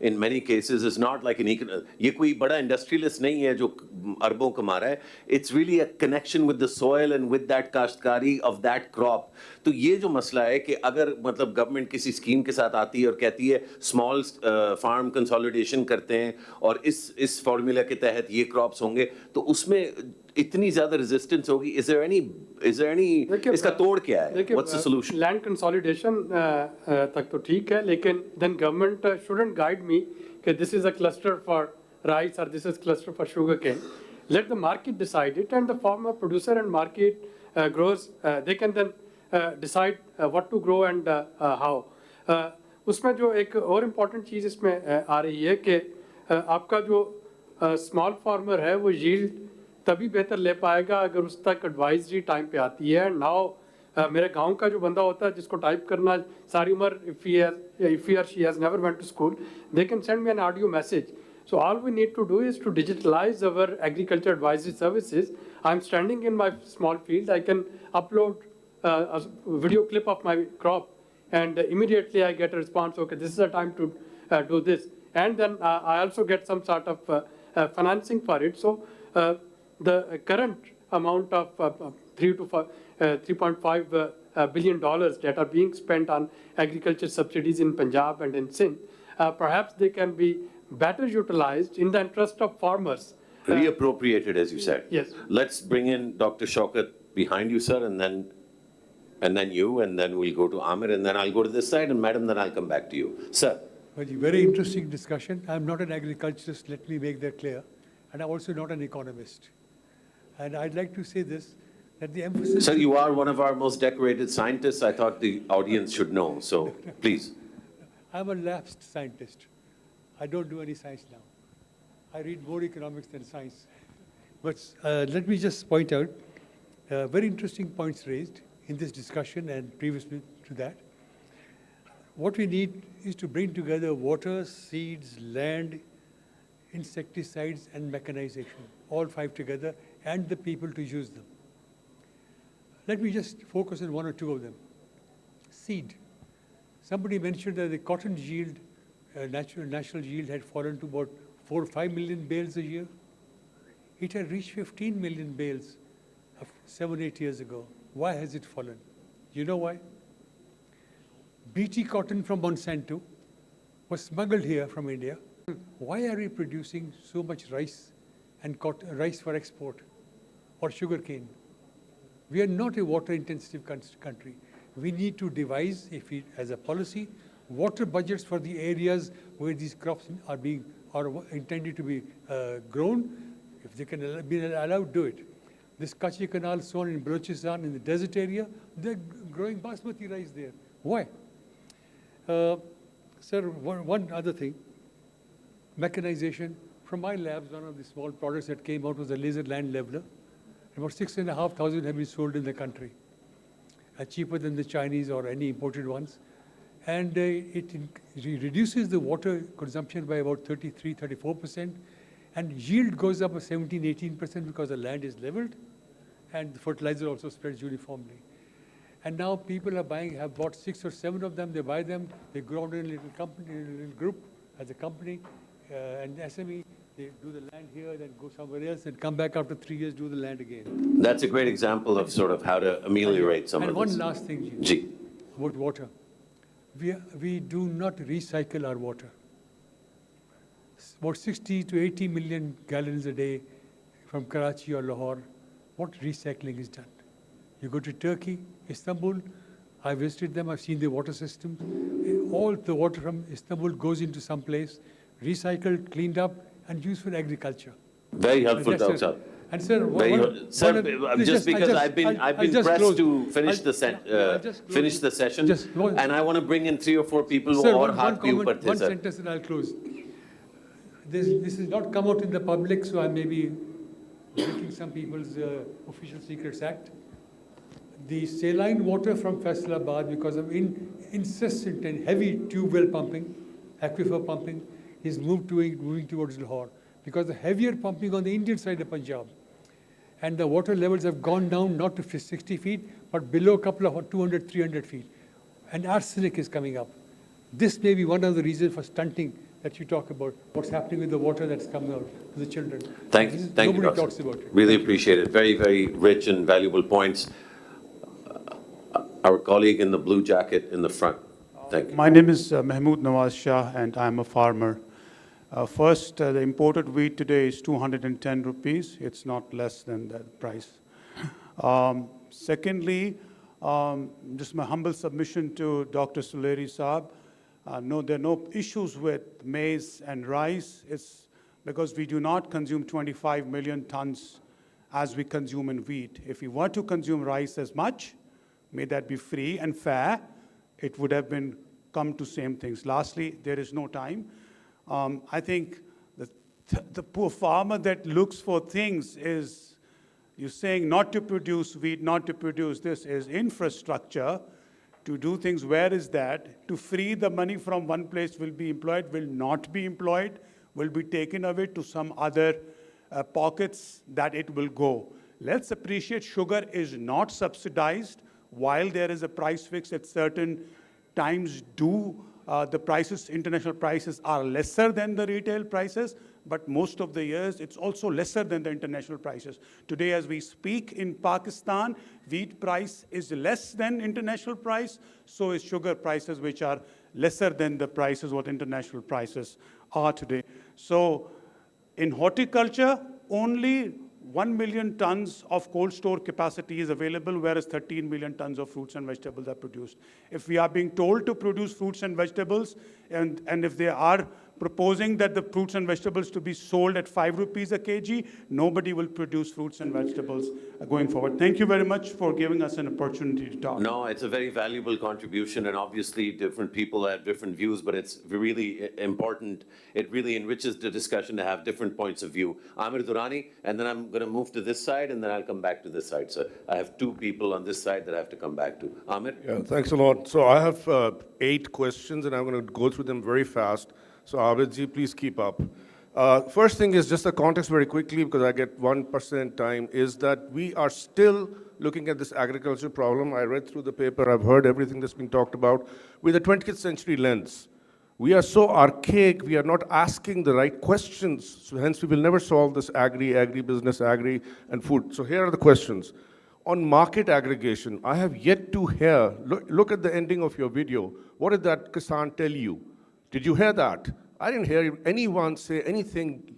in many cases is not like ये कोई बड़ा industrialist नहीं है जो अरबों कमा रहा है. It's really a connection with the soil and with that काश्तकारी of that crop. तो ये जो मसला है कि अगर मतलब गवर्नमेंट किसी स्कीम के साथ आती है और कहती है स्मॉल फार्म कंसोलिडेशन करते हैं और इस फॉर्मूला के तहत ये क्रॉप्स होंगे, तो उसमें इतनी ज्यादा रेजिस्टेंस होगी. इज देयर एनी इसका तोड़ क्या है? What's the solution? Land consolidation तक तो ठीक है, लेकिन then government shouldn't guide me कि this is a cluster for rice और this is cluster for sugar cane. Let the market decide it and the farmer producer and market growers they can then decide what to grow and how. उसमें जो एक और important चीज़ इसमें आ रही है कि आपका जो स्मॉल फार्मर है वो यील्ड तभी बेहतर ले पाएगा अगर उस तक एडवाइजरी टाइम पे आती है. नाउ मेरे गांव का जो बंदा होता है जिसको टाइप करना सारी उम्र, if he or she has never went to school, they can send me an audio message. So all we need to do is to digitalize our agriculture advisory services. I'm standing in my small field, I can upload a video clip of my crop and immediately I get a response, okay, this is the time to do this. And then I also get some sort of financing for it. So the current amount of $3.5 billion that are being spent on agriculture subsidies in Punjab and in Sindh, perhaps they can be better utilized in the interest of farmers. Reappropriated, as you said. Yes. Let's bring in Dr. Shaukat behind you, sir, and then you, and then we'll go to Amir, and then I'll go to this side, and madam, then I'll come back to you. Sir. Well, very interesting discussion. I'm not an agriculturist, let me make that clear. And I'm also not an economist. And I'd like to say this, that the emphasis... Sir, you are one of our most decorated scientists. I thought the audience should know, so please. I'm a lapsed scientist. I don't do any science now. I read more economics than science. But let me just point out very interesting points raised in this discussion and previously to that. What we need is to bring together water, seeds, land, insecticides, and mechanization, all five together, and the people to use them. Let me just focus on one or two of them. Seed. Somebody mentioned that the cotton yield, national yield had fallen to about 4 or 5 million bales a year. It had reached 15 million bales 7 or 8 years ago. Why has it fallen? You know why? BT cotton from Monsanto was smuggled here from India. Why are we producing so much rice and rice for export or sugarcane? We are not a water-intensive country. We need to devise, as a policy, water budgets for the areas where these crops are intended to be grown. If they can be allowed, do it. This Kachi Canal zone in Balochistan, in the desert area, they're growing basmati rice there. Why? Sir, one other thing, mechanization. From my labs, one of the small products that came out was a laser land leveler. About 6,500 have been sold in the country, cheaper than the Chinese or any imported ones. And it reduces the water consumption by about 33, 34%. And yield goes up by 17, 18% because the land is leveled and the fertilizer also spreads uniformly. And now people are have bought 6 or 7 of them, they buy them, they grow in a little company, in a little group as a company, and SME, they do the land here, then go somewhere else, and come back after 3 years, do the land again. That's a great example of sort of how to ameliorate some of this. And one last thing, Ji. About water. We do not recycle our water. About 60 to 80 million gallons a day from Karachi or Lahore. What recycling is done? You go to Turkey, Istanbul, I visited them, I've seen the water systems. All the water from Istanbul goes into some place, recycled, cleaned up, and used for agriculture. Very helpful, Dr. And sir, I've been pressed to finish the session, and I want to bring in 3 or 4 people who are hard to one sentence and I'll close. This has not come out in the public, so I may be breaking some people's Official Secrets Act. The saline water from Faisalabad, because of incessant and heavy tube well pumping, aquifer pumping, is moving towards Lahore. Because the heavier pumping on the Indian side of Punjab, and the water levels have gone down not to 60 feet, but below a couple of 200, 300 feet. And arsenic is coming up. This may be one of the reasons for stunting that you talk about what's happening with the water that's coming out to the children. Thank This you. is- Thank you, Nobody Doctor. talks about it. Really Thank you. appreciate it. Very, very rich and valuable points. Our colleague in the blue jacket in the front. Thank you. My name is Mahmood Nawaz Shah, and I'm a farmer. First, the imported wheat today is 210 rupees. It's not less than that price. Secondly, just my humble submission to Dr. Suleri Saab. No, there are no issues with maize and rice. It's because we do not consume 25 million tons as we consume in wheat. If we were to consume rice as much, may that be free and fair, it would have been come to same things. Lastly, there is no time. I think the poor farmer that looks for things is, you're saying not to produce wheat, not to produce this, is infrastructure to do things. Where is that? To free the money from one place will be employed, will not be employed, will be taken away to some other pockets that it will go. Let's appreciate sugar is not subsidized. While there is a price fix at certain times, the prices, international prices are lesser than the retail prices, but most of the years it's also lesser than the international prices. Today, as we speak in Pakistan, wheat price is less than international price, so is sugar prices, which are lesser than the prices what international prices are today. So in horticulture, only 1 million tons of cold store capacity is available, whereas 13 million tons of fruits and vegetables are produced. If we are being told to produce fruits and vegetables, and if they are proposing that the fruits and vegetables to be sold at 5 rupees a kg, nobody will produce fruits and vegetables going forward. Thank you very much for giving us an opportunity to talk. No, it's a very valuable contribution, and obviously different people have different views, but it's really important. It really enriches the discussion to have different points of view. Amir Durrani, and then I'm going to move to this side, and then I'll come back to this side. So I have two people on this side that I have to come back to. Amir? Yeah, thanks a lot. So I have 8 questions, and I'm going to go through them very fast. So Abidji, please keep up. First thing is just the context very quickly, because I get 1% time, is that we are still looking at this agriculture problem. I read through the paper, I've heard everything that's been talked about, with a 20th century lens. We are so archaic, we are not asking the right questions, so hence we will never solve this agri-business, agri and food. So here are the questions. On market aggregation, I have yet to hear, look at the ending of your video. What did that Kisan tell you? Did you hear that? I didn't hear anyone say anything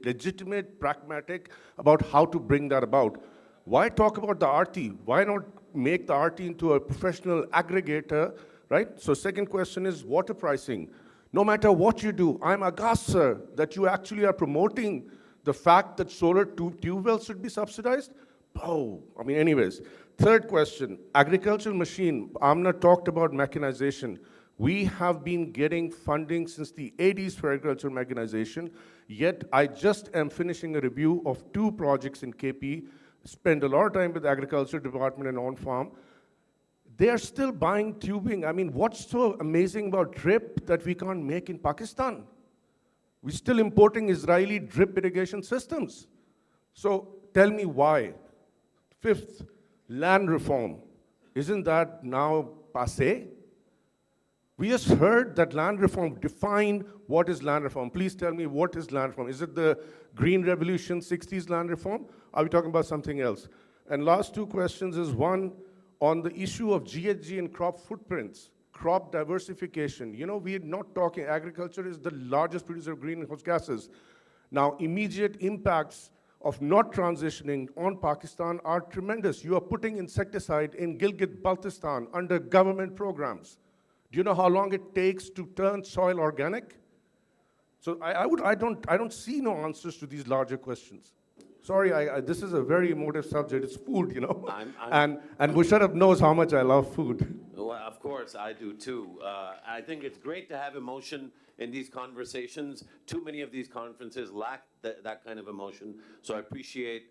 legitimate, pragmatic about how to bring that about. Why talk about the RT? Why not make the RT into a professional aggregator, right? So second question is water pricing. No matter what you do, I'm aghast, sir, that you actually are promoting the fact that solar tube wells should be subsidized. Oh, I mean, anyways. Third question, agricultural machine. Amna talked about mechanization. We have been getting funding since the 80s for agricultural mechanization, yet I just am finishing a review of 2 projects in KP, spend a lot of time with the agriculture department and on-farm. They are still buying tubing. I mean, what's so amazing about drip that we can't make in Pakistan? We're still importing Israeli drip irrigation systems. So tell me why. Fifth, land reform. Isn't that now passé? We just heard that land reform, define what is land reform. Please tell me what is land reform. Is it the Green Revolution 60s land reform? Are we talking about something else? And last 2 questions is one, on the issue of GHG and crop footprints, crop diversification. You know, we're not talking, agriculture is the largest producer of greenhouse gases. Now, immediate impacts of not transitioning on Pakistan are tremendous. You are putting insecticide in Gilgit-Baltistan under government programs. Do you know how long it takes to turn soil organic? So I don't see no answers to these larger questions. Sorry, this is a very emotive subject. It's food, you know. And Musharraf knows how much I love food. Well, of course, I do too. I think it's great to have emotion in these conversations. Too many of these conferences lack that kind of emotion. So I appreciate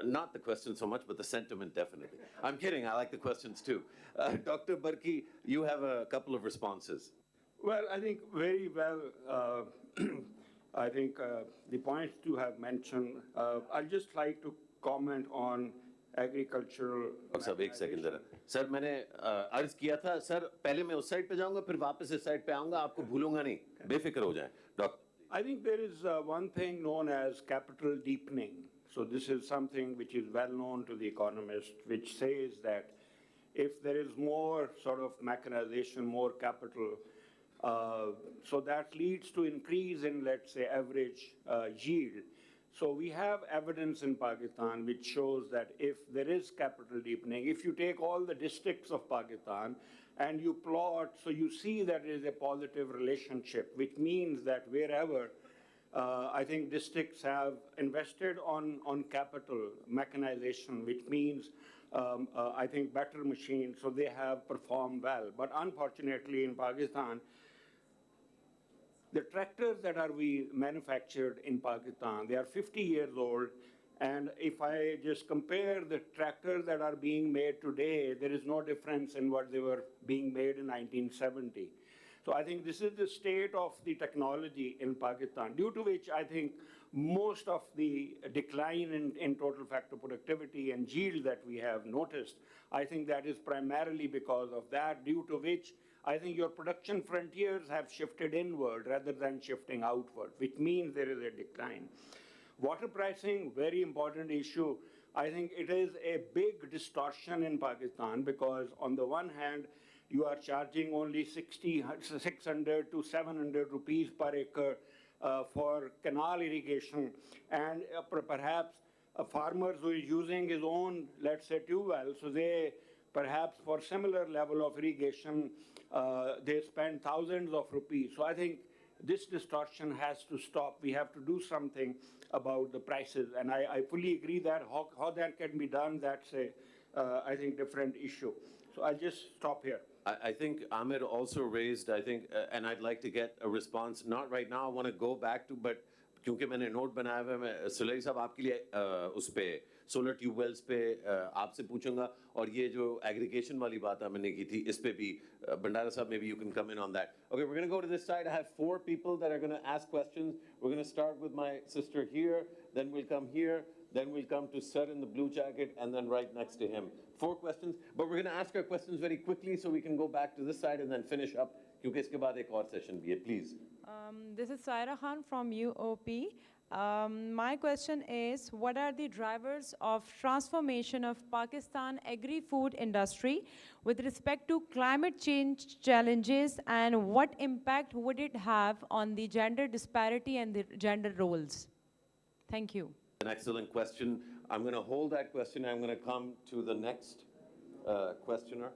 not the question so much, but the sentiment definitely. I'm kidding, I like the questions too. Dr. Barki, you have a couple of responses. Well, I think very well. I think the points you have mentioned, I'd just like to comment on agricultural. Doctor साहब एक second जरा sir मैंने अर्ज किया था sir पहले मैं उस साइड पे जाऊंगा फिर वापस इस साइड पे आऊंगा आपको भूलूंगा नहीं बेफिक्र हो जाएं doctor I think there is one thing known as capital deepening. So this is something which is well known to the economist, which says that if there is more sort of mechanization, more capital, so that leads to increase in, let's say, average yield. So we have evidence in Pakistan which shows that if there is capital deepening, if you take all the districts of Pakistan and you plot, so you see that there is a positive relationship, which means that wherever I think districts have invested on capital mechanization, which means I think better machines, so they have performed well. But unfortunately in Pakistan, the tractors that are we manufactured in Pakistan, they are 50 years old. And if I just compare the tractors that are being made today, there is no difference in what they were being made in 1970. So I think this is the state of the technology in Pakistan, due to which I think most of the decline in total factor productivity and yield that we have noticed, I think that is primarily because of that, due to which I think your production frontiers have shifted inward rather than shifting outward, which means there is a decline. Water pricing, very important issue. I think it is a big distortion in Pakistan because on the one hand, you are charging only 600 to 700 rupees per acre for canal irrigation, and perhaps a farmer who is using his own, let's say, tube well, so they perhaps for similar level of irrigation, they spend thousands of rupees. So I think this distortion has to stop. We have to do something about the prices. And I fully agree that how that can be done, that's a, I think, different issue. So I'll just stop here. I think Ahmed also raised, I think, and I'd like to get a response, not right now, I want to go back to, but क्योंकि मैंने note बनाया हुआ है मैं सुलेरी साहब आपके लिए उस पे सोलर ट्यूबवेल्स पे आपसे पूछूंगा और ये जो एग्रीगेशन वाली बात हमने की थी इस पे भी भंडारा साहब maybe you can come in on that. Okay, we're going to go to this side. I have 4 people that are going to ask questions. We're going to start with my sister here, then we'll come here, then we'll come to Sir in the blue jacket, and then right next to him. 4 questions, but we're going to ask our questions very quickly so we can go back to this side and then finish up क्योंकि इसके बाद एक और session भी है. Please. This is Saira Khan from UOP. My question is, what are the drivers of transformation of Pakistan agri-food industry with respect to climate change challenges, and what impact would it have on the gender disparity and the gender roles? Thank you. An excellent question. I'm going to hold that question. I'm going to come to the next questioner.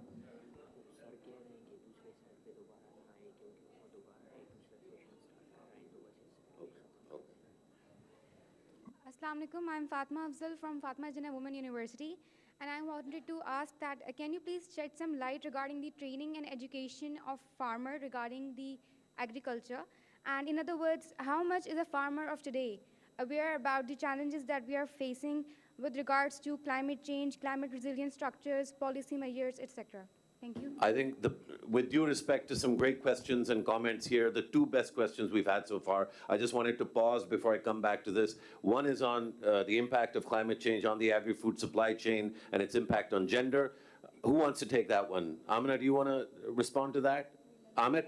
Assalamu alaikum. I'm Fatma Afzal from Fatma Jinnah Women University, and I wanted to ask that can you please shed some light regarding the training and education of farmer regarding the agriculture, and in other words, how much is a farmer of today aware about the challenges that we are facing with regards to climate change, climate resilient structures, policy measures, etc. Thank you. I think, with due respect to some great questions and comments here, the 2 best questions we've had so far, I just wanted to pause before I come back to this. One is on the impact of climate change on the agri-food supply chain and its impact on gender. Who wants to take that one? Amina, do you want to respond to that? Amir?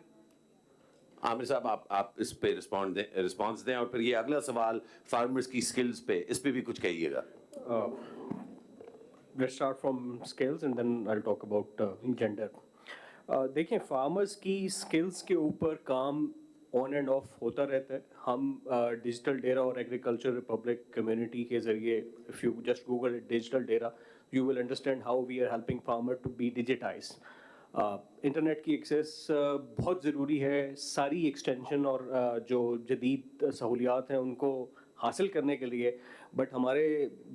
Aamir साहब आप इस पे response दें और फिर ये अगला सवाल फार्मर्स की स्किल्स पे इस पे भी कुछ कहिएगा. Let's start from skills and then I'll talk about gender. देखिए फार्मर्स की स्किल्स के ऊपर काम ऑन एंड ऑफ होता रहता है. हम डिजिटल डेरा और एग्रीकल्चर रिपब्लिक कम्युनिटी के ज़रिए, if you just Google digital Dera, you will understand how we are helping farmer to be digitize. Internet की एक्सेस बहुत ज़रूरी है. सारी एक्सटेंशन और जो जदीद सहूलियात हैं उनको हासिल करने के लिए, बट हमारे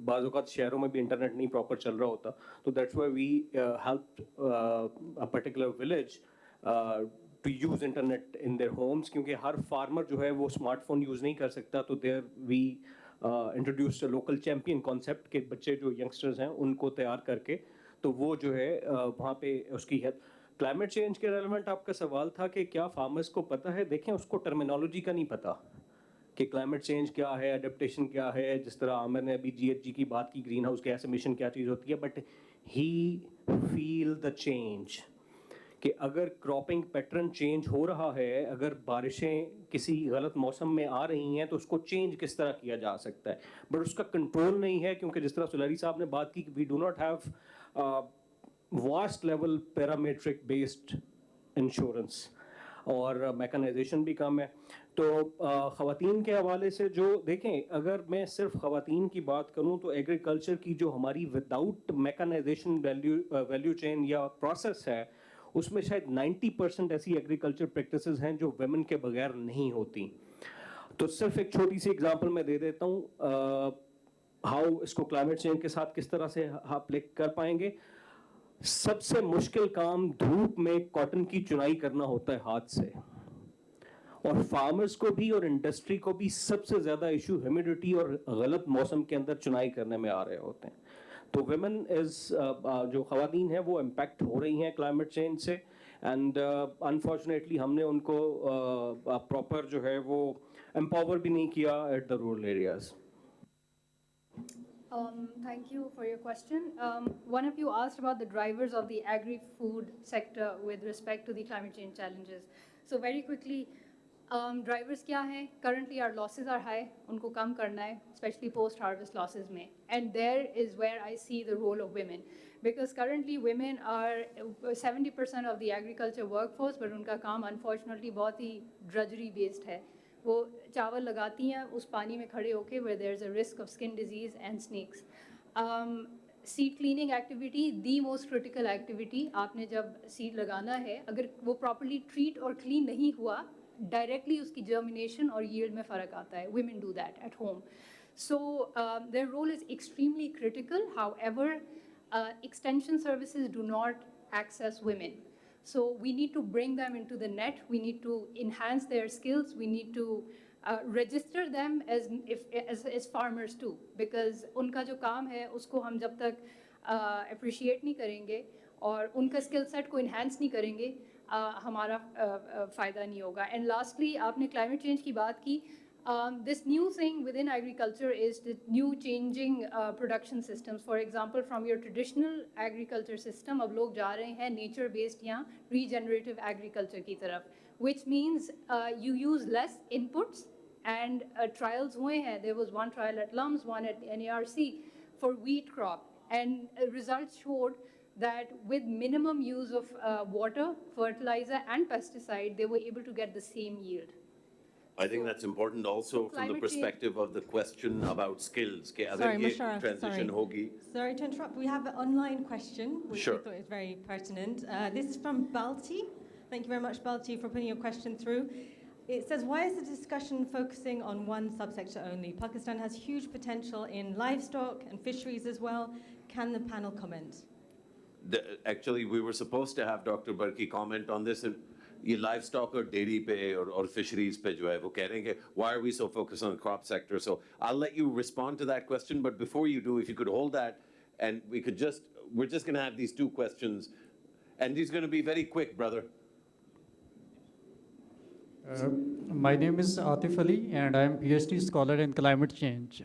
बाज़ औक़ात शहरों में भी इंटरनेट नहीं प्रॉपर चल रहा होता. तो that's why we help a particular village to use internet in their homes, क्योंकि हर फार्मर जो है वो स्मार्टफोन यूज़ नहीं कर सकता. तो there we introduce local champion concept के बच्चे जो यंगस्टर्स हैं उनको तैयार करके, तो वो जो है वहाँ पे उसकी हेल्प. क्लाइमेट चेंज के रेलेवेंट आपका सवाल था कि क्या फार्मर्स को पता है. देखें, उसको टर्मिनोलॉजी का नहीं पता. कि क्लाइमेट चेंज क्या है, अडेप्टेशन क्या है, जिस तरह आमिर ने अभी GHG की बात की, ग्रीन हाउस गैस एमिशन क्या चीज़ होती है, but he feel the change कि अगर क्रॉपिंग पैटर्न चेंज हो रहा है, अगर बारिशें किसी गलत मौसम में आ रही हैं तो उसको चेंज किस तरह किया जा सकता है, बट उसका कंट्रोल नहीं है, क्योंकि जिस तरह सुलहरी साहब ने बात की कि we do not have vast level parametric based insurance और मैकेनाइजेशन भी कम है। तो ख़वातीन के हवाले से जो देखें, अगर मैं सिर्फ ख़वातीन की बात करूं तो एग्रीकल्चर की जो हमारी विदाउट मैकेनाइजेशन वैल्यू चेन या प्रोसेस है, उसमें शायद 90% ऐसी एग्रीकल्चर प्रैक्टिसेस हैं जो वेमेन के बगैर नहीं होती। तो सिर्फ एक छोटी सी एग्जांपल मैं दे देता हूँ हाउ इसको क्लाइमेट चेंज के साथ किस तरह से आप लिंक कर पाएंगे। सबसे मुश्किल काम धूप में कॉटन की चुनाई करना होता है हाथ से, और फार्मर्स को भी और इंडस्ट्री को भी सबसे ज्यादा इशू ह्यूमिडिटी और गलत मौसम के अंदर चुनाई करने में आ रहे होते हैं। तो वुमेन इज जो खवातीन हैं वो इम्पैक्ट हो रही हैं क्लाइमेट चेंज से, एंड अनफॉर्चुनेटली हमने उनको प्रॉपर जो है वो एम्पावर भी नहीं किया at the rural areas. Thank you for your question. One of you asked about the drivers of the agri-food sector with respect to the climate change challenges. So very quickly, drivers क्या हैं? Currently our losses are high. उनको कम करना है, especially post-harvest losses में. And there is where I see the role of women. Because currently women are 70% of the agriculture workforce, but उनका काम unfortunately बहुत ही drudgery based है. वो चावल लगाती हैं उस पानी में खड़े होके where there's a risk of skin disease and snakes. Seed cleaning activity, the most critical activity. आपने जब seed लगाना है, अगर वो properly treat और clean नहीं हुआ, directly उसकी germination और yield में फ़र्क आता है. Women do that at home. So their role is extremely critical. However, extension services do not access women. So we need to bring them into the net. We need to enhance their skills. We need to register them as farmers too, because उनका जो काम है उसको हम जब तक appreciate नहीं करेंगे और उनका skill set को enhance नहीं करेंगे, हमारा फ़ायदा नहीं होगा. And lastly, आपने climate change की बात की. This new thing within agriculture is the new changing production systems. For example, from your traditional agriculture system, अब लोग जा रहे हैं nature-based या regenerative agriculture की तरफ, which means you use less inputs. And trials हुए हैं. There was one trial at LUMS, one at NARC for wheat crop, and results showed that with minimum use of water, fertilizer, and pesticide, they were able to get the same yield. I think that's important also from the climate perspective of the question about skills. कि Sorry, अगर ये Musharraf, transition sorry. होगी. Sorry to interrupt. We have an online question, which Sure. we thought is very pertinent. This is from Balti. Thank you very much, Balti, for putting your question through. It says, why is the discussion focusing on one subsector only? Pakistan has huge potential in livestock and fisheries as well. Can the panel comment? Actually, we were supposed to have Dr. Barki comment on this. And ये livestock और dairy पे और fisheries पे जो है वो कह रहे हैं कि why are we so focused on the crop sector? So I'll let you respond to that question, but before you do, if you could hold that, and we're just going to have these two questions, and these are going to be very quick, brother. My name is Atif Ali, and I am PhD scholar in climate change.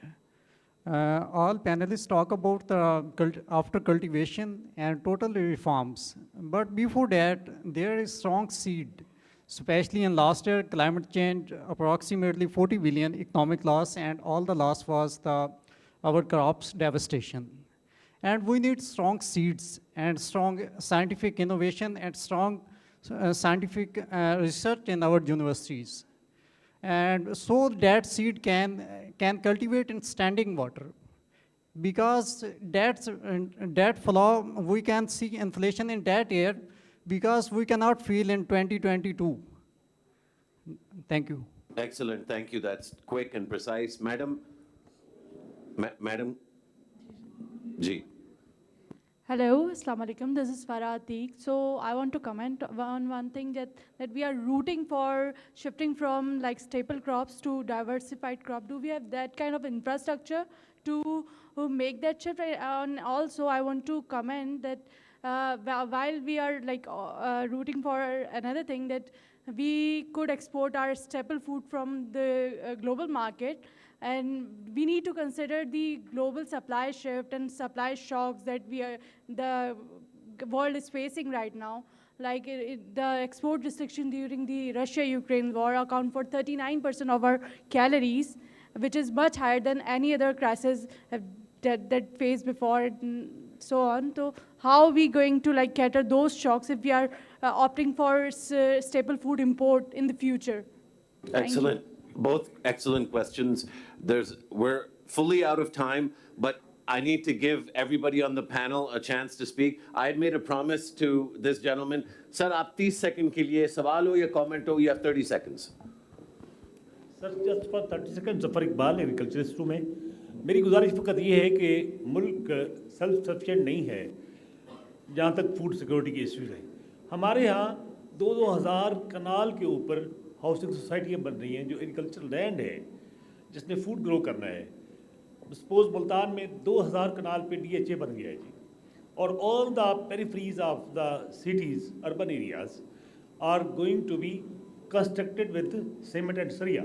All panelists talk about the after cultivation and total reforms. But before that, there is strong seed, especially in last year, climate change, approximately 40 billion economic loss, and all the loss was our crops devastation. And we need strong seeds and strong scientific innovation and strong scientific research in our universities. And so that seed can cultivate in standing water, because that flaw we can see inflation in that year, because we cannot feel in 2022. Thank you. Excellent, thank you. That's quick and precise. Madam, Madam, Ji. Hello, Assalamu alaikum. This is Farah Atiq. So I want to comment on one thing that we are rooting for shifting from like staple crops to diversified crop. Do we have that kind of infrastructure to make that shift? And also I want to comment that while we are like rooting for another thing, that we could export our staple food from the global market. And we need to consider the global supply shift and supply shocks that the world is facing right now. Like the export restriction during the Russia-Ukraine war account for 39% of our calories, which is much higher than any other crisis that faced before and so on. So how are we going to like cater those shocks if we are opting for staple food import in the future? Thank you. Excellent. Both excellent questions. We're fully out of time, but I need to give everybody on the panel a chance to speak. I had made a promise to this gentleman. Sir, आप 30 second के लिए सवाल हो या comment हो, you have 30 seconds. Sir just for 30 second Zafar Iqbal agriculturist में मेरी गुजारिश फ़कत ये है कि मुल्क सेल्फ सफिशिएंट नहीं है जहाँ तक फूड सिक्योरिटी के इश्यूज़ हैं. हमारे यहाँ 2,000 कनाल के ऊपर हाउसिंग सोसाइटियाँ बन रही हैं जो एग्रीकल्चरल लैंड है जिसने फूड ग्रो करना है. सपोज मुल्तान में 2,000 कनाल पे DHA बन गया है जी, और all the peripheries of the cities urban areas are going to be constructed with cement and सरिया.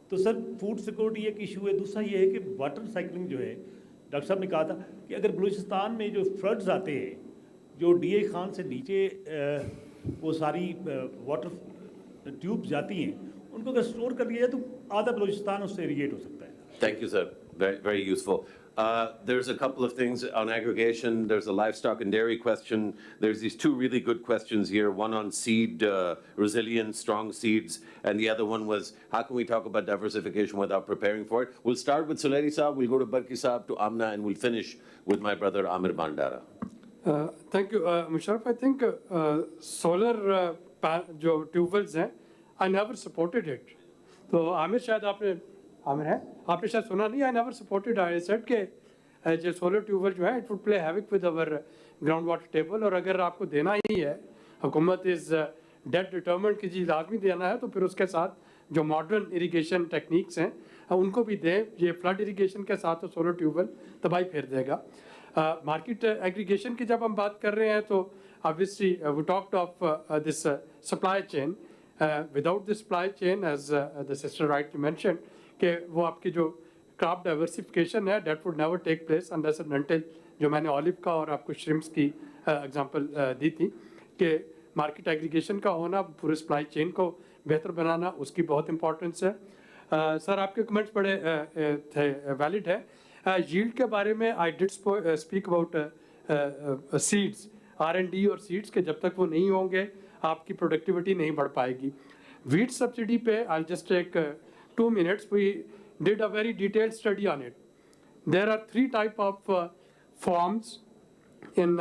तो सर फूड सिक्योरिटी एक इशू है. दूसरा ये है कि वाटर साइकिलिंग जो है, डॉक्टर साहब ने कहा था कि अगर बलूचिस्तान में जो फ्लड्स आते हैं जो DA खान से नीचे वो सारी वाटर ट्यूब जाती हैं, उनको अगर स्टोर कर लिया जाए तो आधा बलूचिस्तान उससे इरीगेट हो सकता है. Thank you, sir. Very, very useful. There's a couple of things on aggregation. There's a livestock and dairy question. There's these two really good questions here, one on seed resilience, strong seeds, and the other one was, how can we talk about diversification without preparing for it? We'll start with Suleri Saab, we'll go to Barki Saab, to Amna, and we'll finish with my brother Amir Bandara. Thank you. Musharraf, I think solar जो tube wells हैं, I never supported it. तो आमिर शायद आपने शायद सुना नहीं. I never supported. I said कि जो सोलर ट्यूबवेल जो है, it would play havoc with our ground water table. और अगर आपको देना ही है, हुकूमत is dead determined कि जी लाजमी देना है, तो फिर उसके साथ जो मॉडर्न इरिगेशन टेक्निक्स हैं उनको भी दें. ये फ्लड इरिगेशन के साथ तो सोलर ट्यूबवेल तबाही फेर देगा. मार्केट एग्रीगेशन की जब हम बात कर रहे हैं तो obviously we talked of this supply chain. Without the supply chain, as the sister rightly mentioned, कि वो आपकी जो क्रॉप डाइवर्सिफिकेशन है, that would never take place unless and until, जो मैंने ऑलिव का और आपको श्रिम्प्स की एग्जांपल दी थी, कि मार्केट एग्रीगेशन का होना, पूरे सप्लाई चेन को बेहतर बनाना, उसकी बहुत इंपॉर्टेंस है. सर आपके कमेंट्स बड़े थे, वैलिड है. यील्ड के बारे में I did speak about seeds, R&D और सीड्स के जब तक वो नहीं होंगे आपकी प्रोडक्टिविटी नहीं बढ़ पाएगी. वीट सब्सिडी पे I just take 2 minutes. We did a very detailed study on it. There are 3 types of forms in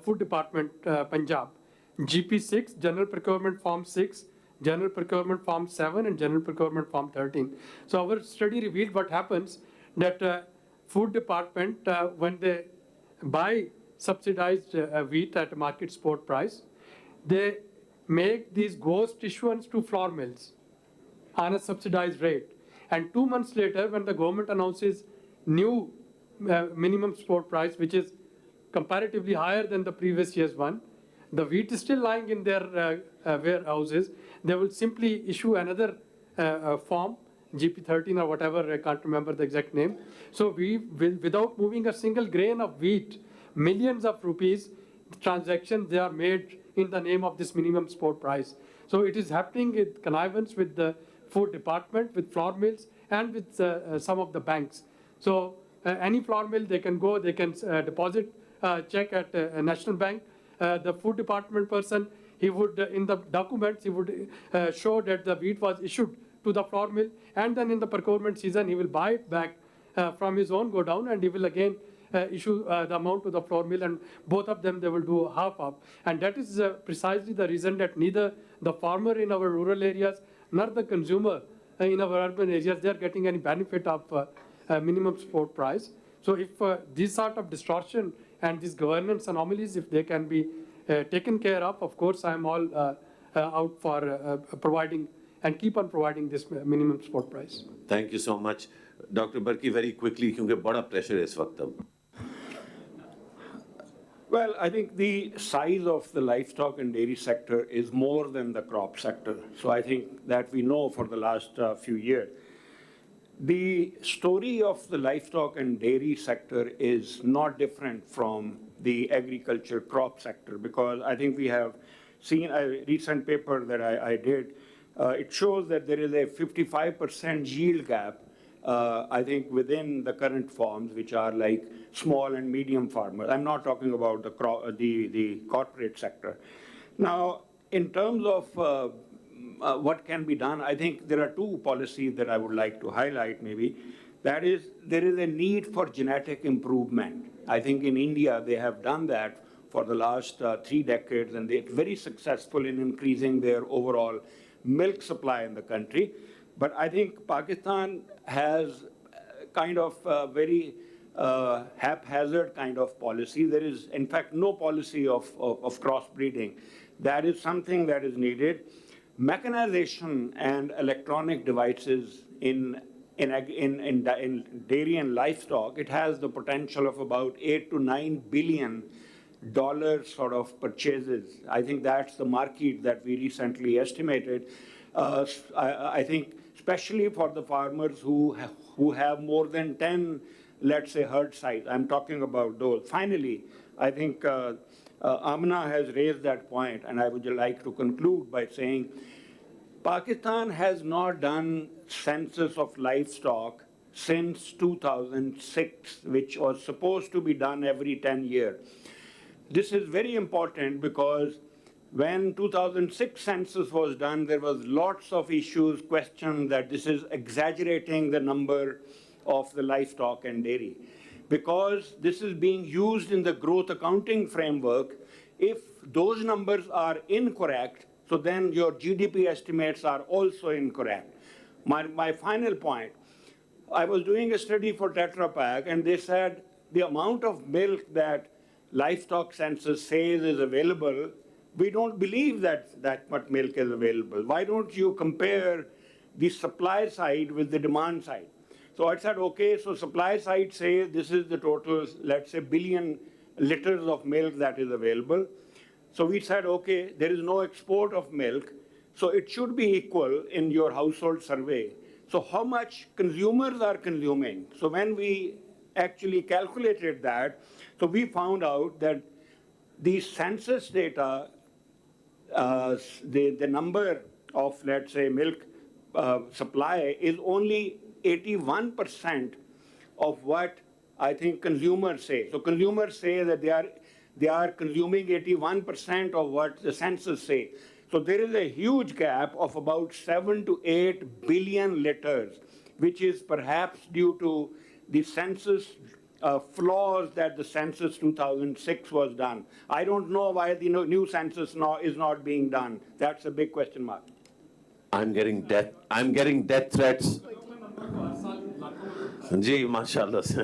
Food Department, Punjab. GP6, General Procurement Form 6, General Procurement Form 7, and General Procurement Form 13. So our study revealed what happens, that Food Department, when they buy subsidized wheat at market spot price, they make these ghost issuance to flour mills on a subsidized rate. And 2 months later, when the government announces new minimum support price, which is comparatively higher than the previous year's one, the wheat is still lying in their warehouses. They will simply issue another form, GP13 or whatever, I can't remember the exact name. So we will, without moving a single grain of wheat, millions of rupees transactions they are made in the name of this minimum support price. So it is happening with connivance with the Food Department, with flour mills, and with some of the banks. So any flour mill, they can go, they can deposit check at a national bank. The Food Department person, he would, in the documents, he would show that the wheat was issued to the flour mill, and then in the procurement season, he will buy it back from his own godown, and he will again issue the amount to the flour mill, and both of them, they will do half. And that is precisely the reason that neither the farmer in our rural areas nor the consumer in our urban areas, they are getting any benefit of minimum support price. So if this sort of distortion and these governance anomalies, if they can be taken care of course, I am all out for providing and keep on providing this minimum support price. Thank you so much. Dr. Barki, very quickly, क्योंकि बड़ा pressure है इस वक्त अब. Well, I think the size of the livestock and dairy sector is more than the crop sector. So I think that we know for the last few years. The story of the livestock and dairy sector is not different from the agriculture crop sector, because I think we have seen a recent paper that I did. It shows that there is a 55% yield gap, I think, within the current farms, which are like small and medium farmers. I'm not talking about the corporate sector. Now, in terms of what can be done, I think there are two policies that I would like to highlight maybe. That is, there is a need for genetic improvement. I think in India, they have done that for the last 3 decades, and they're very successful in increasing their overall milk supply in the country. But I think Pakistan has kind of very haphazard kind of policy. There is, in fact, no policy of crossbreeding. That is something that is needed. Mechanization and electronic devices in dairy and livestock, it has the potential of about $8 to $9 billion sort of purchases. I think that's the market that we recently estimated. I think especially for the farmers who have more than 10, let's say, herd size. I'm talking about those. Finally, I think Amna has raised that point, and I would like to conclude by saying Pakistan has not done census of livestock since 2006, which was supposed to be done every 10 years. This is very important because when 2006 census was done, there was lots of issues, questions that this is exaggerating the number of the livestock and dairy. Because this is being used in the growth accounting framework, if those numbers are incorrect, so then your GDP estimates are also incorrect. My final point, I was doing a study for Tetra Pak, and they said the amount of milk that livestock census says is available, we don't believe that much milk is available. Why don't you compare the supply side with the demand side? So I said, okay, so supply side says this is the total, let's say, billion liters of milk that is available. So we said, okay, there is no export of milk, so it should be equal in your household survey. So how much consumers are consuming? So when we actually calculated that, so we found out that the census data, the number of, let's say, milk supply is only 81% of what I think consumers say. So consumers say that they are consuming 81% of what the census say. So there is a huge gap of about 7 to 8 billion liters, which is perhaps due to the census flaws that the census 2006 was done. I don't know why the new census now is not being done. That's a big question mark. I'm getting death threats. जी माशाल्लाह से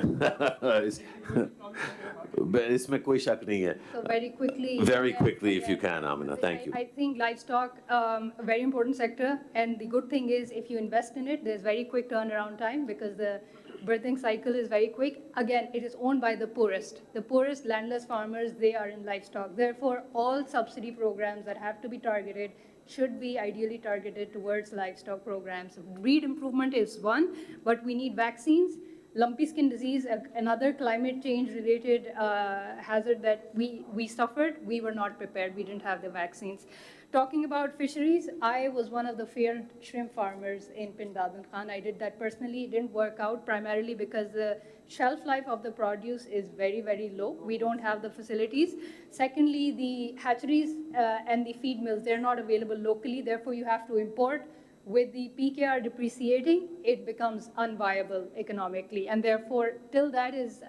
इसमें कोई शक नहीं है. So very quickly. Very quickly, if you can, Amina. Thank you. I think livestock, a very important sector, and the good thing is if you invest in it, there's very quick turnaround time because the birthing cycle is very quick. Again, it is owned by the poorest. The poorest landless farmers, they are in livestock. Therefore, all subsidy programs that have to be targeted should be ideally targeted towards livestock programs. Breed improvement is one, but we need vaccines. Lumpy skin disease, another climate change related hazard that we suffered, we were not prepared, we didn't have the vaccines. Talking about fisheries, I was one of the failed shrimp farmers in Pindadan Khan. I did that personally, it didn't work out primarily because the shelf life of the produce is very, very low. We don't have the facilities. Secondly, the hatcheries and the feed mills, they're not available locally, therefore you have to import. With the PKR depreciating, it becomes unviable economically. And therefore, till that is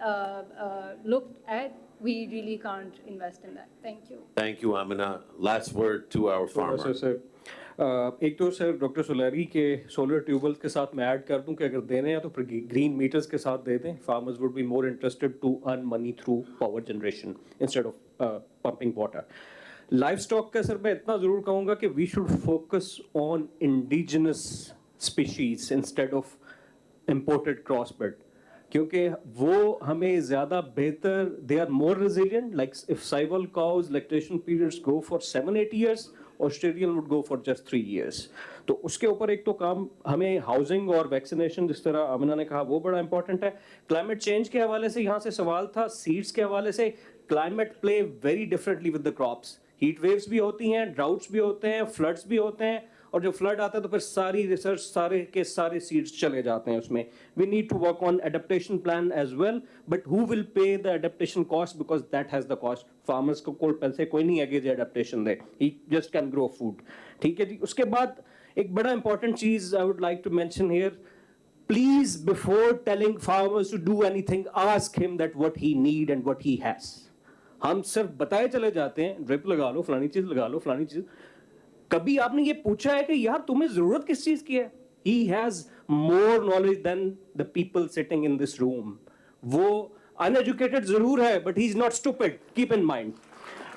looked at, we really can't invest in that. Thank you. Thank you, Amina. Last word to our farmer. एक तो sir doctor सोलरी के solar tubules के साथ मैं add कर दूं कि अगर देने हैं तो फिर ग्रीन मीटर्स के साथ दे दें. Farmers would be more interested to earn money through power generation instead of pumping water. Livestock का सर मैं इतना ज़रूर कहूँगा कि we should focus on indigenous species instead of imported crossbred, क्योंकि वो हमें ज़्यादा बेहतर, they are more resilient. Like if Sahiwal cows lactation periods go for 7-8 years, Australian would go for just 3 years. तो उसके ऊपर एक तो काम हमें हाउसिंग और वैक्सीनेशन, जिस तरह अमिना ने कहा, वो बड़ा इंपॉर्टेंट है. क्लाइमेट चेंज के हवाले से यहाँ से सवाल था, सीड्स के हवाले से. Climate play very differently with the crops. Heat waves भी होती हैं, ड्राउट्स भी होते हैं, फ्लड्स भी होते हैं, और जब फ्लड आता है तो फिर सारी रिसर्च, सारे के सारे सीड्स चले जाते हैं उसमें. We need to work on adaptation plan as well, but who will pay the adaptation cost, because that has the cost. Farmers को पैसे कोई नहीं है कि एडेप्टेशन दे, he just can grow food. ठीक है जी. उसके बाद एक बड़ा इंपॉर्टेंट चीज I would like to mention here, please before telling farmers to do anything, ask him that what he need and what he has. हम सिर्फ बताए चले जाते हैं, ड्रिप लगा लो, फलानी चीज लगा लो, फलानी चीज. कभी आपने ये पूछा है कि यार तुम्हें जरूरत किस चीज की है? He has more knowledge than the people sitting in this room. वो uneducated जरूर है, but he's not stupid. Keep in mind.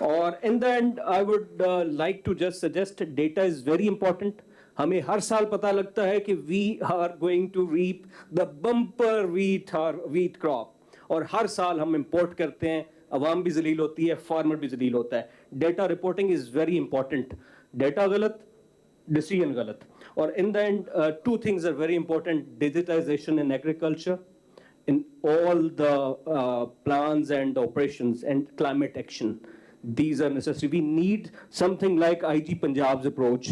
और in the end, I would like to just suggest data is very important. हमें हर साल पता लगता है कि we are going to reap the bumper wheat crop. और हर साल हम import करते हैं, अवाम भी जलील होती है, फार्मर भी जलील होता है. Data reporting is very important. Data गलत, डिसीजन गलत. और in the end two things are very important: digitisation in agriculture, in all the plans and operations, and climate action. These are necessary. We need something like IG Punjab's approach.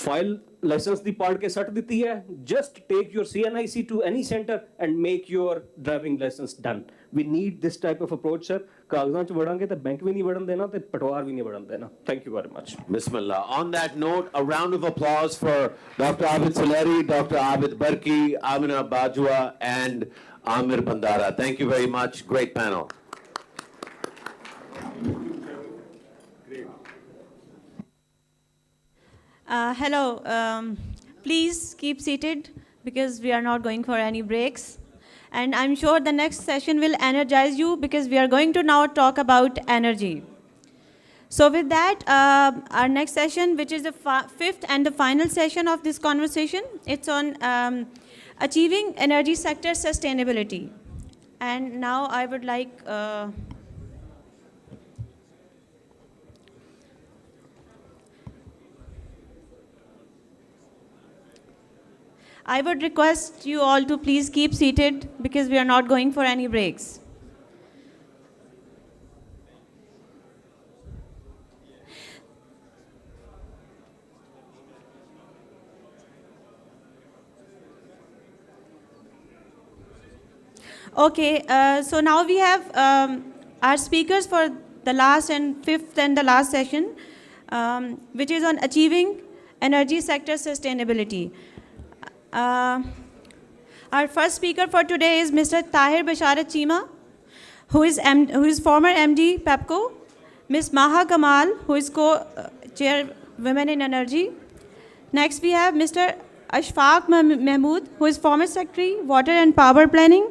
File license the part ke sat diti hai, just take your CNIC to any center and make your driving license done. We need this type of approach, sir. कागजां च वड़ांगे तो bank भी नहीं वड़न देना, तो पटवार भी नहीं वड़न देना. Thank you very much. Bismillah. On that note, a round of applause for Dr. Abid Suleri, Dr. Abid Barki, Amina Bajwa, and Amir Bandara. Thank you very much. Great panel. Hello. Please keep seated because we are not going for any breaks. And I'm sure the next session will energize you because we are going to now talk about energy. So with that, our next session, which is the fifth and the final session of this conversation, it's on achieving energy sector sustainability. And now I would like I would request you all to please keep seated because we are not going for any breaks. Okay, so now we have our speakers for the last and fifth and the last session, which is on achieving energy sector sustainability. Our first speaker for today is Mr. Tahir Basharat Chima, who is former MD PEPCO, Ms. Maha Kamal, who is co-chair Women in Energy. Next we have Mr. Ashfaq Mahmood, who is former secretary Water and Power Planning,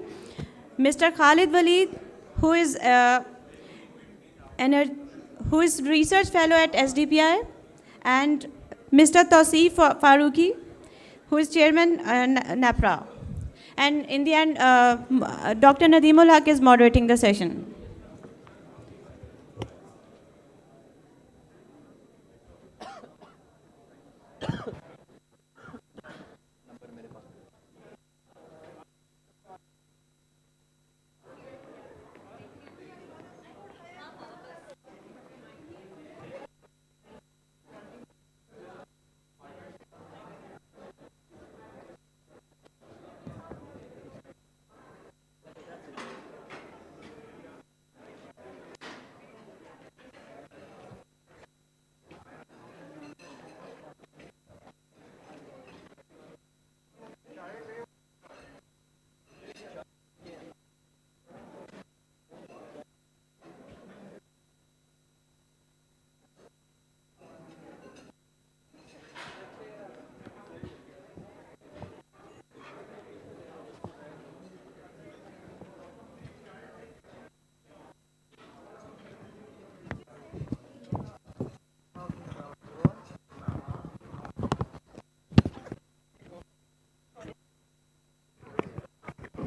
Mr. Khalid Walid, who is research fellow at SDPI, and Mr. Tausif Faruqi, who is chairman NAPRA. And in the end, Dr. Nadeemul Haq is moderating the session.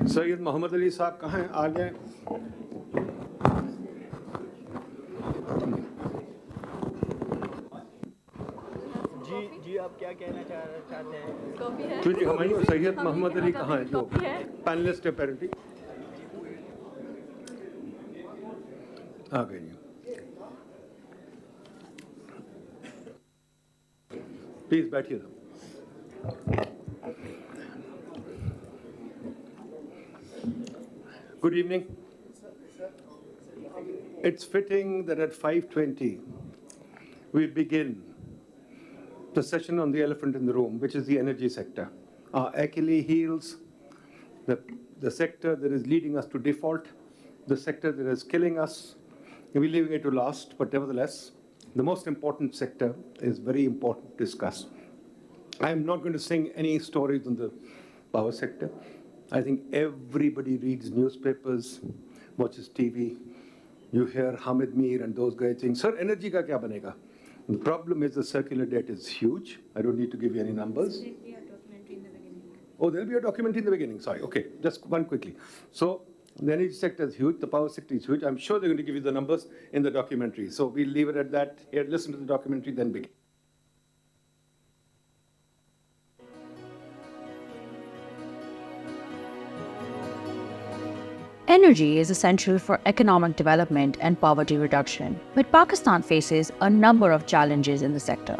Syed Mohammad Ali साहब कहाँ हैं? आ जाएं। जी आप क्या कहना चाहते हैं? जी हमारी और सैयद मोहम्मद अली कहाँ हैं जो पैनलिस्ट है apparently? आ गए जी। प्लीज बैठिए। Good evening. It's fitting that at 5:20 we begin the session on the elephant in the room, which is the energy sector. Our Achilles heels, the sector that is leading us to default, the sector that is killing us. We're leaving it to last, but nevertheless, the most important sector is very important to discuss. I am not going to sing any stories on the power sector. I think everybody reads newspapers, watches TV. You hear Hamid Mir and those guys saying, "Sir, energy ka kya banega?" The problem is the circular debt is huge. I don't need to give you any numbers. Oh, there'll be a documentary in the beginning. Sorry. Okay, just one quickly. So the energy sector is huge. The power sector is huge. I'm sure they're going to give you the numbers in the documentary. So we'll leave it at that. Here, listen to the documentary, then begin. Energy is essential for economic development and poverty reduction, but Pakistan faces a number of challenges in the sector.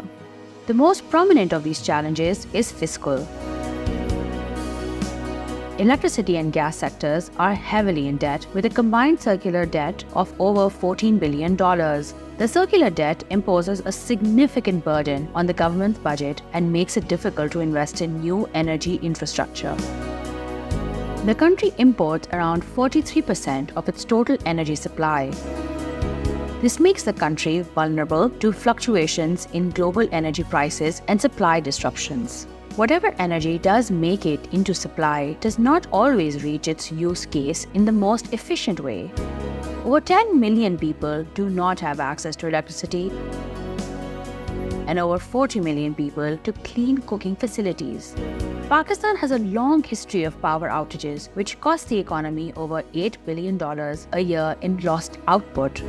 The most prominent of these challenges is fiscal. Electricity and gas sectors are heavily in debt with a combined circular debt of over $14 billion. The circular debt imposes a significant burden on the government's budget and makes it difficult to invest in new energy infrastructure. The country imports around 43% of its total energy supply. This makes the country vulnerable to fluctuations in global energy prices and supply disruptions. Whatever energy does make it into supply does not always reach its use case in the most efficient way. Over 10 million people do not have access to electricity, and over 40 million people to clean cooking facilities. Pakistan has a long history of power outages, which cost the economy over $8 billion a year in lost output.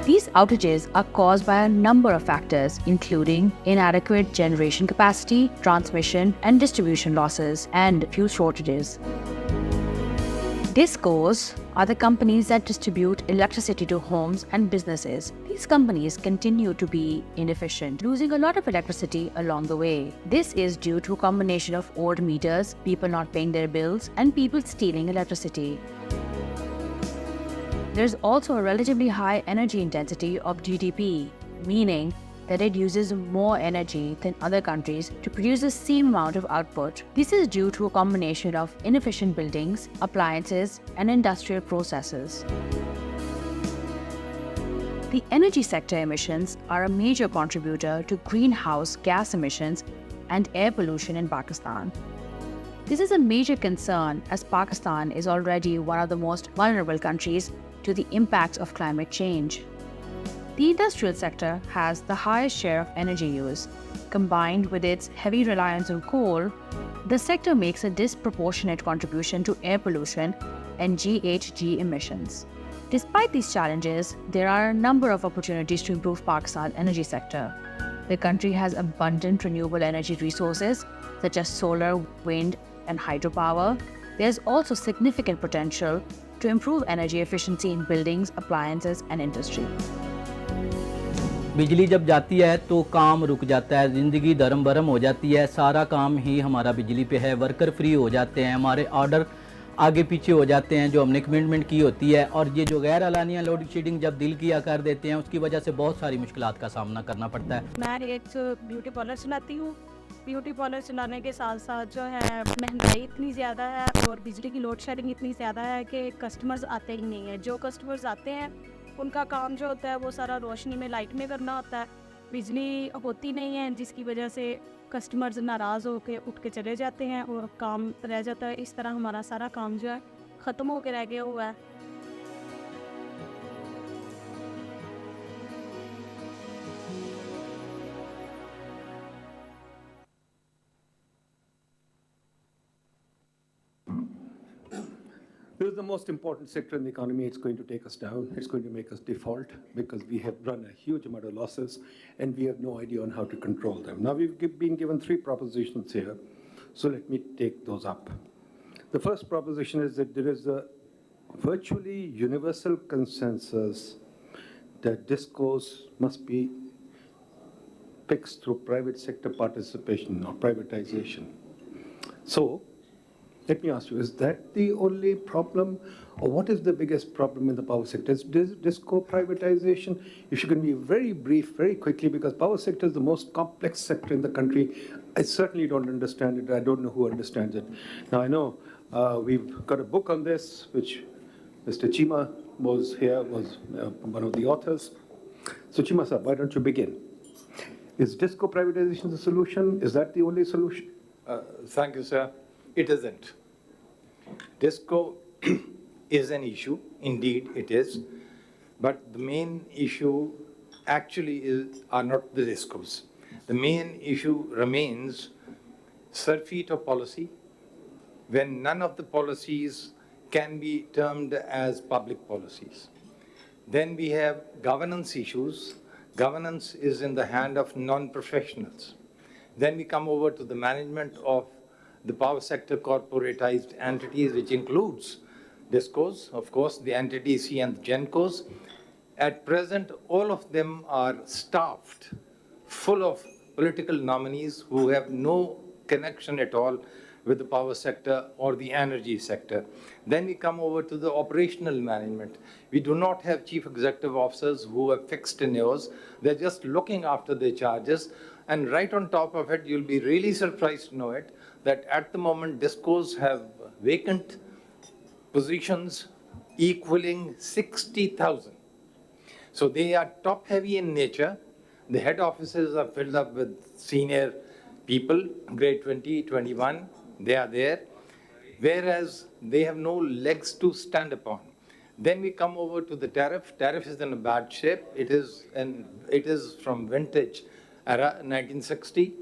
These outages are caused by a number of factors, including inadequate generation capacity, transmission and distribution losses, and fuel shortages. DISCOs are the companies that distribute electricity to homes and businesses. These companies continue to be inefficient, losing a lot of electricity along the way. This is due to a combination of old meters, people not paying their bills, and people stealing electricity. There's also a relatively high energy intensity of GDP, meaning that it uses more energy than other countries to produce the same amount of output. This is due to a combination of inefficient buildings, appliances, and industrial processes. The energy sector emissions are a major contributor to greenhouse gas emissions and air pollution in Pakistan. This is a major concern as Pakistan is already one of the most vulnerable countries to the impacts of climate change. The industrial sector has the highest share of energy use. Combined with its heavy reliance on coal, the sector makes a disproportionate contribution to air pollution and GHG emissions. Despite these challenges, there are a number of opportunities to improve Pakistan's energy sector. The country has abundant renewable energy resources such as solar, wind, and hydropower. There's also significant potential to improve energy efficiency in buildings, appliances, and industry. बिजली जब जाती है तो काम रुक जाता है, ज़िंदगी धर्म भरम हो जाती है, सारा काम ही हमारा बिजली पे है, वर्कर फ्री हो जाते हैं, हमारे ऑर्डर आगे पीछे हो जाते हैं जो हमने कमिटमेंट की होती है, और ये जो गैर अलानिया लोड शेडिंग जब दिल किया कर देते हैं उसकी वजह से बहुत सारी मुश्किलात का सामना करना पड़ता है। मैं एक ब्यूटी पार्लर चलाती हूँ। ब्यूटी पार्लर चलाने के साथ साथ जो है महंगाई इतनी ज़्यादा है और बिजली की लोड शेडिंग इतनी ज़्यादा है कि कस्टमर्स आते ही नहीं हैं। जो कस्टमर्स आते हैं उनका काम जो होता है वो सारा रोशनी में लाइट में करना होता है, बिजली होती नहीं है जिसकी वजह से कस्टमर्स नाराज़ होकर उठ के चले जाते हैं और काम रह जाता है। इस तरह हमारा सारा काम जो है ख़त्म होकर रह गया हुआ है। This is the most important sector in the economy. It's going to take us down. It's going to make us default because we have run a huge amount of losses and we have no idea on how to control them. Now, we've been given 3 propositions here, so let me take those up. The first proposition is that there is a virtually universal consensus that discourse must be fixed through private sector participation or privatization. So, let me ask you, is that the only problem, or what is the biggest problem in the power sector? Is disco privatization? If you can be very brief, very quickly, because power sector is the most complex sector in the country. I certainly don't understand it. I don't know who understands it. Now, I know we've got a book on this, which Mr. Chima was one of the authors. So Chima sir, why don't you begin? Is disco privatization the solution? Is that the only solution? Thank you, sir. It isn't. Disco is an issue, indeed it is, but the main issue actually are not the discos. The main issue remains surfeit of policy, when none of the policies can be termed as public policies. Then we have governance issues. Governance is in the hand of non-professionals. Then we come over to the management of the power sector corporatized entities, which includes DISCOs, of course, the NTDC and the GENCOs. At present, all of them are staffed, full of political nominees who have no connection at all with the power sector or the energy sector. Then we come over to the operational management. We do not have chief executive officers who have fixed tenures. They're just looking after their charges. And right on top of it, you'll be really surprised to know it, that at the moment, DISCOs have vacant positions equaling 60,000. So they are top-heavy in nature. The head offices are filled up with senior people, grade 20, 21, they are there, whereas they have no legs to stand upon. Then we come over to the tariff. Tariff is in a bad shape. It is from vintage era, 1960.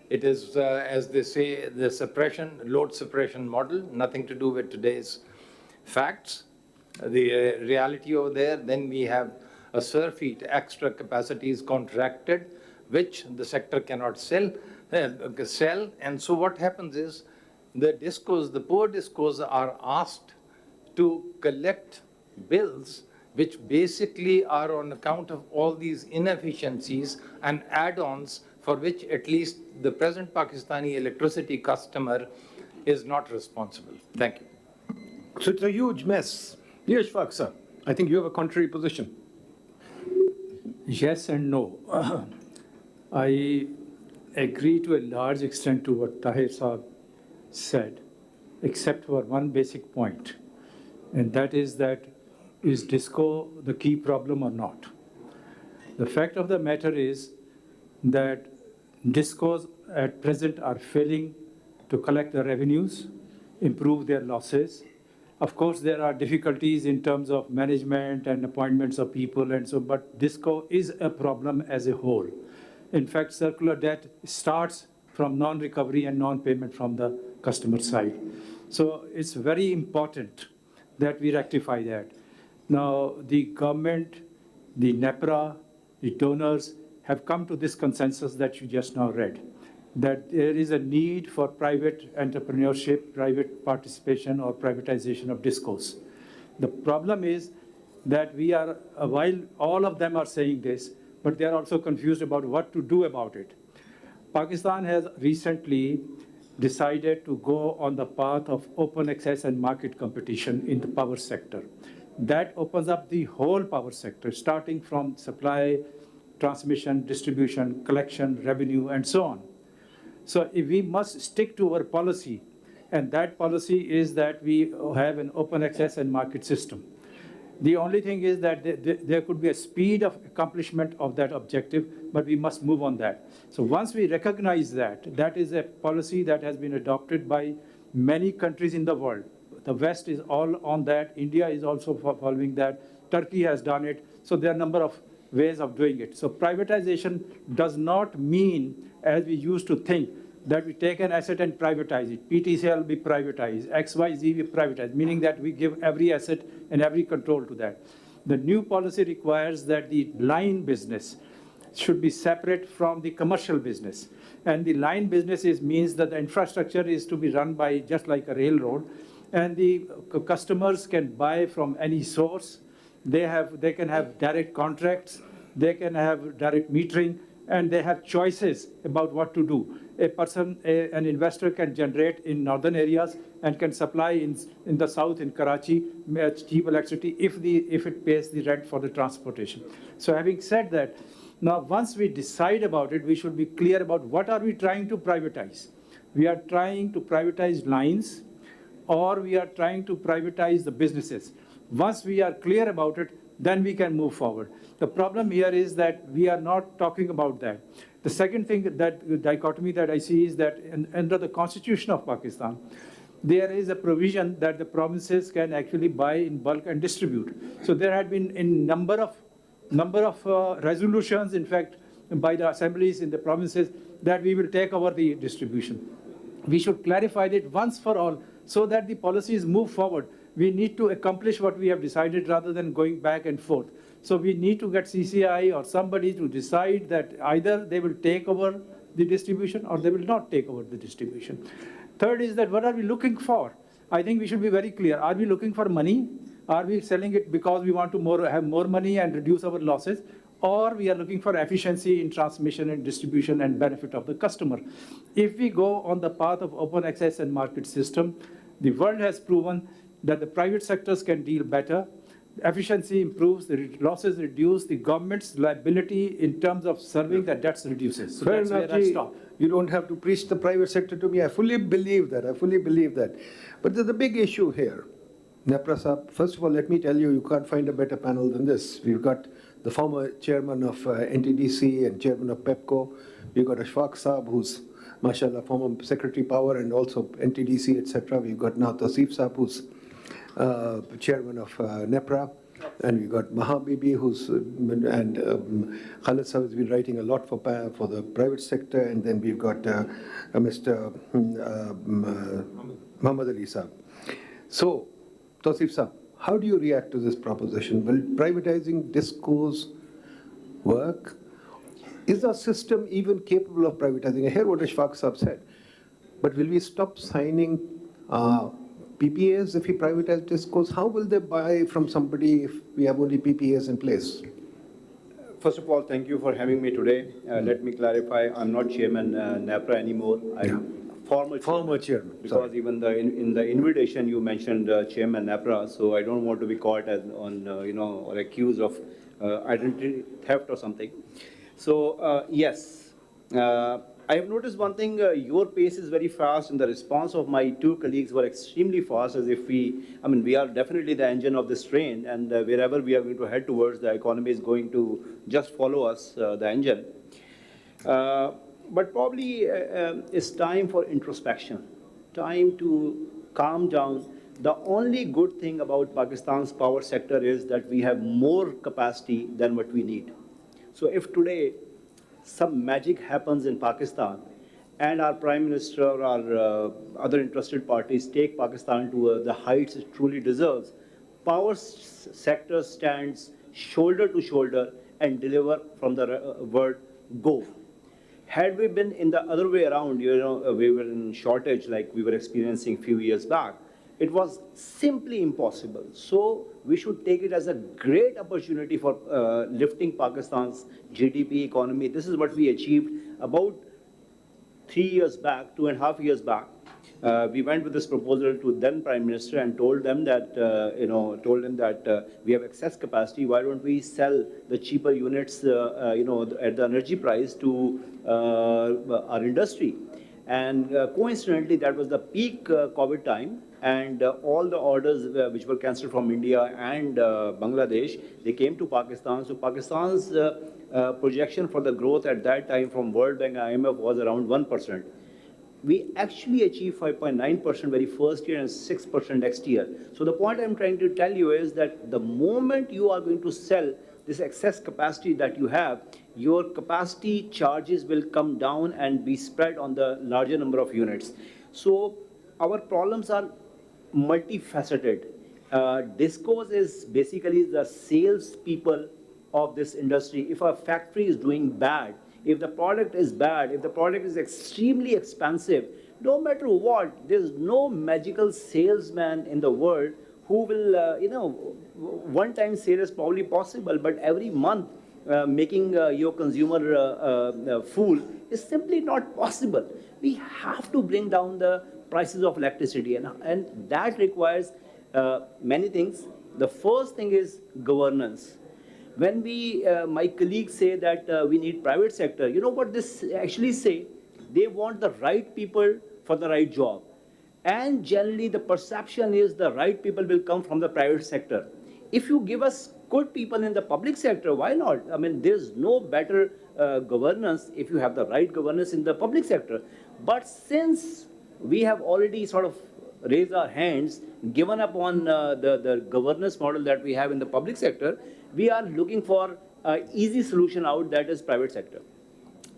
It is, as they say, the load suppression model, nothing to do with today's facts, the reality over there. Then we have a surfeit, extra capacities contracted, which the sector cannot sell. And so what happens is the DISCOs, the poor DISCOs are asked to collect bills which basically are on account of all these inefficiencies and add-ons for which at least the present Pakistani electricity customer is not responsible. Thank you. So it's a huge mess. Yash Faksa, I think you have a contrary position. Yes and no. I agree to a large extent to what Tahir Saab said, except for one basic point, and that is DISCO the key problem or not? The fact of the matter is that DISCOs at present are failing to collect the revenues, improve their losses. Of course, there are difficulties in terms of management and appointments of people and so, but DISCO is a problem as a whole. In fact, circular debt starts from non-recovery and non-payment from the customer side. So it's very important that we rectify that. Now, the government, the NEPRA, the donors have come to this consensus that you just now read, that there is a need for private entrepreneurship, private participation, or privatization of DISCOs. The problem is that we are, while all of them are saying this, but they are also confused about what to do about it. Pakistan has recently decided to go on the path of open access and market competition in the power sector. That opens up the whole power sector, starting from supply, transmission, distribution, collection, revenue, and so on. So if we must stick to our policy, and that policy is that we have an open access and market system. The only thing is that there could be a speed of accomplishment of that objective, but we must move on that. So once we recognize that, that is a policy that has been adopted by many countries in the world. The West is all on that. India is also following that. Turkey has done it. So there are a number of ways of doing it. So privatization does not mean, as we used to think, that we take an asset and privatize it. PTCL will be privatized, XYZ will be privatized, meaning that we give every asset and every control to that. The new policy requires that the line business should be separate from the commercial business. And the line business means that the infrastructure is to be run by just like a railroad, and the customers can buy from any source. They can have direct contracts, they can have direct metering, and they have choices about what to do. An investor can generate in northern areas and can supply in the south, in Karachi, cheap electricity if it pays the rent for the transportation. So having said that, now once we decide about it, we should be clear about what are we trying to privatize. We are trying to privatize lines, or we are trying to privatize the businesses. Once we are clear about it, then we can move forward. The problem here is that we are not talking about that. The second thing, that dichotomy that I see, is that under the Constitution of Pakistan, there is a provision that the provinces can actually buy in bulk and distribute. So there had been a number of resolutions, in fact, by the assemblies in the provinces, that we will take over the distribution. We should clarify it once for all so that the policies move forward. We need to accomplish what we have decided rather than going back and forth. So we need to get CCI or somebody to decide that either they will take over the distribution or they will not take over the distribution. Third is that what are we looking for? I think we should be very clear. Are we looking for money? Are we selling it because we want to have more money and reduce our losses? Or we are looking for efficiency in transmission and distribution and benefit of the customer? If we go on the path of open access and market system, the world has proven that the private sectors can deal better, efficiency improves, the losses reduce, the government's liability in terms of serving the debts reduces. So Fair that's enough, where I Ji. stop. You don't have to preach the private sector to me. I fully believe that. I fully believe that. But there's a big issue here. Nepra Saab, first of all, let me tell you, you can't find a better panel than this. We've got the former chairman of NTDC and chairman of PEPCO. We've got Ashfaq Saab, who's, mashallah, former secretary power and also NTDC, etc. We've got now Tasif Saab, who's chairman of NEPRA. And we've got Maha Bibi, who's, and Khalid Saab has been writing a lot for the private sector. And then we've got Mr. Muhammad Ali Saab. So, Tasif Saab, how do you react to this proposition? Will privatizing discourse work? Is our system even capable of privatizing? I hear what Ashfaq Saab said, but will we stop signing PPAs if we privatize discourse? How will they buy from somebody if we have only PPAs in place? First of all, thank you for having me today. Let me clarify, I'm not chairman NAPRA anymore. I'm former chairman. Because sorry. Even in the invitation you mentioned chairman NAPRA, so I don't want to be caught as on or accused of identity theft or something. So yes, I have noticed one thing, your pace is very fast and the response of my two colleagues were extremely fast, as if we are definitely the engine of this train, and wherever we are going to head towards, the economy is going to just follow us, the engine. But probably it's time for introspection, time to calm down. The only good thing about Pakistan's power sector is that we have more capacity than what we need. So if today some magic happens in Pakistan and our Prime Minister or our other interested parties take Pakistan to the heights it truly deserves, power sector stands shoulder to shoulder and deliver from the word go. Had we been in the other way around, we were in shortage like we were experiencing a few years back, it was simply impossible. So we should take it as a great opportunity for lifting Pakistan's GDP economy. This is what we achieved about 3 years back, 2.5 years back. We went with this proposal to then Prime Minister and told them that, we have excess capacity. Why don't we sell the cheaper units, at the energy price to our industry? And coincidentally, that was the peak COVID time. And all the orders which were cancelled from India and Bangladesh, they came to Pakistan. So Pakistan's projection for the growth at that time from World Bank and IMF was around 1%. We actually achieved 5.9% very first year and 6% next year. So the point I'm trying to tell you is that the moment you are going to sell this excess capacity that you have, your capacity charges will come down and be spread on the larger number of units. So our problems are multifaceted. Discos is basically the sales people of this industry. If a factory is doing bad, if the product is bad, if the product is extremely expensive, no matter what, there's no magical salesman in the world who will, one-time sale is probably possible, but every month making your consumer fool is simply not possible. We have to bring down the prices of electricity, and that requires many things. The first thing is governance. When my colleagues say that we need private sector, you know what this actually say? They want the right people for the right job. And generally the perception is the right people will come from the private sector. If you give us good people in the public sector, why not? I mean, there's no better governance if you have the right governance in the public sector. But since we have already sort of raised our hands, given up on the governance model that we have in the public sector, we are looking for an easy solution out, that is private sector.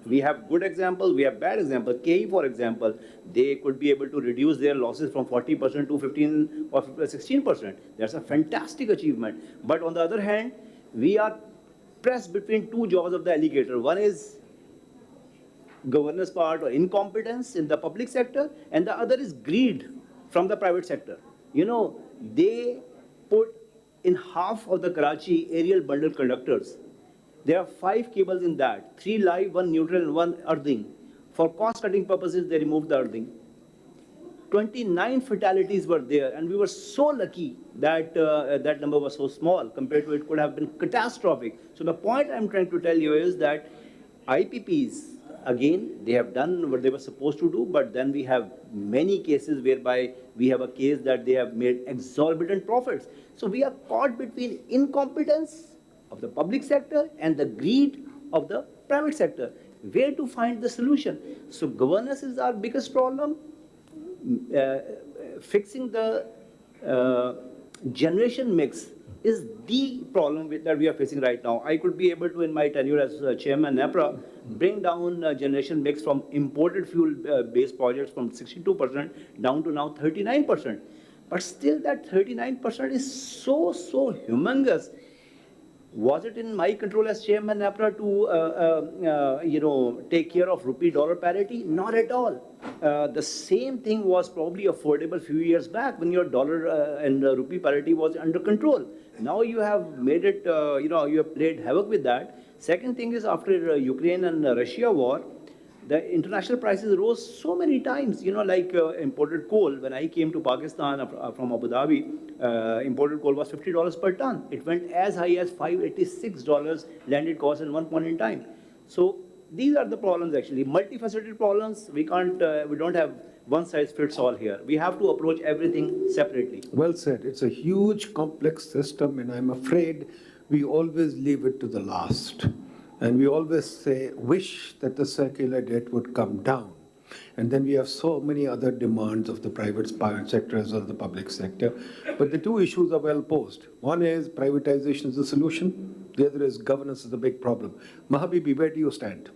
We have good examples, we have bad examples. KE, for example, they could be able to reduce their losses from 40% to 15 or 16%. That's a fantastic achievement. But on the other hand, we are pressed between two jaws of the alligator. One is governance part or incompetence in the public sector, and the other is greed from the private sector. You know, they put in half of the Karachi aerial bundle conductors. There are 5 cables in that, 3 live, 1 neutral, and 1 earthing. For cost-cutting purposes, they removed the earthing. 29 fatalities were there, and we were so lucky that that number was so small. Compared to it, could have been catastrophic. So the point I'm trying to tell you is that IPPs, again, they have done what they were supposed to do, but then we have many cases whereby we have a case that they have made exorbitant profits. So we are caught between incompetence of the public sector and the greed of the private sector. Where to find the solution? So governance is our biggest problem. Fixing the generation mix is the problem that we are facing right now. I could be able to, in my tenure as chairman NAPRA, bring down generation mix from imported fuel-based projects from 62% down to now 39%. But still that 39% is so humongous. Was it in my control as chairman NAPRA to take care of rupee-dollar parity? Not at all. The same thing was probably affordable a few years back when your dollar and rupee parity was under control. Now you have made it, you have played havoc with that. Second thing is, after Ukraine and Russia war, the international prices rose so many times, like imported coal. When I came to Pakistan from Abu Dhabi, imported coal was $50 per ton. It went as high as $586 landed cost at one point in time. So these are the problems, actually, multifaceted problems. We don't have one size fits all here. We have to approach everything separately. Well said. It's a huge, complex system, and I'm afraid we always leave it to the last. And we always wish that the circular debt would come down. And then we have so many other demands of the private sector as well as the public sector. But the two issues are well posed. One is privatization is the solution. The other is governance is the big problem. Mahabibi, where do you stand?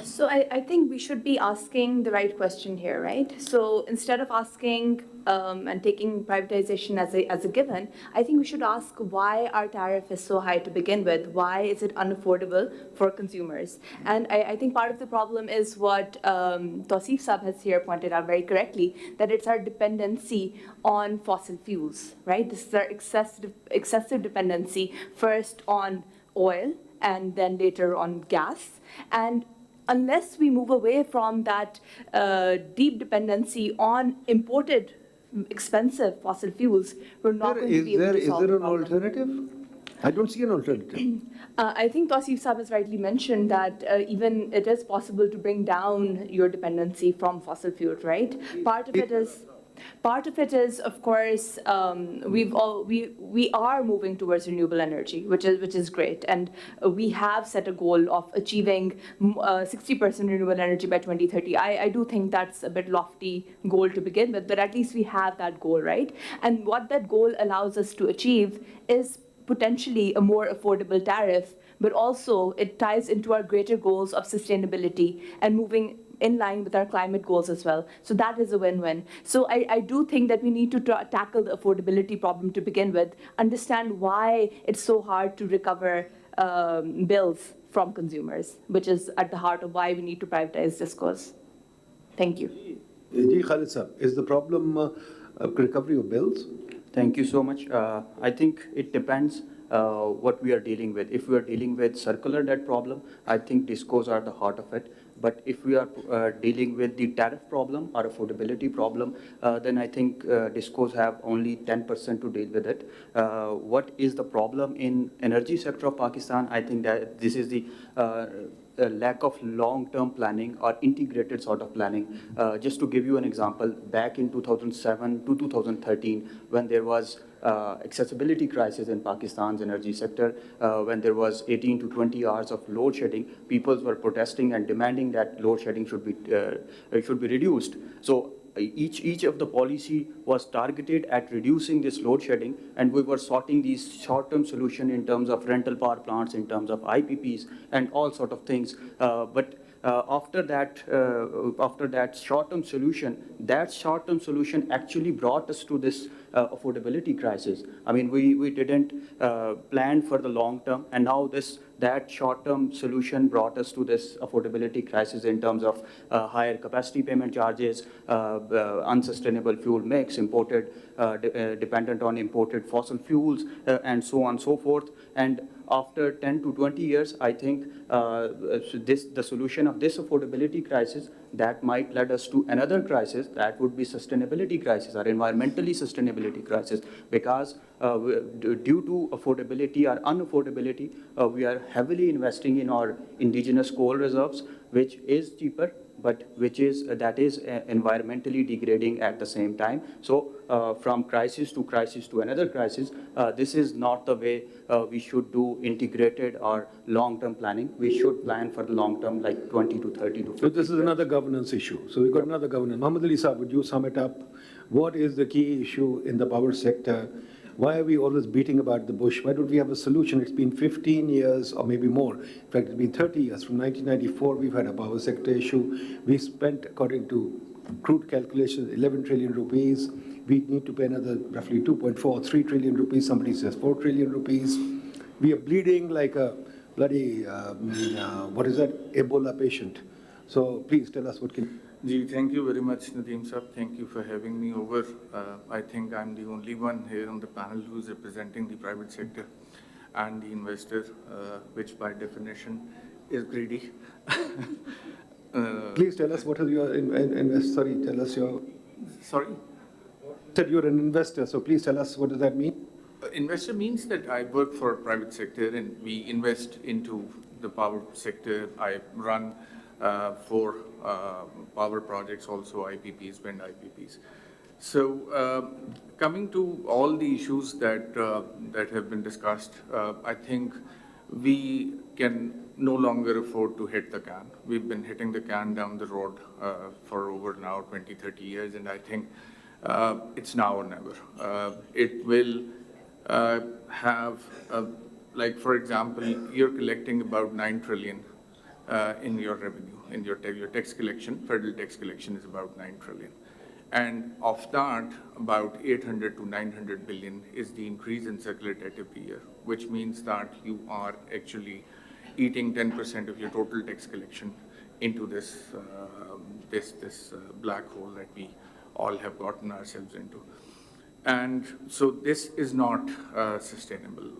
So I think we should be asking the right question here, right? So instead of asking and taking privatization as a given, I think we should ask why our tariff is so high to begin with. Why is it unaffordable for consumers? And I think part of the problem is what Tausif Saab has here pointed out very correctly, that it's our dependency on fossil fuels, right? This is our excessive dependency, first on oil and then later on gas. And unless we move away from that deep dependency on imported expensive fossil fuels, we're not going to be able to solve the problem. Is there an alternative? I don't see an alternative. I think Tausif Saab has rightly mentioned that even it is possible to bring down your dependency from fossil fuels, right? Part of it is, of course, we are moving towards renewable energy, which is great, and we have set a goal of achieving 60% renewable energy by 2030. I do think that's a bit lofty goal to begin with, but at least we have that goal, right? And what that goal allows us to achieve is potentially a more affordable tariff, but also it ties into our greater goals of sustainability and moving in line with our climate goals as well. So that is a win-win. So I do think that we need to tackle the affordability problem to begin with, understand why it's so hard to recover bills from consumers, which is at the heart of why we need to privatize discourse. Thank you. Ji Khalid sir, is the problem recovery of bills? Thank you so much. I think it depends what we are dealing with. If we are dealing with circular debt problem, I think discos are the heart of it. But if we are dealing with the tariff problem or affordability problem, then I think discos have only 10% to deal with it. What is the problem in energy sector of Pakistan? I think that this is the lack of long-term planning or integrated sort of planning. Just to give you an example, back in 2007 to 2013, when there was accessibility crisis in Pakistan's energy sector, when there was 18 to 20 hours of load shedding, people were protesting and demanding that load shedding should be reduced. So each of the policy was targeted at reducing this load shedding, and we were sorting these short-term solution in terms of rental power plants, in terms of IPPs, and all sort of things. But after that short-term solution actually brought us to this affordability crisis. I mean, we didn't plan for the long term, and now that short-term solution brought us to this affordability crisis in terms of higher capacity payment charges, unsustainable fuel mix, dependent on imported fossil fuels, and so on and so forth. And after 10 to 20 years, I think the solution of this affordability crisis, that might lead us to another crisis, that would be sustainability crisis or environmentally sustainability crisis, because due to affordability or unaffordability, we are heavily investing in our indigenous coal reserves, which is cheaper, but that is environmentally degrading at the same time. So from crisis to another crisis, this is not the way we should do integrated or long-term planning. We should plan for the long-term, like 20 to 30 to 50 So this is another governance issue. So we've got another governance. Mohammed Ali Saab, would you sum it up? What is the key issue in the power sector? Why are we always beating about the bush? Why don't we have a solution? It's been 15 years or maybe more. In fact, it's been 30 years. From 1994, we've had a power sector issue. We spent, according to crude calculations, 11 trillion rupees. We need to pay another roughly 2.4, 3 trillion rupees. Somebody says 4 trillion rupees. We are bleeding like a bloody, Ebola patient. So please tell us what can... Ji, thank you very much, Nadeem sir. Thank you for having me over. I think I'm the only one here on the panel who's representing the private sector and the investor, which by definition is greedy. Please tell us what is your Sorry, tell us your... Sorry? You said you're an investor, so please tell us what does that mean? Investor means that I work for private sector and we invest into the power sector. I run for power projects, also IPPs, wind IPPs. So coming to all the issues that have been discussed, I think we can no longer afford to hit the can. We've been hitting the can down the road for over now 20, 30 years, and I think it's now or never. It will have, like for example, you're collecting about 9 trillion in your revenue, in your tax collection. Federal tax collection is about 9 trillion. And of that, about 800 to 900 billion is the increase in circular debt every year, which means that you are actually eating 10% of your total tax collection into this black hole that we all have gotten ourselves into. And so this is not sustainable.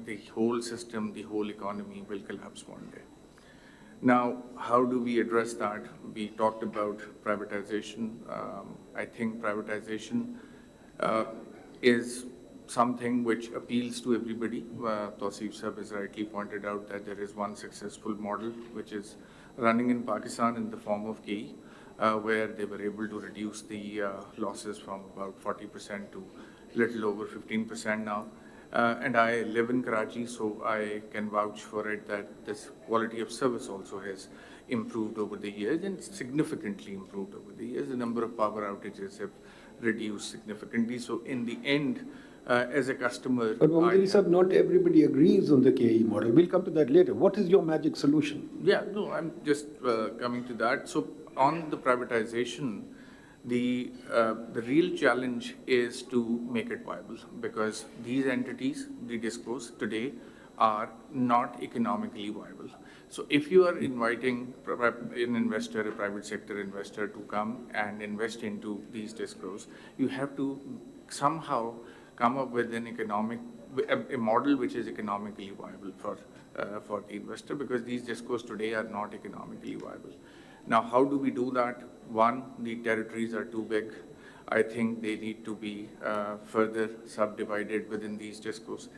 The whole system, the whole economy will collapse one day. Now, how do we address that? We talked about privatization. I think privatization is something which appeals to everybody. Tausif Sahab has rightly pointed out that there is one successful model which is running in Pakistan in the form of KE, where they were able to reduce the losses from about 40% to little over 15% now. And I live in Karachi, so I can vouch for it that this quality of service also has improved over the years and significantly improved over the years. The number of power outages have reduced significantly. So in the end, as a customer. But Mohammad Ali Sahab, not everybody agrees on the KE model. We'll come to that later. What is your magic solution? Yeah, no, I'm just coming to that. So on the privatization, the real challenge is to make it viable, because these entities, the discos today, are not economically viable. So if you are inviting an investor, a private sector investor, to come and invest into these discos, you have to somehow come up with a model which is economically viable for the investor, because these discos today are not economically viable. Now, how do we do that? One, the territories are too big. I think they need to be further subdivided within these discos.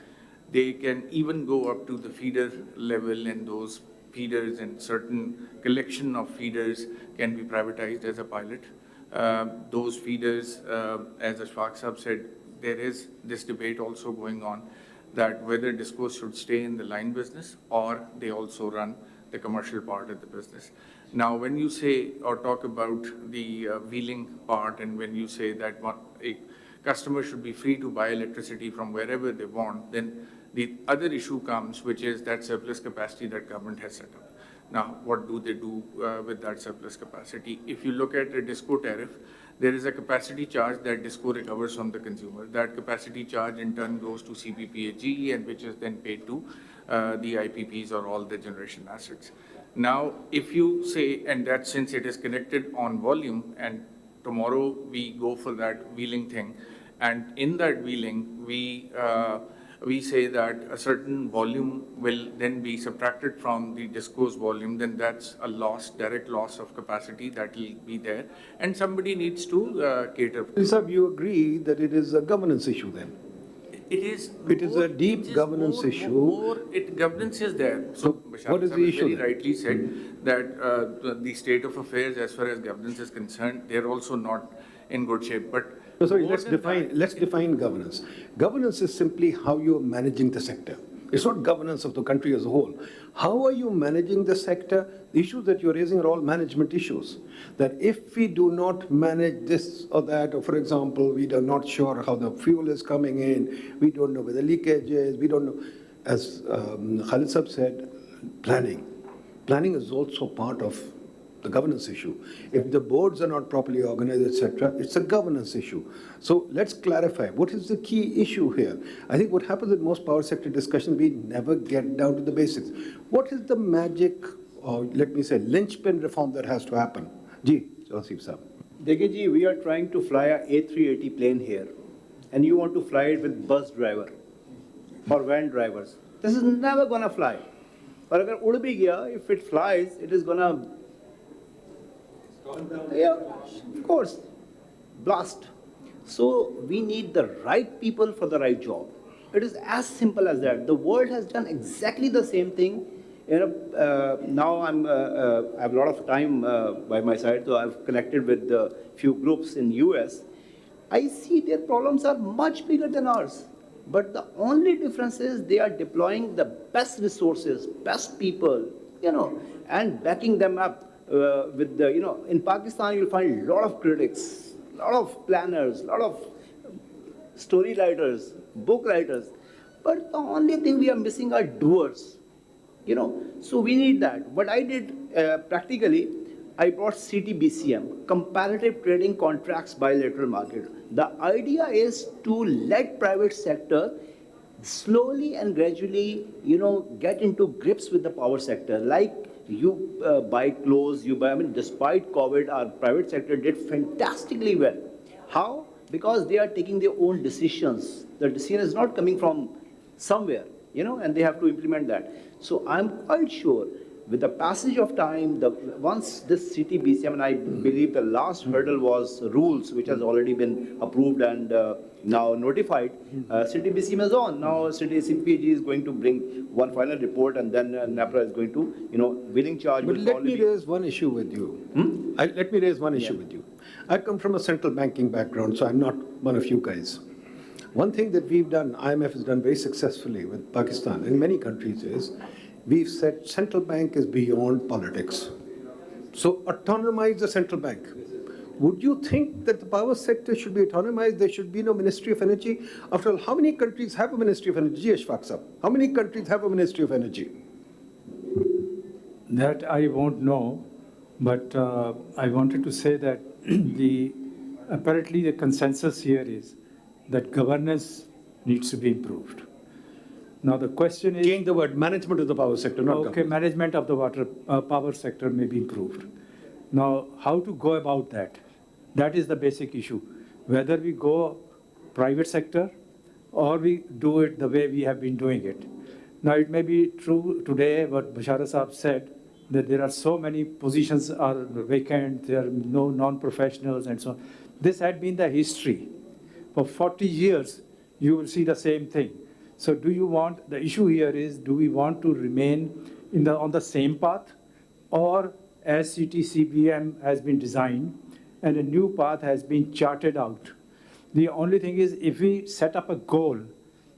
They can even go up to the feeder level, and those feeders and certain collection of feeders can be privatized as a pilot. Those feeders, as Ashfaq Sahab said, there is this debate also going on that whether discos should stay in the line business or they also run the commercial part of the business. Now, when you say or talk about the wheeling part, and when you say that a customer should be free to buy electricity from wherever they want, then the other issue comes, which is that surplus capacity that government has set up. Now, what do they do with that surplus capacity? If you look at a disco tariff, there is a capacity charge that disco recovers from the consumer. That capacity charge in turn goes to CPPAG, and which is then paid to the IPPs or all the generation assets. Now, if you say, and that since it is connected on volume, and tomorrow we go for that wheeling thing, and in that wheeling, we say that a certain volume will then be subtracted from the disco's volume, then that's a loss, direct loss of capacity that will be there, and somebody needs to cater for it. Sir, you agree that it is a governance issue then? It is a deep governance issue. Governance is there. So what is the issue very rightly said that the state of affairs as far as governance is concerned, they're also not in good shape. But sorry, let's define governance. Governance is simply how you're managing the sector. It's not governance of the country as a whole. How are you managing the sector? The issues that you're raising are all management issues. That if we do not manage this or that, or for example, we are not sure how the fuel is coming in, we don't know where the leakage is, we don't know. As Khalid Sahab said, planning. Planning is also part of the governance issue. If the boards are not properly organized, etc., it's a governance issue. So let's clarify, what is the key issue here? I think what happens in most power sector discussions, we never get down to the basics. What is the magic, or let me say, linchpin reform that has to happen? Ji, Joseph Saab. Dekhe ji, we are trying to fly a A380 plane here, and you want to fly it with bus driver or van drivers. This is never gonna fly. But agar ud bhi gaya, if it flies, it is gonna, yeah, of course, blast. So we need the right people for the right job. It is as simple as that. The world has done exactly the same thing. Now I have a lot of time by my side, so I've connected with a few groups in US. I see their problems are much bigger than ours. But the only difference is they are deploying the best resources, best people, and backing them up. With the, in Pakistan, you'll find a lot of critics, a lot of planners, a lot of story writers, book writers. But the only thing we are missing are doers, So we need that. What I did practically, I brought CTBCM, Comparative Trading Contracts Bilateral Market. The idea is to let private sector slowly and gradually, get into grips with the power sector. Like you buy clothes, despite COVID, our private sector did fantastically well. How? Because they are taking their own decisions. The decision is not coming from somewhere, and they have to implement that. So I'm quite sure with the passage of time, once this CTBCM, and I believe the last hurdle was rules, which has already been approved and now notified. CTBCM is on. Now CPAG is going to bring one final report, and then NAPRA is going to, wheeling charge. But let me raise one issue with you. Let me raise one issue with you. I come from a central banking background, so I'm not one of you guys. One thing that we've done, IMF has done very successfully with Pakistan and many countries is, we've said central bank is beyond politics. So autonomize the central bank. Would you think that the power sector should be autonomized? There should be no Ministry of Energy? After all, how many countries have a Ministry of Energy? Ashfaq Sahab, how many countries have a Ministry of Energy? That I won't know, but I wanted to say that apparently the consensus here is that governance needs to be improved. Now the question is... Change the word, management of the power sector, not Okay, management of the power sector may be improved. Now, how to go about that? That is the basic issue. Whether we go private sector or we do it the way we have been doing it. Now, it may be true today what Bashara Saab said, that there are so many positions are vacant, there are no non-professionals and so on. This had been the history. For 40 years, you will see the same thing. So do you want, the issue here is, do we want to remain on the same path, or as CTCBM has been designed and a new path has been charted out? The only thing is, if we set up a goal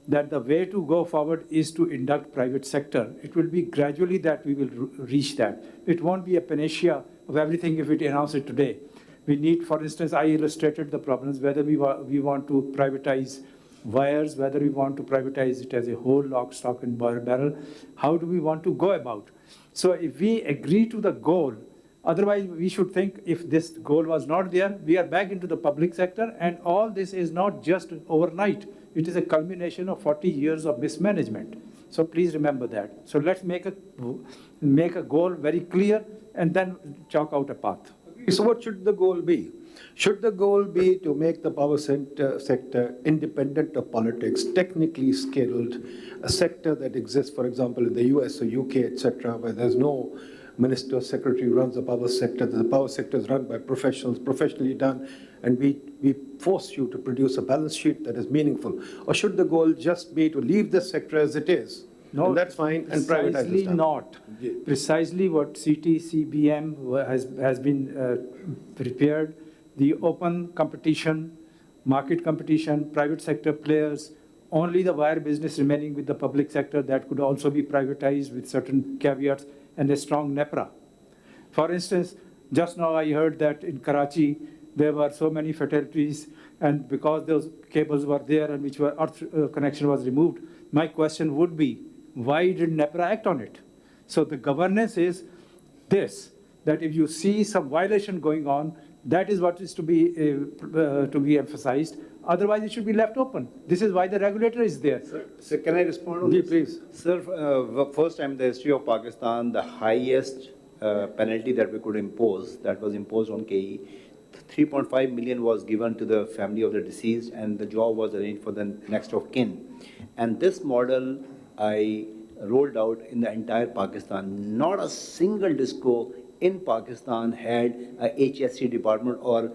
that the way to go forward is to induct private sector, it will be gradually that we will reach that. It won't be a panacea of everything if we announce it today. We need, for instance, I illustrated the problems, whether we want to privatize wires, whether we want to privatize it as a whole, lock, stock, and barrel. How do we want to go about? So if we agree to the goal, otherwise we should think if this goal was not there, we are back into the public sector, and all this is not just overnight. It is a culmination of 40 years of mismanagement. So please remember that. So let's make a goal very clear and then chalk out a path. So what should the goal be? Should the goal be to make the power sector independent of politics, technically skilled, a sector that exists, for example, in the US or UK, etc., where there's no minister or secretary who runs the power sector, the power sector is run by professionals, professionally done, and we force you to produce a balance sheet that is meaningful? Or should the goal just be to leave the sector as it is? No, and that's fine, and privatize precisely it. not. Precisely what CTCBM has been prepared, the open competition, market competition, private sector players, only the wire business remaining with the public sector that could also be privatized with certain caveats, and a strong NEPRA. For instance, just now I heard that in Karachi, there were so many fatalities, and because those cables were there and which were earth connection was removed, my question would be, why did NEPRA act on it? So the governance is this, that if you see some violation going on, that is what is to be emphasized. Otherwise, it should be left open. This is why the regulator is there. Sir, can I respond on this? Please. Sir, first time in the history of Pakistan, the highest penalty that we could impose, that was imposed on KE, 3.5 million was given to the family of the deceased, and the job was arranged for the next of kin. And this model I rolled out in the entire Pakistan. Not a single disco in Pakistan had a HSC department or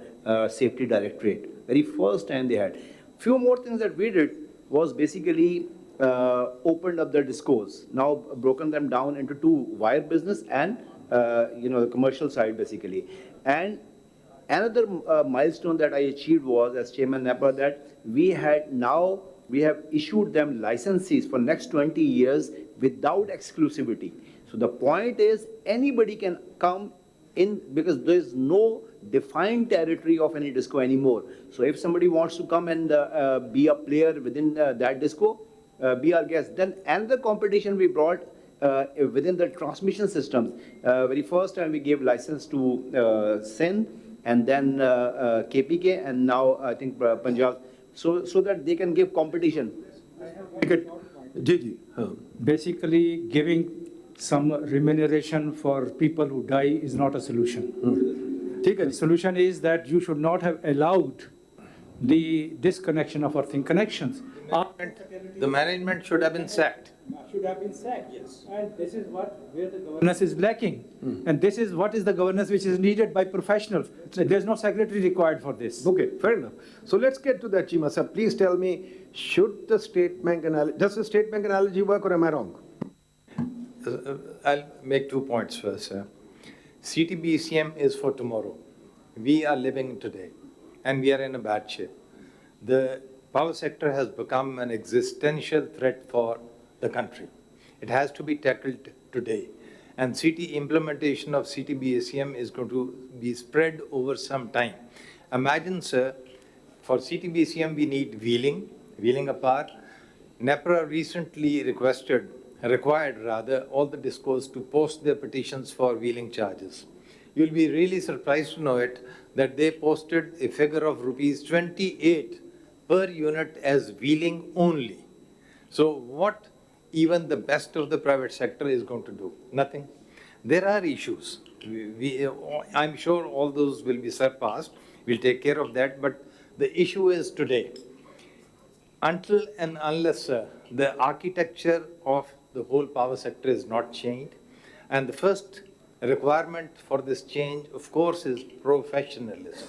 safety directorate. Very first time they had. Few more things that we did was basically opened up the discos. Now broken them down into two, wire business and the commercial side basically. And another milestone that I achieved was, as Chairman NEPA, that we have issued them licenses for next 20 years without exclusivity. So the point is, anybody can come in because there is no defined territory of any disco anymore. So if somebody wants to come and be a player within that disco, be our guest. Then another competition we brought within the transmission systems. Very first time we gave license to SIN, and then KPK, and now I think Punjab, so that they can give competition. Basically, giving some remuneration for people who die is not a solution. The solution is that you should not have allowed the disconnection of earthing connections. The management should have been sacked. Should have been sacked, yes. And this is where the governance is lacking. And this is what is the governance which is needed by professionals. There's no secretary required for this. Okay, fair enough. So let's get to that, Chima sir. Please tell me, should the state bank analogy, does the state bank analogy work, or am I wrong? I'll make 2 points first, sir. CTBCM is for tomorrow. We are living today, and we are in a bad shape. The power sector has become an existential threat for the country. It has to be tackled today. and implementation of CTBACM is going to be spread over some time. Imagine, sir, for CTBACM we need wheeling apart. NEPRA recently required all the discos to post their petitions for wheeling charges. You'll be really surprised to know it that they posted a figure of rupees 28 per unit as wheeling only. So what even the best of the private sector is going to do? Nothing. There are issues. I'm sure all those will be surpassed. We'll take care of that. But the issue is today, until and unless the architecture of the whole power sector is not changed, and the first requirement for this change, of course, is professionalism.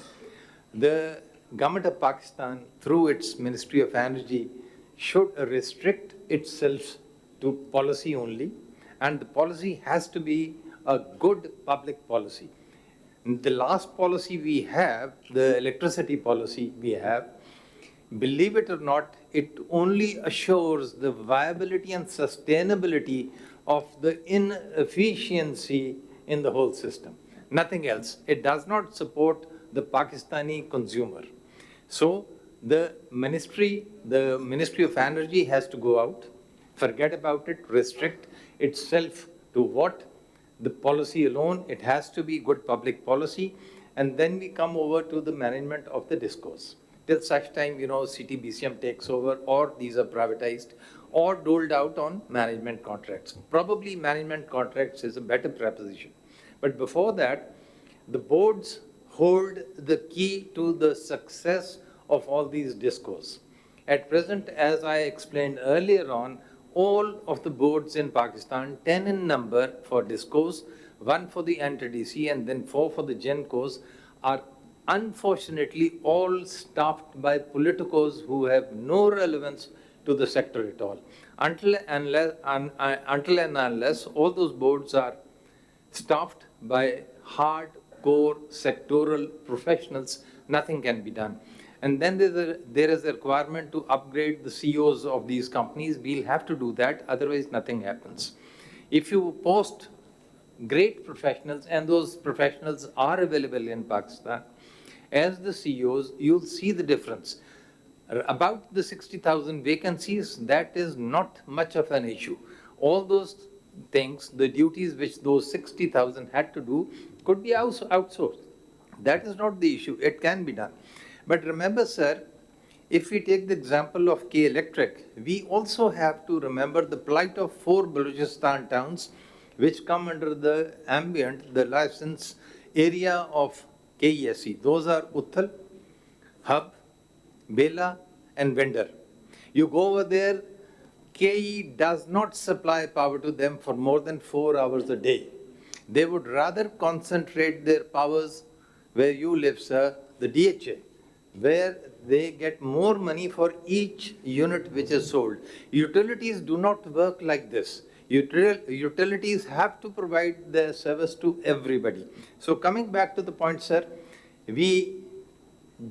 The government of Pakistan, through its Ministry of Energy, should restrict itself to policy only, and the policy has to be a good public policy. The last policy we have, the electricity policy we have, believe it or not, it only assures the viability and sustainability of the inefficiency in the whole system. Nothing else. It does not support the Pakistani consumer. So the Ministry of Energy has to go out, forget about it, restrict itself to what? The policy alone. It has to be good public policy. And then we come over to the management of the discourse. Till such time, CTBCM takes over, or these are privatized, or doled out on management contracts. Probably management contracts is a better proposition. But before that, the boards hold the key to the success of all these discourse. At present, as I explained earlier on, all of the boards in Pakistan, 10 in number for discourse, 1 for the NTDC and then 4 for the GENCOs, are unfortunately all staffed by politicos who have no relevance to the sector at all. Until and unless all those boards are staffed by hardcore sectoral professionals, nothing can be done. And then there is a requirement to upgrade the CEOs of these companies. We'll have to do that, otherwise nothing happens. If you post great professionals, and those professionals are available in Pakistan, as the CEOs, you'll see the difference. About the 60,000 vacancies, that is not much of an issue. All those things, the duties which those 60,000 had to do, could be outsourced. That is not the issue. It can be done. But remember, sir, if we take the example of K Electric, we also have to remember the plight of 4 Balochistan towns which come under the the license area of KESE. Those are Uthal, Hub, Bela, and Vendor. You go over there, KE does not supply power to them for more than 4 hours a day. They would rather concentrate their powers where you live, sir, the DHA, where they get more money for each unit which is sold. Utilities do not work like this. Utilities have to provide their service to everybody. So coming back to the point, sir, we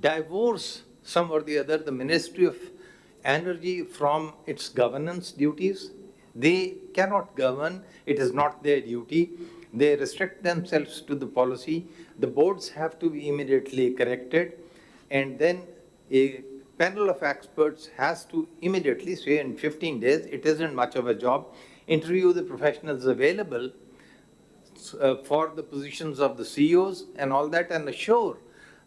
divorce some or the other the Ministry of Energy from its governance duties. They cannot govern. It is not their duty. They restrict themselves to the policy. The boards have to be immediately corrected. And then a panel of experts has to immediately, say in 15 days, it isn't much of a job, interview the professionals available for the positions of the CEOs and all that, and assure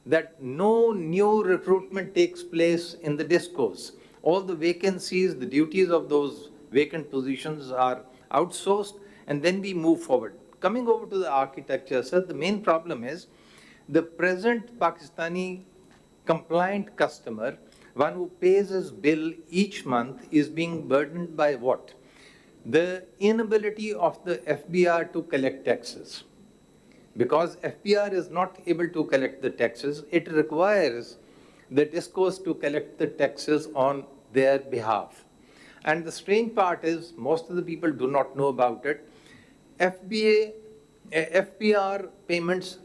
that no new recruitment takes place in the discourse. All the vacancies, the duties of those vacant positions are outsourced, and then we move forward. Coming over to the architecture, sir, the main problem is the present Pakistani compliant customer, one who pays his bill each month, is being burdened by what? The inability of the FBR to collect taxes. Because FBR is not able to collect the taxes, it requires the discourse to collect the taxes on their behalf. And the strange part is, most of the people do not know about it, FBR payments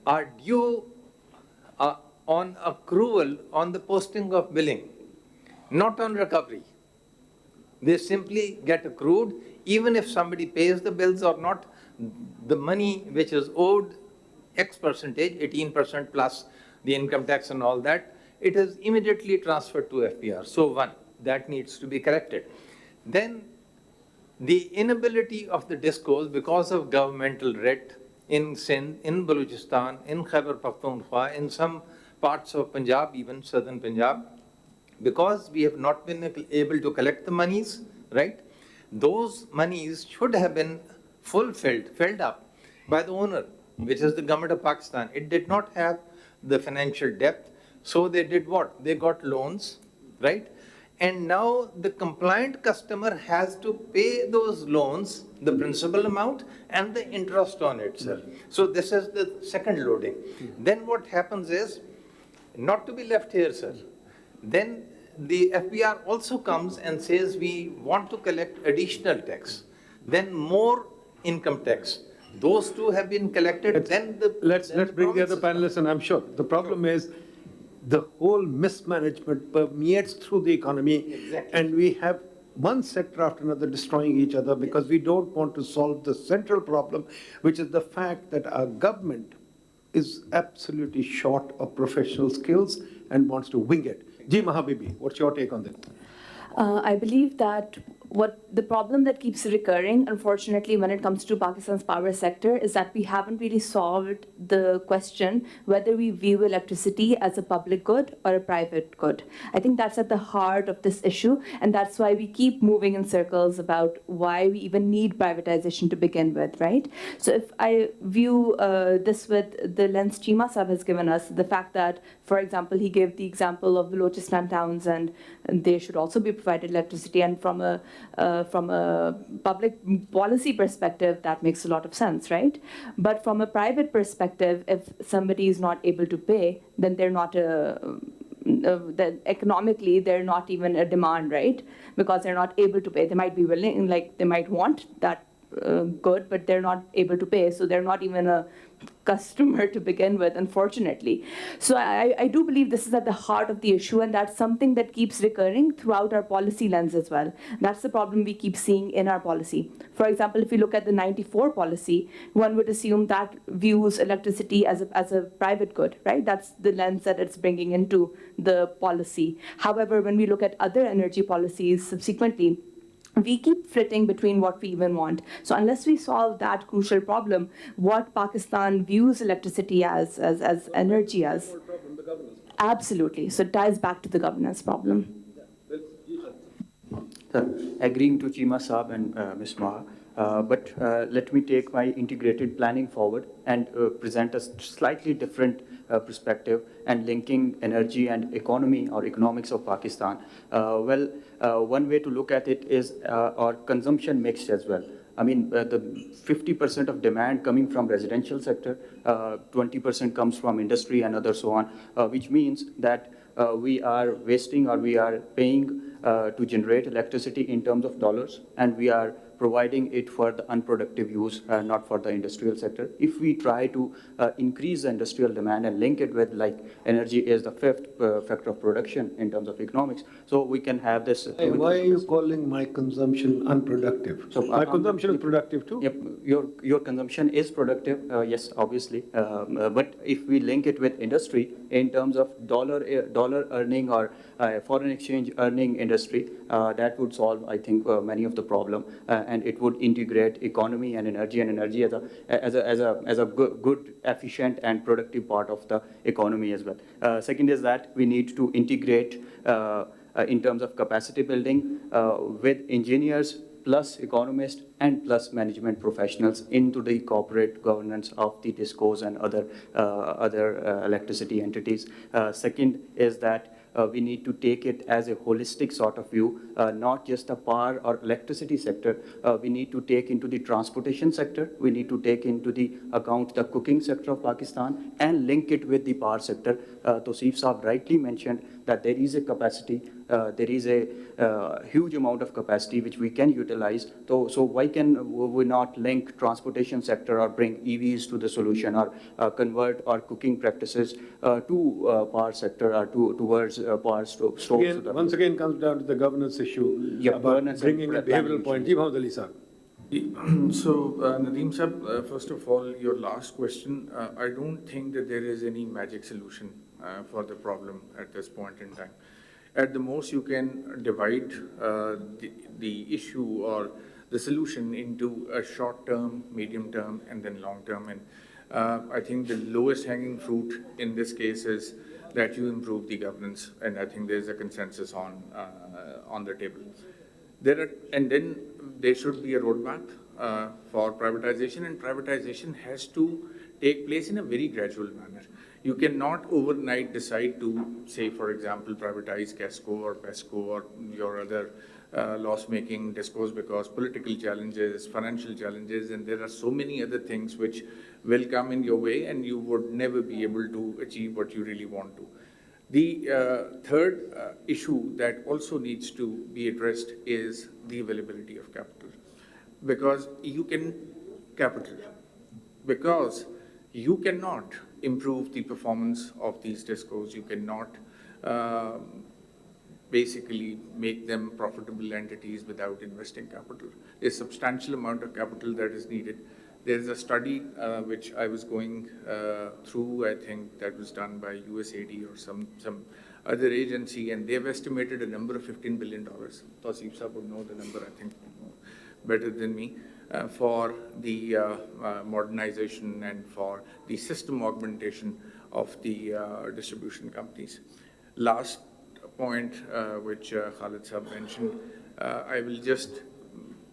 are due on accrual on the posting of billing, not on recovery. They simply get accrued, even if somebody pays the bills or not, the money which is owed X percentage, 18% plus the income tax and all that, it is immediately transferred to FPR. So one, that needs to be corrected. Then the inability of the discos because of governmental writ in Sindh, in Balochistan, in Khyber Pakhtunkhwa, in some parts of Punjab, even southern Punjab, because we have not been able to collect the monies, right? Those monies should have been filled up by the owner, which is the government of Pakistan. It did not have the financial depth, so they did what? They got loans, right? And now the compliant customer has to pay those loans, the principal amount and the interest on it, sir. So this is the second loading. Then what happens is, not to be left here, sir, then the FBR also comes and says we want to collect additional tax, then more income tax. Those two have been collected, then the... Let's bring the other panelists, and I'm sure the problem is the whole mismanagement permeates through the economy, and we have one sector after another destroying each other because we don't want to solve the central problem, which is the fact that our government is absolutely short of professional skills and wants to wing it. Ji Mahabibi, what's your take on this? I believe that the problem that keeps recurring, unfortunately, when it comes to Pakistan's power sector is that we haven't really solved the question whether we view electricity as a public good or a private good. I think that's at the heart of this issue, and that's why we keep moving in circles about why we even need privatization to begin with, right? So if I view this with the lens Chima Sahib has given us, the fact that, for example, he gave the example of Balochistan towns and they should also be provided electricity, and from a public policy perspective, that makes a lot of sense, right? But from a private perspective, if somebody is not able to pay, then they're not that economically they're not even a demand, right? Because they're not able to pay. They might be willing, like they might want that good, but they're not able to pay, so they're not even a customer to begin with, unfortunately. So I do believe this is at the heart of the issue, and that's something that keeps recurring throughout our policy lens as well. That's the problem we keep seeing in our policy. For example, if you look at the 94 policy, one would assume that views electricity as a private good, right? That's the lens that it's bringing into the policy. However, when we look at other energy policies subsequently, we keep flitting between what we even want. So unless we solve that crucial problem, what Pakistan views electricity as energy as, absolutely. So it ties back to the governance problem. Agreeing to Chima Saab and Ms. Maha, but let me take my integrated planning forward and present a slightly different perspective and linking energy and economy or economics of Pakistan. One way to look at it is our consumption mix as well. I mean, the 50% of demand coming from residential sector, 20% comes from industry and other so on, which means that we are wasting or we are paying to generate electricity in terms of dollars, and we are providing it for the unproductive use, not for the industrial sector. If we try to increase the industrial demand and link it with, like, energy is the fifth factor of production in terms of economics, so we can have this. Why are you calling my consumption unproductive? So my consumption is productive too? Yep, your consumption is productive, yes, obviously. But if we link it with industry in terms of dollar earning or foreign exchange earning industry, that would solve, I think, many of the problem. And it would integrate economy and energy as a good, efficient, and productive part of the economy as well. Second is that we need to integrate in terms of capacity building with engineers plus economists and plus management professionals into the corporate governance of the DISCOs and other electricity entities. Second is that we need to take it as a holistic sort of view, not just the power or electricity sector. We need to take into the transportation sector. We need to take into the account the cooking sector of Pakistan and link it with the power sector. Tosif Saab rightly mentioned that there is a capacity, there is a huge amount of capacity which we can utilize. So why can we not link transportation sector or bring EVs to the solution, or convert our cooking practices to power sector or towards power stoves? Once again comes down to the governance issue, about bringing a behavioral point. Ji Mohammad Ali Sahab. So, Nadeem Sab, first of all, your last question, I don't think that there is any magic solution for the problem at this point in time. At the most, you can divide the issue or the solution into a short term, medium term, and then long term. And I think the lowest hanging fruit in this case is that you improve the governance, and I think there's a consensus on the table. And then there should be a roadmap for privatization, and privatization has to take place in a very gradual manner. You cannot overnight decide to, say, for example, privatize Casco or Pesco or your other loss-making discos because political challenges, financial challenges, and there are so many other things which will come in your way, and you would never be able to achieve what you really want to. The third issue that also needs to be addressed is the availability of capital. Because you cannot improve the performance of these discos, you cannot basically make them profitable entities without investing capital. There's a substantial amount of capital that is needed. There is a study which I was going through, I think that was done by USAID or some other agency, and they've estimated a number of $15 billion. Tausif Saab would know the number, I think, better than me, for the modernization and for the system augmentation of the distribution companies. Last point, which Khalid Saab mentioned, I will just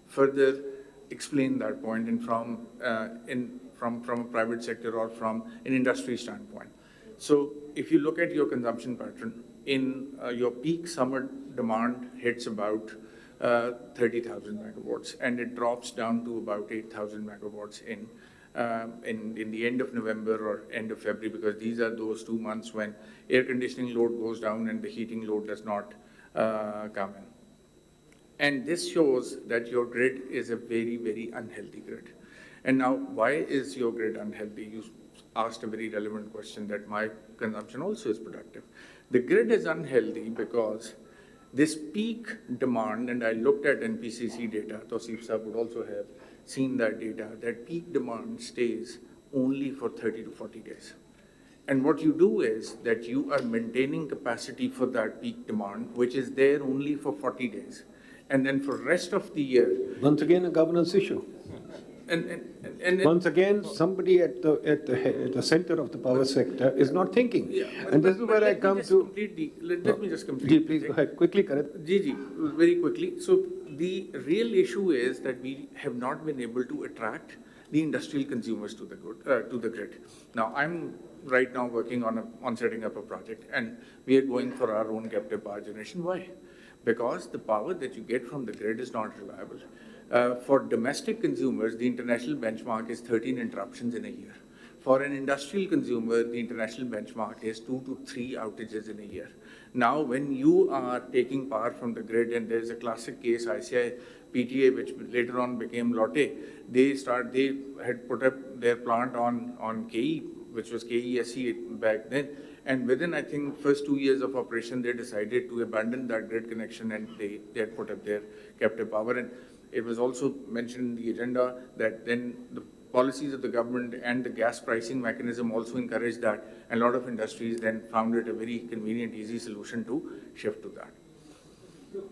further explain that point and from a private sector or from an industry standpoint. So if you look at your consumption pattern, in your peak summer demand hits about 30,000 megawatts, and it drops down to about 8,000 megawatts in the end of November or end of February, because these are those 2 months when air conditioning load goes down and the heating load does not come in. And this shows that your grid is a very, very unhealthy grid. And now, why is your grid unhealthy? You asked a very relevant question that my consumption also is productive. The grid is unhealthy because this peak demand, and I looked at NPCC data, Tausif Saab would also have seen that data, that peak demand stays only for 30 to 40 days. And what you do is that you are maintaining capacity for that peak demand, which is there only for 40 days. And then for rest of the year. Once again, a governance issue. And once again, somebody at the center of the power sector is not thinking. Yeah, and this is where I come to. Let me just complete. Please go ahead. Quickly, Karan. Very quickly. So the real issue is that we have not been able to attract the industrial consumers to the grid. Now, I'm right now working on setting up a project, and we are going for our own captive power generation. Why? Because the power that you get from the grid is not reliable. For domestic consumers, the international benchmark is 13 interruptions in a year. For an industrial consumer, the international benchmark is 2 to 3 outages in a year. Now, when you are taking power from the grid, and there's a classic case, ICI PTA, which later on became Lotte, they had put up their plant on KE, which was KESE back then. And within, I think, first 2 years of operation, they decided to abandon that grid connection, and they had put up their captive power. And it was also mentioned in the agenda that then the policies of the government and the gas pricing mechanism also encouraged that, and a lot of industries then found it a very convenient, easy solution to shift to that.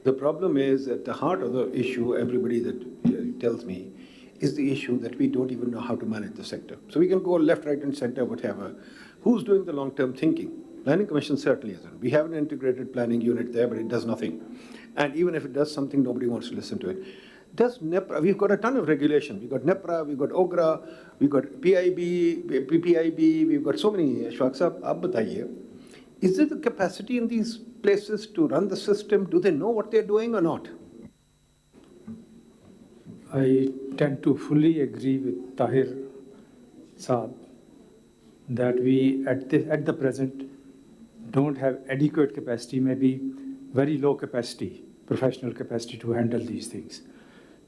The problem is at the heart of the issue, everybody that tells me, is the issue that we don't even know how to manage the sector. So we can go left, right, and center, whatever. Who's doing the long-term thinking? Planning Commission certainly isn't. We have an integrated planning unit there, but it does nothing. And even if it does something, nobody wants to listen to it. Does NEPRA, we've got a ton of regulation. We've got NEPRA, we've got OGRA, we've got PIB, we've got so many. Ashfaq Saab, aap bataiye. Is there the capacity in these places to run the system? Do they know what they're doing or not? I tend to fully agree with Tahir Saab that we at the present don't have adequate capacity, maybe very low capacity, professional capacity to handle these things.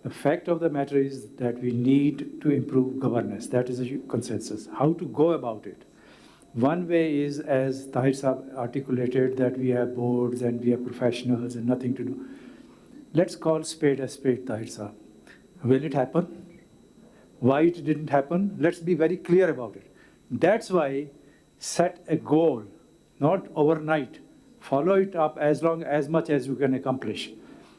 The fact of the matter is that we need to improve governance. That is a consensus. How to go about it? One way is, as Tahir Saab articulated, that we have boards and we have professionals and nothing to do. Let's call spade a spade, Tahir Saab. Will it happen? Why it didn't happen? Let's be very clear about it. That's why set a goal, not overnight. Follow it up as much as you can accomplish.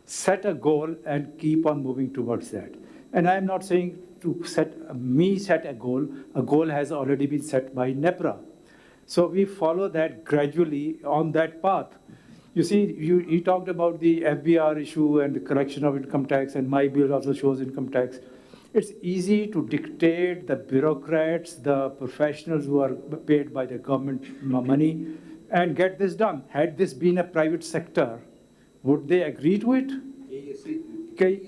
Set a goal and keep on moving towards that. And I'm not saying to set a goal. A goal has already been set by NEPRA. So we follow that gradually on that path. You see, you talked about the FBR issue and the collection of income tax, and my bill also shows income tax. It's easy to dictate the bureaucrats, the professionals who are paid by the government money, and get this done. Had this been a private sector, would they agree to it? Okay.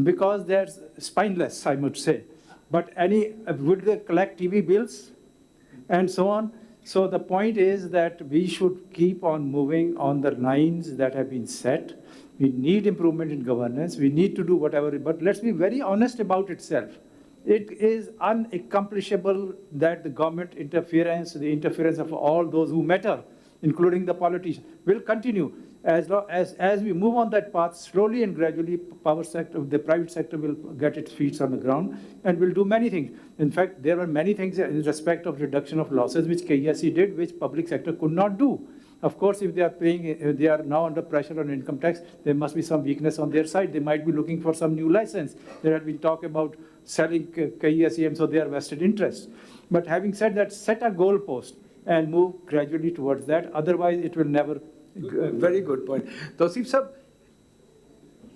Because they're spineless, I must say. But would they collect TV bills and so on? So the point is that we should keep on moving on the lines that have been set. We need improvement in governance. We need to do whatever, but let's be very honest about itself. It is unaccomplishable that the government interference, the interference of all those who matter, including the politicians, will continue. As we move on that path, slowly and gradually, the private sector will get its feet on the ground and will do many things. In fact, there were many things in respect of reduction of losses which KESE did, which public sector could not do. Of course, if they are now under pressure on income tax, there must be some weakness on their side. They might be looking for some new license. There had been talk about selling KESE, and so they are vested interests. But having said that, set a goalpost and move gradually towards that. Otherwise, it will never. Very good point. Tausif sir,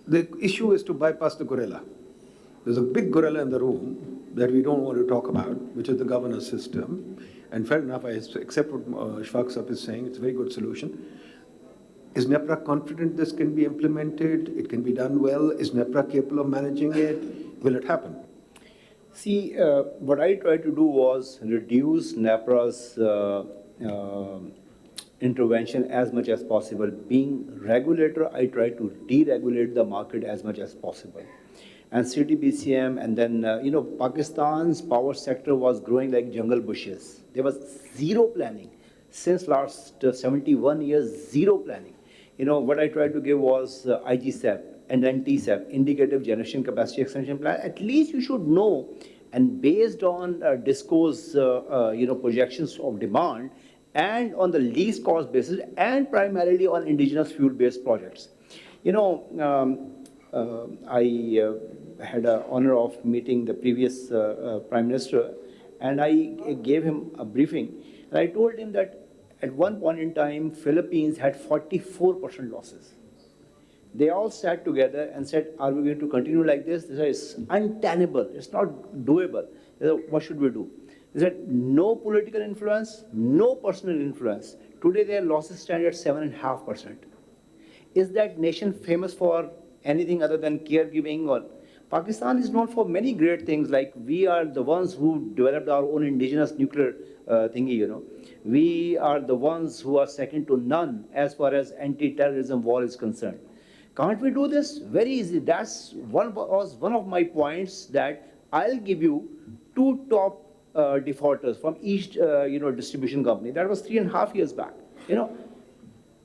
the issue is to bypass the gorilla. There's a big gorilla in the room that we don't want to talk about, which is the governance system. And fair enough, I accept what Shfaq Sahib is saying. It's a very good solution. Is NEPRA confident this can be implemented? It can be done well? Is NEPRA capable of managing it? Will it happen? See, what I tried to do was reduce NEPRA's intervention as much as possible. Being regulator, I tried to deregulate the market as much as possible. And CTBCM, and then, Pakistan's power sector was growing like jungle bushes. There was zero planning. Since last 71 years, zero planning. What I tried to give was IGSEP and then TSEP, Indicative Generation Capacity Extension Plan. At least you should know, and based on DISCO's, projections of demand, and on the least cost basis, and primarily on indigenous fuel-based projects. I had an honor of meeting the previous Prime Minister, and I gave him a briefing. And I told him that at one point in time, Philippines had 44% losses. They all sat together and said, are we going to continue like this? They said, it's untenable, it's not doable. They said, what should we do? They said, no political influence, no personal influence. Today their losses stand at 7.5%. Is that nation famous for anything other than caregiving? Or Pakistan is known for many great things, like we are the ones who developed our own indigenous nuclear thingy, We are the ones who are second to none as far as anti-terrorism war is concerned. Can't we do this? Very easy. That's was one of my points, that I'll give you 2 top defaulters from each distribution company. That was 3.5 years back.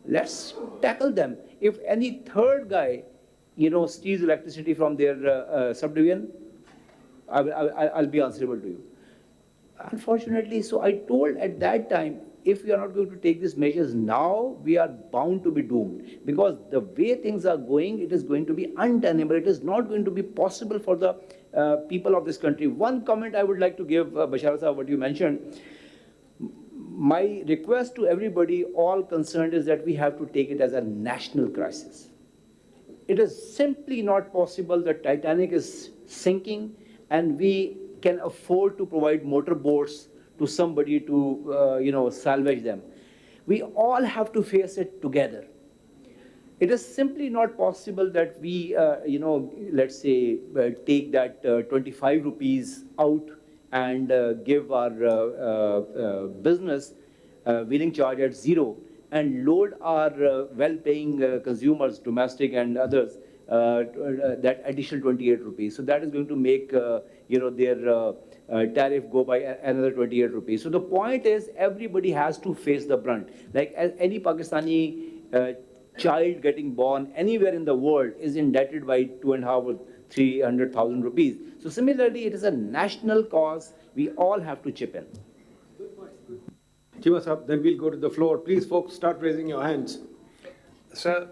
Let's tackle them. If any third guy steals electricity from their subdivision, I'll be answerable to you. Unfortunately, so I told at that time, if we are not going to take these measures now, we are bound to be doomed. Because the way things are going, it is going to be untenable. It is not going to be possible for the people of this country. One comment I would like to give, Bashar Sahab, what you mentioned. My request to everybody, all concerned, is that we have to take it as a national crisis. It is simply not possible. The Titanic is sinking, and we can afford to provide motorboats to somebody to, salvage them. We all have to face it together. It is simply not possible that we, let's say, take that 25 rupees out and give our business wheeling charge at 0 and load our well-paying consumers, domestic and others, that additional 28 rupees. So that is going to make, their tariff go by another 28 rupees. So the point is, everybody has to face the brunt. Like any Pakistani child getting born anywhere in the world is indebted by 2.5 or 300,000 rupees. So similarly, it is a national cause. We all have to chip in. Chima Saab, then we'll go to the floor. Please, folks, start raising your hands. Sir,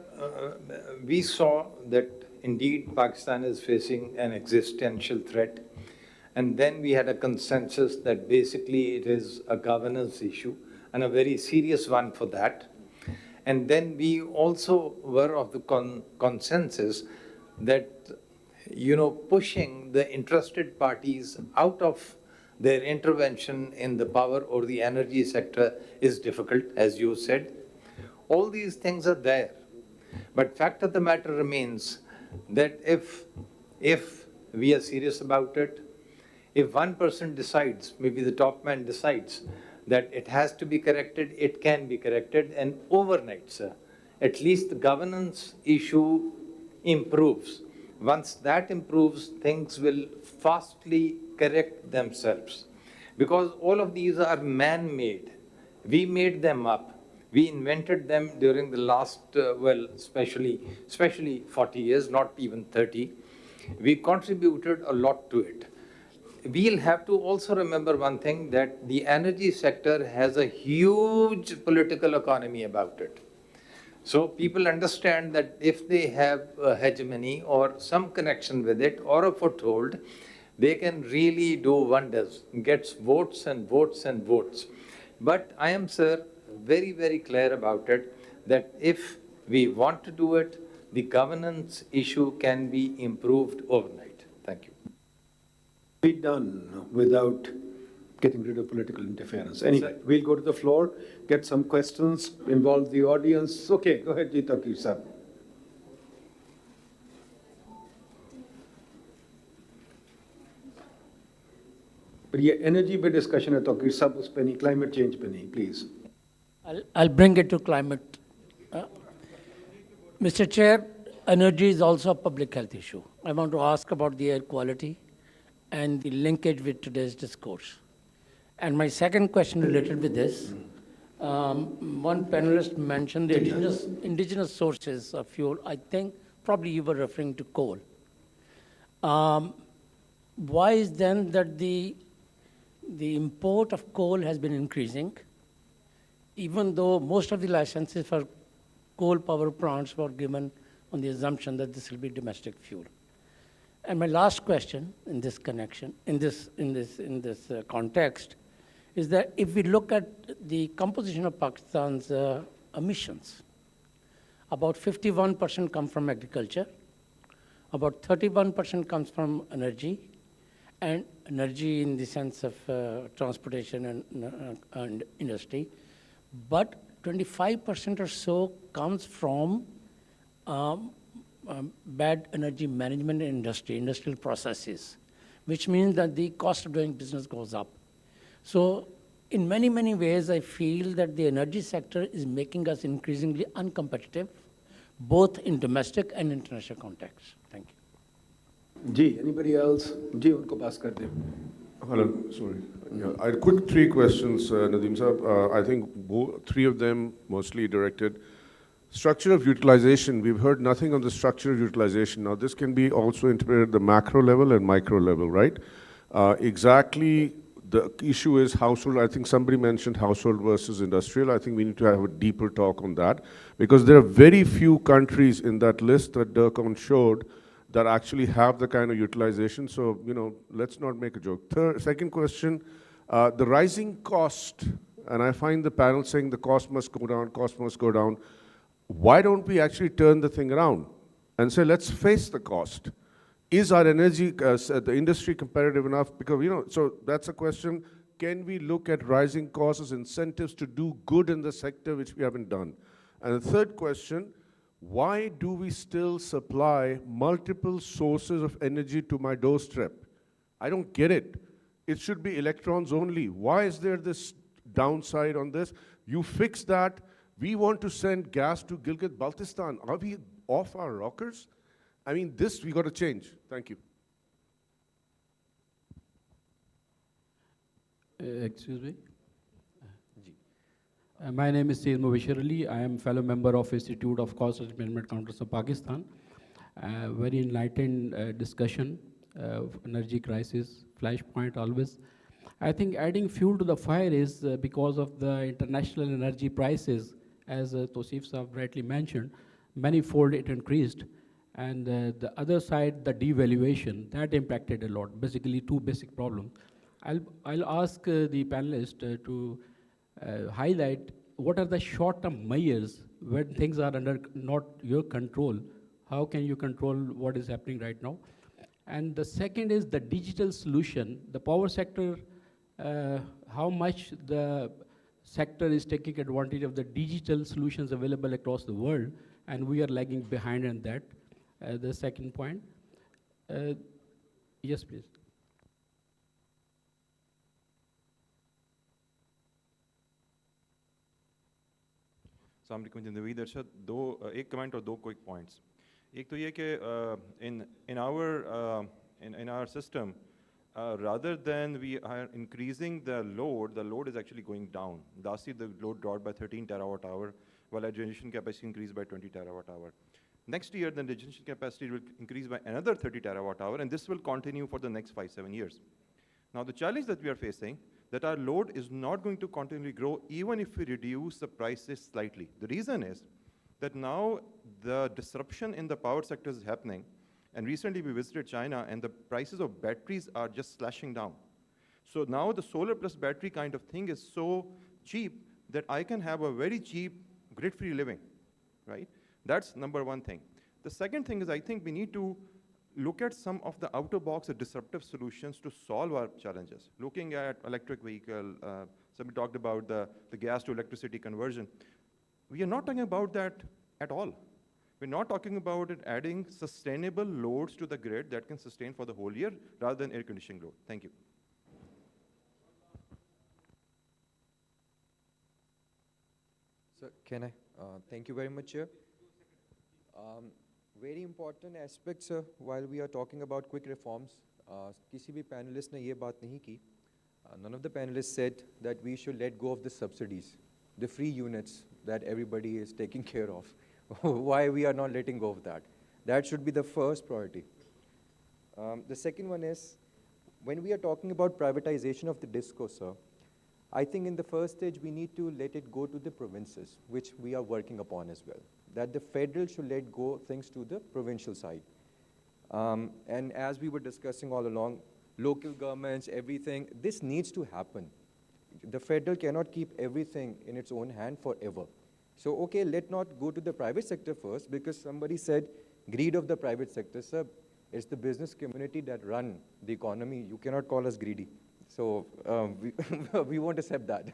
we saw that indeed Pakistan is facing an existential threat. And then we had a consensus that basically it is a governance issue and a very serious one for that. And then we also were of the consensus that, pushing the interested parties out of their intervention in the power or the energy sector is difficult, as you said. All these things are there. But fact of the matter remains that if we are serious about it, if one person decides, maybe the top man decides, that it has to be corrected, it can be corrected, and overnight, sir, at least the governance issue improves. Once that improves, things will fastly correct themselves. Because all of these are man-made. We made them up. We invented them during the last, especially 40 years, not even 30. We contributed a lot to it. We'll have to also remember one thing, that the energy sector has a huge political economy about it. So people understand that if they have a hegemony or some connection with it or a foothold, they can really do wonders, gets votes and votes and votes. But I am, sir, very, very clear about it, that if we want to do it, the governance issue can be improved overnight. Thank you. Be done without getting rid of political interference. Anyway, we'll go to the floor, get some questions, involve the audience. Okay, go ahead, Ji Taqir Saab. But ये energy पे discussion है तक़ीर साहब, उस पे नहीं, climate change पे नहीं, please. I'll bring it to climate. Mr. Chair, energy is also a public health issue. I want to ask about the air quality and the linkage with today's discourse. And my second question related with this, one panelist mentioned the indigenous sources of fuel. I think probably you were referring to coal. Why is then that the import of coal has been increasing, even though most of the licenses for coal power plants were given on the assumption that this will be domestic fuel? And my last question in this connection, in this context, is that if we look at the composition of Pakistan's emissions, about 51% come from agriculture, about 31% comes from energy, and energy in the sense of transportation and industry, but 25% or so comes from bad energy management in industry, industrial processes, which means that the cost of doing business goes up. So in many, many ways, I feel that the energy sector is making us increasingly uncompetitive, both in domestic and international contexts. Thank you. Ji, anybody else? Ji, unko pass kar de. Hello, sorry. Yeah, I had quick three questions, Nadeem Saab. I think three of them mostly directed. Structure of utilization, we've heard nothing on the structure of utilization. Now, this can be also interpreted at the macro level and micro level, right? Exactly, the issue is household. I think somebody mentioned household versus industrial. I think we need to have a deeper talk on that, because there are very few countries in that list that Durkon showed that actually have the kind of utilization. So, let's not make a joke. Second question, the rising cost, and I find the panel saying the cost must go down, cost must go down. Why don't we actually turn the thing around and say, let's face the cost? Is our energy, the industry competitive enough? Because, so that's a question. Can we look at rising costs as incentives to do good in the sector, which we haven't done? And the third question, why do we still supply multiple sources of energy to my doorstep? I don't get it. It should be electrons only. Why is there this downside on this? You fix that. We want to send gas to Gilgit-Baltistan. Are we off our rockers? I mean, this we got to change. Thank you. Excuse me. My name is Seymour Bashir Ali. I am fellow member of Institute of Cost Management Councils of Pakistan. Very enlightened discussion of energy crisis, flashpoint always. I think adding fuel to the fire is because of the international energy prices, as Tosif Saab rightly mentioned, manifold it increased. And the other side, the devaluation, that impacted a lot. Basically, two basic problems. I'll ask the panelists to highlight what are the short-term measures when things are under not your control. How can you control what is happening right now? And the second is the digital solution. The power sector, how much the sector is taking advantage of the digital solutions available across the world, and we are lagging behind in that. The second point. Yes, please. अस्सलाम वालेकुम जिंदगी दर्शक एक comment और दो quick points एक तो ये कि in our system rather than we are increasing the load is actually going down. Last year the load dropped by 13 terawatt hour while our generation capacity increased by 20 terawatt hour. Next year the generation capacity will increase by another 30 terawatt hour, and this will continue for the next 5-7 years. Now the challenge that we are facing, that our load is not going to continually grow even if we reduce the prices slightly. The reason is that now the disruption in the power sector is happening, and recently we visited China and the prices of batteries are just slashing down. So now the solar plus battery kind of thing is so cheap that I can have a very cheap grid-free living, right? That's number one thing. The second thing is I think we need to look at some of the out-of-box or disruptive solutions to solve our challenges. Looking at electric vehicle, somebody talked about the gas to electricity conversion. We are not talking about that at all. We're not talking about it adding sustainable loads to the grid that can sustain for the whole year rather than air conditioning load. Thank you. So can I? Thank you very much, Chair. Very important aspects while we are talking about quick reforms. किसी भी panelist ने ये बात नहीं की. None of the panelists said that we should let go of the subsidies, the free units that everybody is taking care of. Why we are not letting go of that? That should be the first priority. The second one is, when we are talking about privatization of the DISCO, sir, I think in the first stage we need to let it go to the provinces, which we are working upon as well. That the federal should let go things to the provincial side. And as we were discussing all along, local governments, everything, this needs to happen. The federal cannot keep everything in its own hand forever. So, okay, let not go to the private sector first, because somebody said greed of the private sector. Sir, it's the business community that run the economy. You cannot call us greedy. So we won't accept that.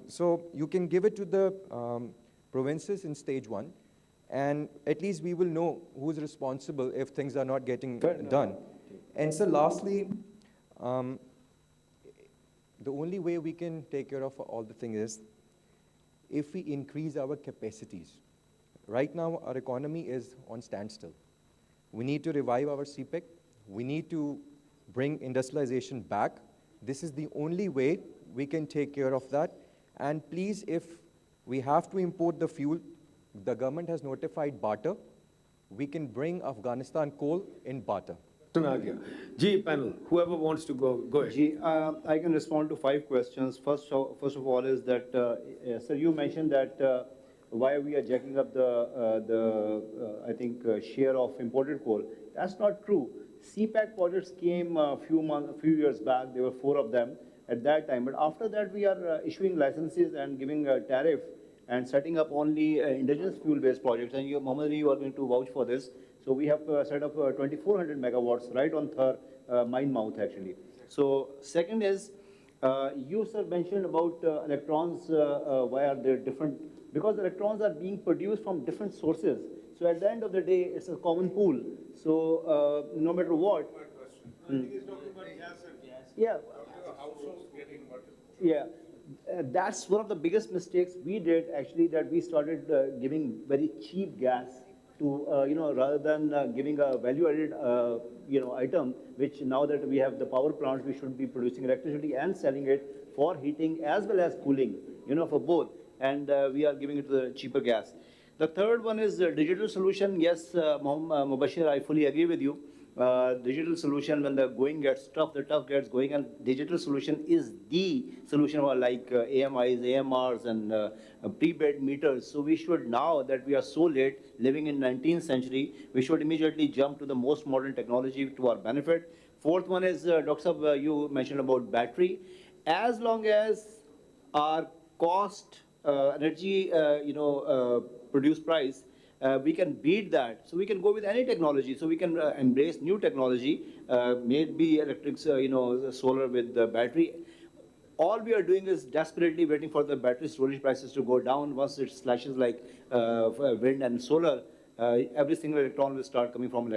So you can give it to the provinces in stage one, and at least we will know who's responsible if things are not getting done. And so lastly, the only way we can take care of all the things is if we increase our capacities. Right now, our economy is on standstill. We need to revive our CPEC. We need to bring industrialization back. This is the only way we can take care of that. And please, if we have to import the fuel, the government has notified barter. We can bring Afghanistan coal in barter. Ji, panel, whoever wants to go ahead. Ji, I can respond to 5 questions. First of all is that, sir, you mentioned that why we are jacking up I think, share of imported coal. That's not true. CPEC projects came a few years back. There were 4 of them at that time. But after that, we are issuing licenses and giving a tariff and setting up only indigenous fuel-based projects. And Mohammed Ali, you are going to vouch for this. So we have set up 2,400 megawatts right on Thar mine mouth, actually. So second is, you, sir, mentioned about electrons, why are they different? Because electrons are being produced from different sources. So at the end of the day, it's a common pool. So no matter what. Yeah. Yeah. That's one of the biggest mistakes we did, actually, that we started giving very cheap gas to, rather than giving a value-added, item, which now that we have the power plants, we should be producing electricity and selling it for heating as well as cooling, for both. And we are giving it to the cheaper gas. The third one is digital solution. Yes, Mubashir, I fully agree with you. Digital solution, when the going gets tough, the tough gets going, and digital solution is the solution for like AMIs, AMRs, and pre-paid meters. So we should, now that we are so late, living in 19th century, we should immediately jump to the most modern technology to our benefit. Fourth one is, Dr. Saab, you mentioned about battery. As long as our cost, energy, produce price, we can beat that. So we can go with any technology. So we can embrace new technology, maybe electric, solar with the battery. All we are doing is desperately waiting for the battery storage prices to go down. Once it slashes like wind and solar, every single electron will start coming from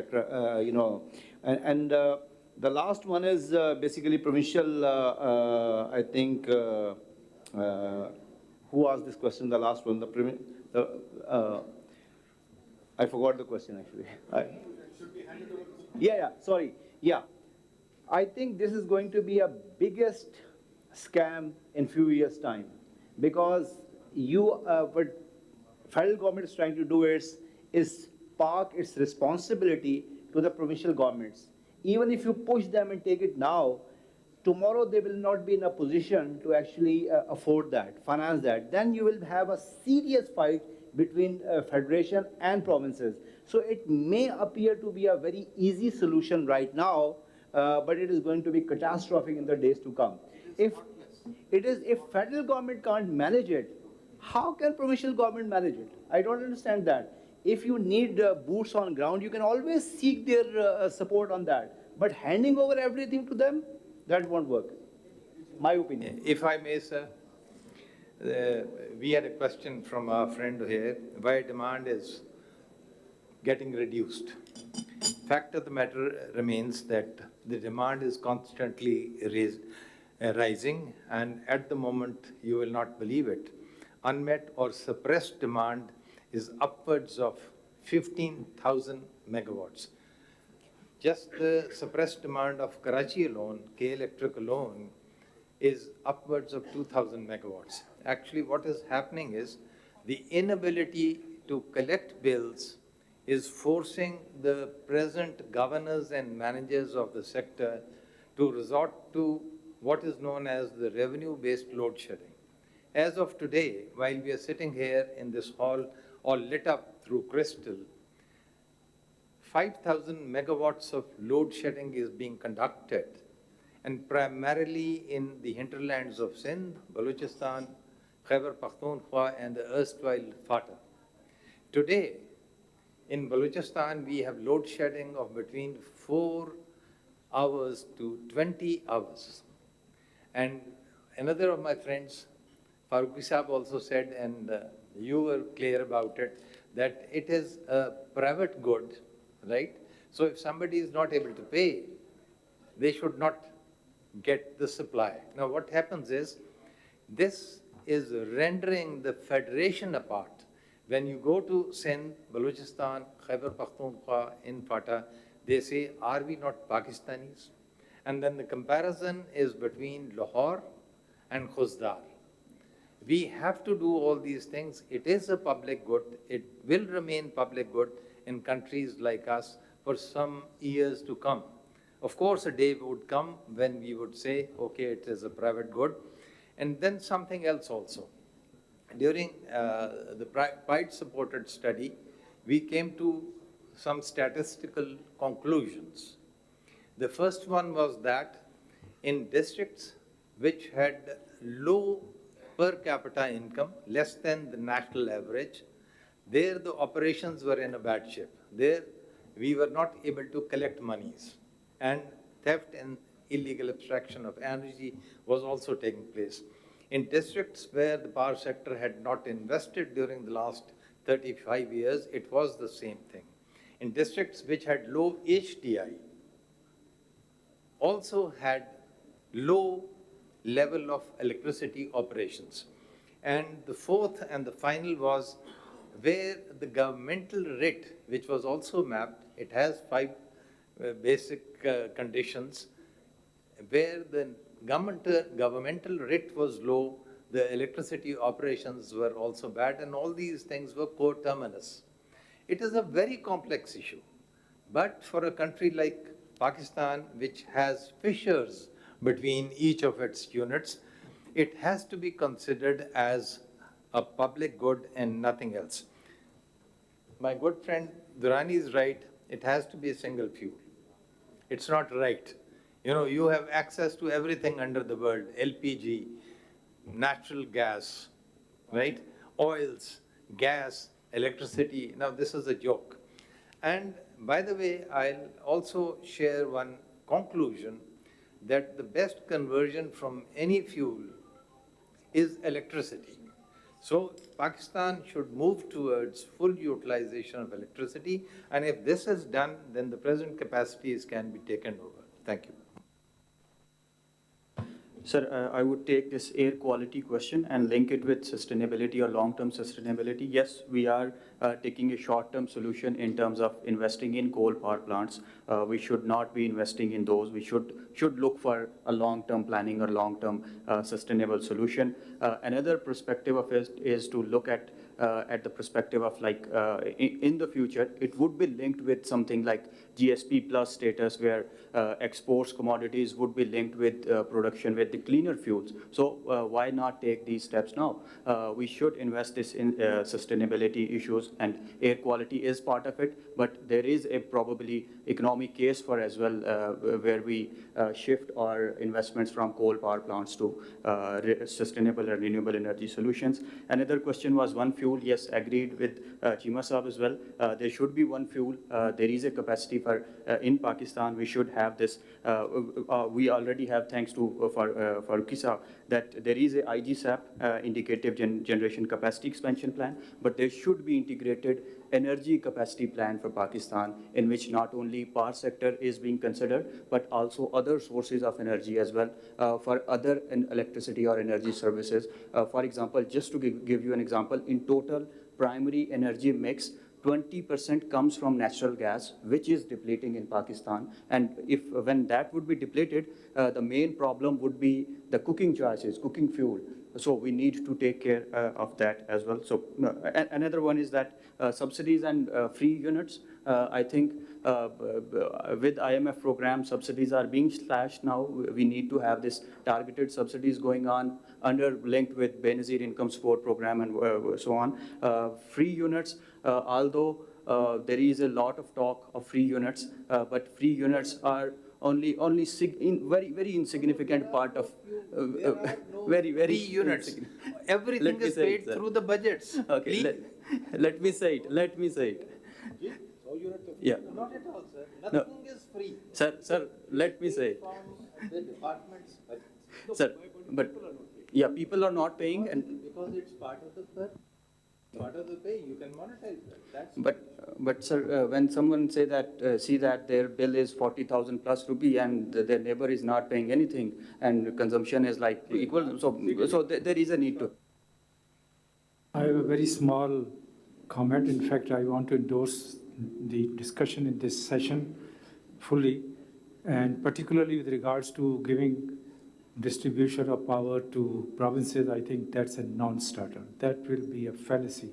the last one is basically provincial, I think, who asked this question, the last one, I forgot the question actually. Sorry. Yeah. I think this is going to be a biggest scam in few years' time, because what federal government is trying to do is park its responsibility to the provincial governments. Even if you push them and take it now, tomorrow they will not be in a position to actually afford that, finance that. Then you will have a serious fight between federation and provinces. So it may appear to be a very easy solution right now, but it is going to be catastrophic in the days to come. If federal government can't manage it, how can provincial government manage it? I don't understand that. If you need boots on ground, you can always seek their support on that. But handing over everything to them, that won't work. My opinion. If I may, sir, we had a question from our friend here, why demand is getting reduced. Fact of the matter remains that the demand is constantly rising, and at the moment, you will not believe it, unmet or suppressed demand is upwards of 15,000 megawatts. Just the suppressed demand of Karachi alone, K Electric alone, is upwards of 2,000 megawatts. Actually, what is happening is the inability to collect bills is forcing the present governors and managers of the sector to resort to what is known as the revenue-based load shedding. As of today, while we are sitting here in this hall, all lit up through crystal, 5,000 megawatts of load shedding is being conducted, and primarily in the hinterlands of Sindh, Balochistan, Khyber Pakhtunkhwa, and the erstwhile FATA. Today, in Balochistan, we have load shedding of between 4 hours to 20 hours. And another of my friends, Farooqi Saab, also said, and you were clear about it, that it is a private good, right? So if somebody is not able to pay, they should not get the supply. Now what happens is, this is rendering the federation apart. When you go to Sindh, Balochistan, Khyber Pakhtunkhwa, in FATA, they say, are we not Pakistanis? And then the comparison is between Lahore and Khuzdar. We have to do all these things. It is a public good. It will remain public good in countries like us for some years to come. Of course, a day would come when we would say, okay, it is a private good. And then something else also. During the PIDE-supported study, we came to some statistical conclusions. The first one was that in districts which had low per capita income, less than the national average, there the operations were in a bad shape. There we were not able to collect monies, and theft and illegal abstraction of energy was also taking place. In districts where the power sector had not invested during the last 35 years, it was the same thing. In districts which had low HDI, also had low level of electricity operations. And the fourth and the final was where the governmental rate, which was also mapped, it has 5 basic conditions, where the governmental rate was low, the electricity operations were also bad, and all these things were coterminous. It is a very complex issue. But for a country like Pakistan, which has fissures between each of its units, it has to be considered as a public good and nothing else. My good friend Durrani is right, it has to be a single fuel. It's not right. You have access to everything under the world, LPG, natural gas, right? Oils, gas, electricity. Now, this is a joke. And by the way, I'll also share one conclusion that the best conversion from any fuel is electricity. So Pakistan should move towards full utilization of electricity, and if this is done, then the present capacities can be taken over. Thank you. Sir, I would take this air quality question and link it with sustainability or long-term sustainability. Yes, we are taking a short-term solution in terms of investing in coal power plants. We should not be investing in those. We should look for a long-term planning or long-term sustainable solution. Another perspective of it is to look at the perspective of in the future, it would be linked with something like GSP plus status, where exports commodities would be linked with production with the cleaner fuels. So why not take these steps now? We should invest this in sustainability issues, and air quality is part of it, but there is a probably economic case for as well, where we shift our investments from coal power plants to sustainable and renewable energy solutions. Another question was one fuel. Yes, agreed with Chima Saab as well. There should be one fuel. There is a capacity for in Pakistan. We should have this. We already have, thanks to for Kisa, that there is a IGSAP, indicative generation capacity expansion plan, but there should be integrated energy capacity plan for Pakistan, in which not only power sector is being considered, but also other sources of energy as well, for other electricity or energy services. For example, just to give you an example, in total primary energy mix, 20% comes from natural gas, which is depleting in Pakistan. And when that would be depleted, the main problem would be the cooking choices, cooking fuel. So we need to take care of that as well. So another one is that subsidies and free units. I think with IMF program, subsidies are being slashed now. We need to have this targeted subsidies going on linked with Benazir income support program and so on. Free units, although there is a lot of talk of free units, but free units are only very insignificant part of very free units. Everything is paid through the budgets. Okay, let me say it. Yeah. Not at all, sir. Nothing is free. Sir, let me say. From the departments. Sir, but yeah, people are not paying, and because it's part of the pay, you can monetize that. But sir, when someone see that their bill is 40,000 plus rupee and their neighbor is not paying anything, and consumption is like equal, so there is a need to. I have a very small comment. In fact, I want to endorse the discussion in this session fully, and particularly with regards to giving distribution of power to provinces. I think that's a non-starter. That will be a fallacy,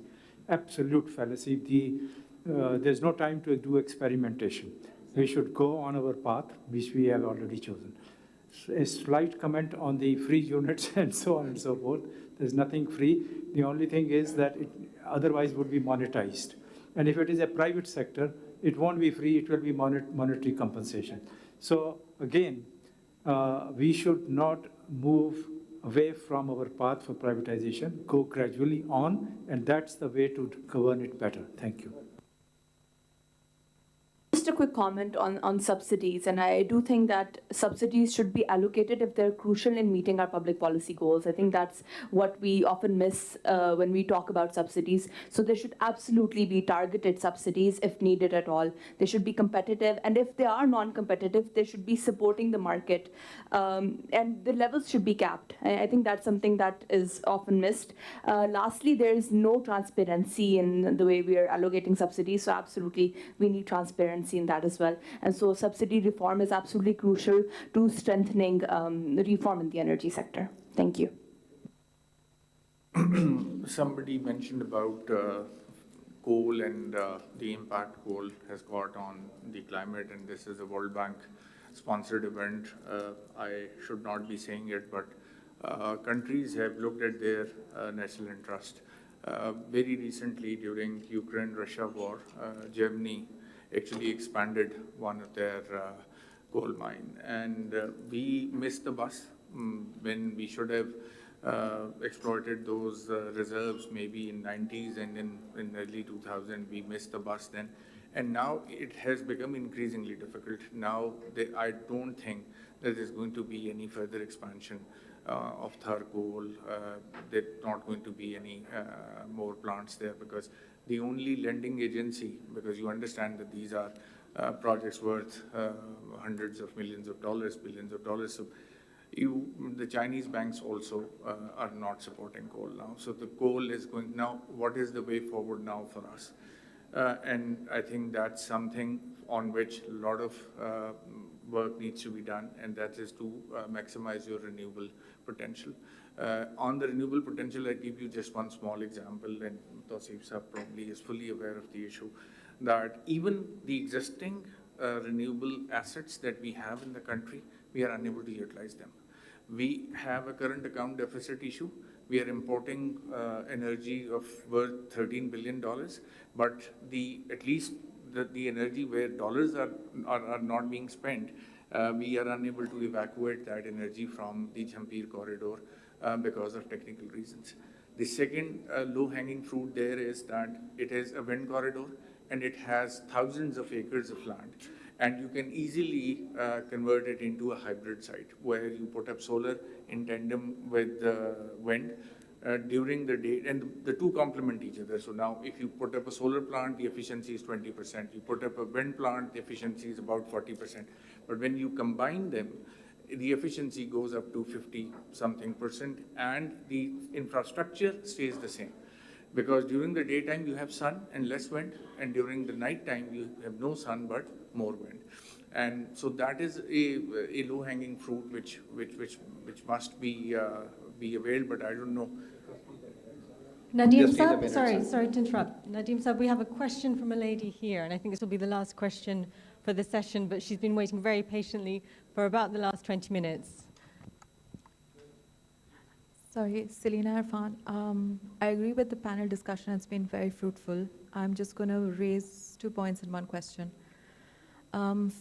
absolute fallacy. There's no time to do experimentation. We should go on our path, which we have already chosen. A slight comment on the free units and so on and so forth. There's nothing free. The only thing is that it otherwise would be monetized. And if it is a private sector, it won't be free, it will be monetary compensation. So again, we should not move away from our path for privatization, go gradually on, and that's the way to govern it better. Thank you. Just a quick comment on subsidies, and I do think that subsidies should be allocated if they're crucial in meeting our public policy goals. I think that's what we often miss when we talk about subsidies. So there should absolutely be targeted subsidies if needed at all. They should be competitive, and if they are non-competitive, they should be supporting the market, and the levels should be capped. I think that's something that is often missed. Lastly, there is no transparency in the way we are allocating subsidies, so absolutely we need transparency in that as well. And so subsidy reform is absolutely crucial to strengthening reform in the energy sector. Thank you. Somebody mentioned about coal and the impact coal has got on the climate, and this is a World Bank sponsored event. I should not be saying it, but countries have looked at their national interest. Very recently, during Ukraine-Russia war, Germany actually expanded one of their coal mine, and we missed the bus when we should have exploited those reserves maybe in 90s and in early 2000. We missed the bus then, and now it has become increasingly difficult. Now I don't think that there's going to be any further expansion of Thar coal. There's not going to be any more plants there, because the only lending agency, because you understand that these are projects worth hundreds of millions of dollars, billions of dollars. So the Chinese banks also are not supporting coal now. So the coal is going now. What is the way forward now for us? And I think that's something on which a lot of work needs to be done, and that is to maximize your renewable potential. On the renewable potential, I give you just one small example, and Tausif Sahab probably is fully aware of the issue, that even the existing renewable assets that we have in the country, we are unable to utilize them. We have a current account deficit issue. We are importing energy of worth $13 billion, but at least the energy where dollars are not being spent, we are unable to evacuate that energy from the Jhampir corridor because of technical reasons. The second low-hanging fruit there is that it is a wind corridor, and it has thousands of acres of land. And you can easily convert it into a hybrid site where you put up solar in tandem with the wind during the day, and the two complement each other. So now if you put up a solar plant, the efficiency is 20%. You put up a wind plant, the efficiency is about 40%. But when you combine them, the efficiency goes up to 50-something%, and the infrastructure stays the same. Because during the daytime you have sun and less wind, and during the night time you have no sun but more wind. And so that is a low-hanging fruit which must be availed, but I don't know. Nadeem Saab, sorry to interrupt. Nadeem Saab, we have a question from a lady here, and I think this will be the last question for the session, but she's been waiting very patiently for about the last 20 minutes. Sorry, Selina Irfan. I agree with the panel discussion. It's been very fruitful. I'm just going to raise 2 points in one question.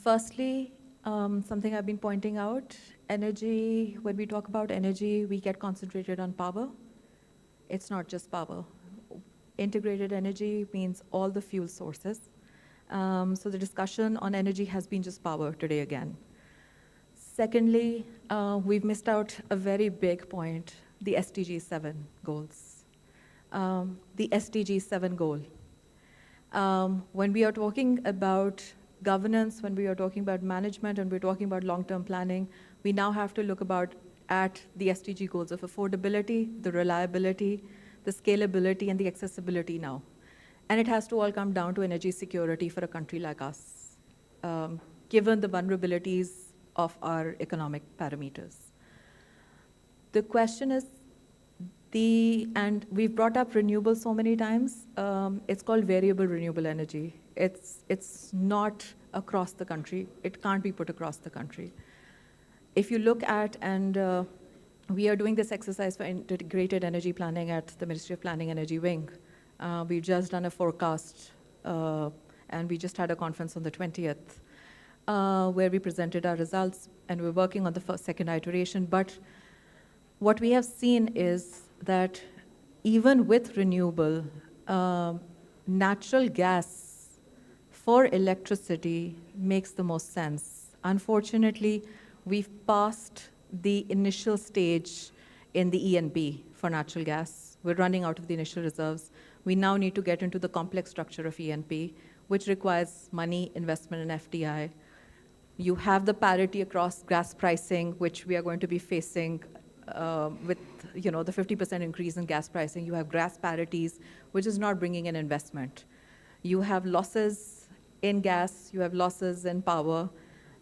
Firstly, something I've been pointing out, energy, when we talk about energy, we get concentrated on power. It's not just power. Integrated energy means all the fuel sources. So the discussion on energy has been just power today again. Secondly, we've missed out a very big point, the SDG 7 goals. The SDG 7 goal. When we are talking about governance, when we are talking about management, and we're talking about long-term planning, we now have to look at the SDG goals of affordability, the reliability, the scalability, and the accessibility now. And it has to all come down to energy security for a country like us, given the vulnerabilities of our economic parameters. The question is, and we've brought up renewable so many times, it's called variable renewable energy. It's not across the country. It can't be put across the country. If you look at, and we are doing this exercise for integrated energy planning at the Ministry of Planning Energy Wing. We've just done a forecast, and we just had a conference on the 20th, where we presented our results, and we're working on the second iteration. But what we have seen is that even with renewable, natural gas for electricity makes the most sense. Unfortunately, we've passed the initial stage in the ENP for natural gas. We're running out of the initial reserves. We now need to get into the complex structure of ENP, which requires money, investment, and FDI. You have the parity across gas pricing, which we are going to be facing with the 50% increase in gas pricing. You have gas parities, which is not bringing in investment. You have losses in gas, you have losses in power.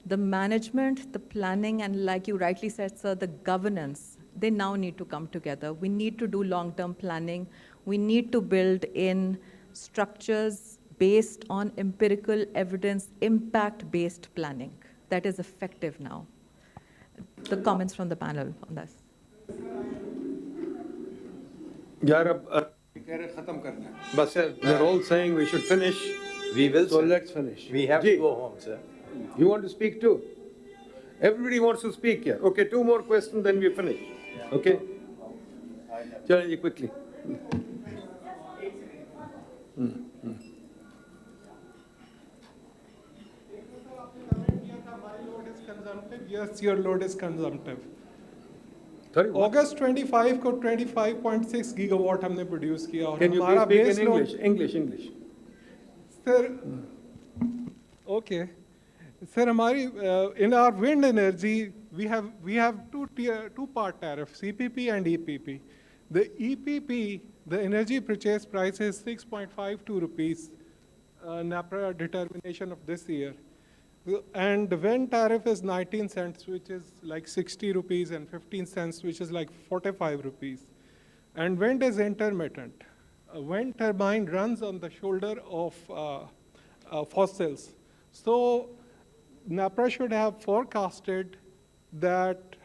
The management, the planning, and like you rightly said, sir, the governance they now need to come together. We need to do long-term planning. We need to build in structures based on empirical evidence, impact-based planning that is effective now. The comments from the panel on this. They're all saying we should finish. We will, So sir. let's finish. We have to go home, sir. You want to speak too? Everybody wants to speak here. Okay, 2 more questions, then we finish. Okay? Challenge quickly. Yes, your load is consumptive. Sorry, what? August 25 को 25.6 gigawatt हमने produce किया और Can you हमारा please base speak in load English? Sir, okay. Sir, हमारी in our wind energy we have two-part tariffs, EPP and EPP. The EPP, the energy purchase price is 6.52 rupees, NAPRA determination of this year. And the wind tariff is 19 cents, which is like 60 rupees, and 15 cents, which is like 45 rupees. And wind is intermittent. A wind turbine runs on the shoulder of fossils. So NAPRA should have forecasted that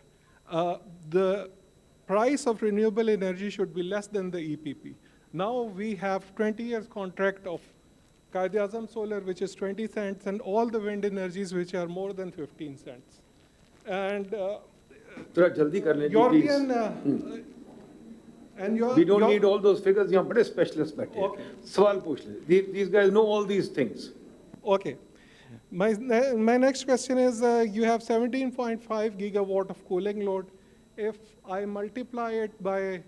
the price of renewable energy should be less than the EPP. Now we have 20 years contract of Qaid-e-Azam solar, which is 20 cents, and all the wind energies which are more than 15 cents. And European, and We don't need all those figures. यहाँ बड़े specialists बैठे हैं. सवाल पूछ ले. These guys know all these things. Okay. My next question is, you have 17.5 gigawatt of cooling load. If I multiply it by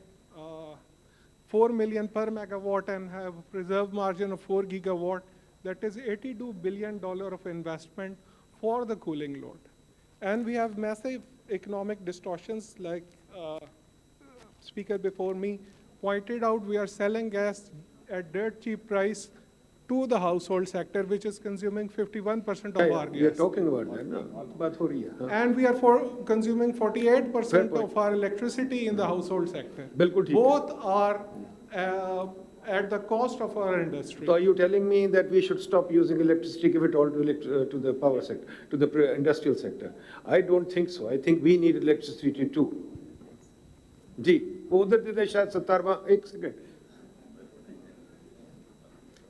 4 million per megawatt and have a reserve margin of 4 gigawatt, that is $82 billion of investment for the cooling load. And we have massive economic distortions, like speaker before me pointed out. We are selling gas at dirt cheap price to the household sector, which is consuming 51% of our gas. We are talking about that. No? बात हो रही है. And we are consuming 48% of our electricity in the household sector. बिल्कुल ठीक. Both are at the cost of our industry. So are you telling me that we should stop using electricity, give it all to the power sector, to the industrial sector? I don't think so. I think we need electricity too. जी, उधर दे दे शायद 17वां 1 second.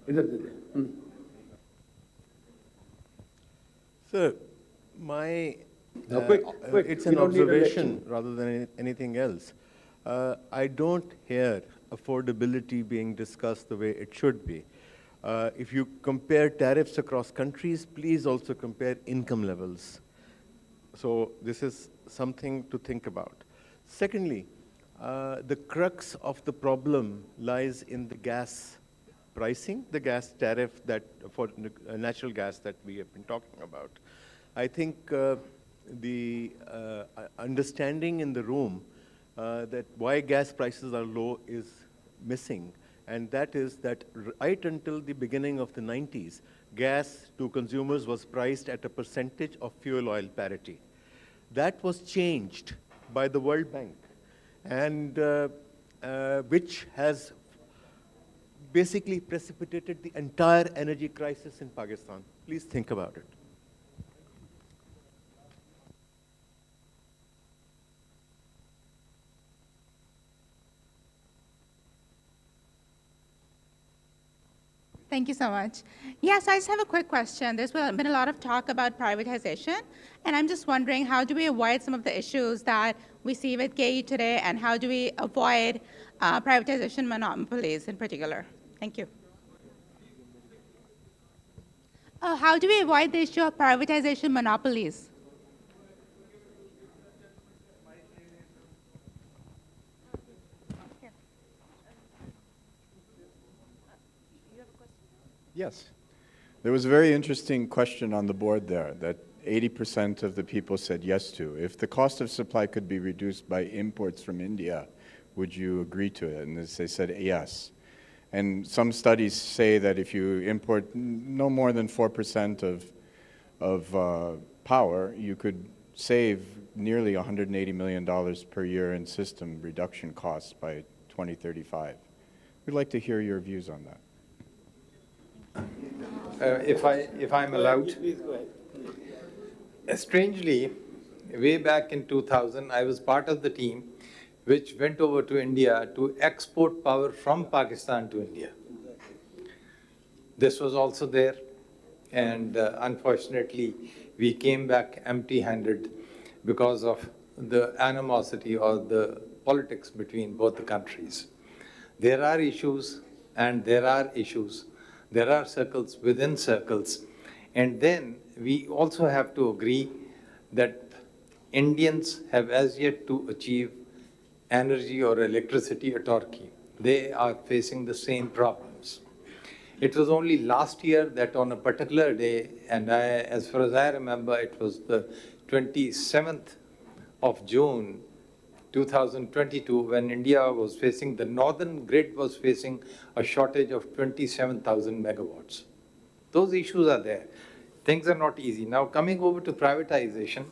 इधर दे दे. Sir, my quick, it's we an don't need a observation rather than anything else. I don't hear affordability being discussed the way it should be. If you compare tariffs across countries, please also compare income levels. So this is something to think about. Secondly, the crux of the problem lies in the gas pricing, the gas tariff that for natural gas that we have been talking about. I think the understanding in the room that why gas prices are low is missing, and that is that right until the beginning of the 90s, gas to consumers was priced at a percentage of fuel oil parity. That was changed by the World Bank, and which has basically precipitated the entire energy crisis in Pakistan. Please think about it. Thank you so much. Yes, I just have a quick question. There's been a lot of talk about privatization, and I'm just wondering, how do we avoid some of the issues that we see with KE today, and how do we avoid privatization monopolies in particular? Thank you. How do we avoid the issue of privatization monopolies? Yes. There was a very interesting question on the board there that 80% of the people said yes to. If the cost of supply could be reduced by imports from India, would you agree to it? And they said yes. And some studies say that if you import no more than 4% of power, you could save nearly $180 million per year in system reduction costs by 2035. We'd like to hear your views on that. If I'm allowed. Please go ahead. Strangely, way back in 2000, I was part of the team which went over to India to export power from Pakistan to India. This was also there, and unfortunately, we came back empty-handed because of the animosity or the politics between both the countries. There are issues, and there are issues. There are circles within circles. And then we also have to agree that Indians have as yet to achieve energy or electricity autarky. They are facing the same problems. It was only last year that on a particular day, and as far as I remember, it was the 27th of June, 2022, when India was facing, the northern grid was facing a shortage of 27,000 megawatts. Those issues are there. Things are not easy. Now, coming over to privatization,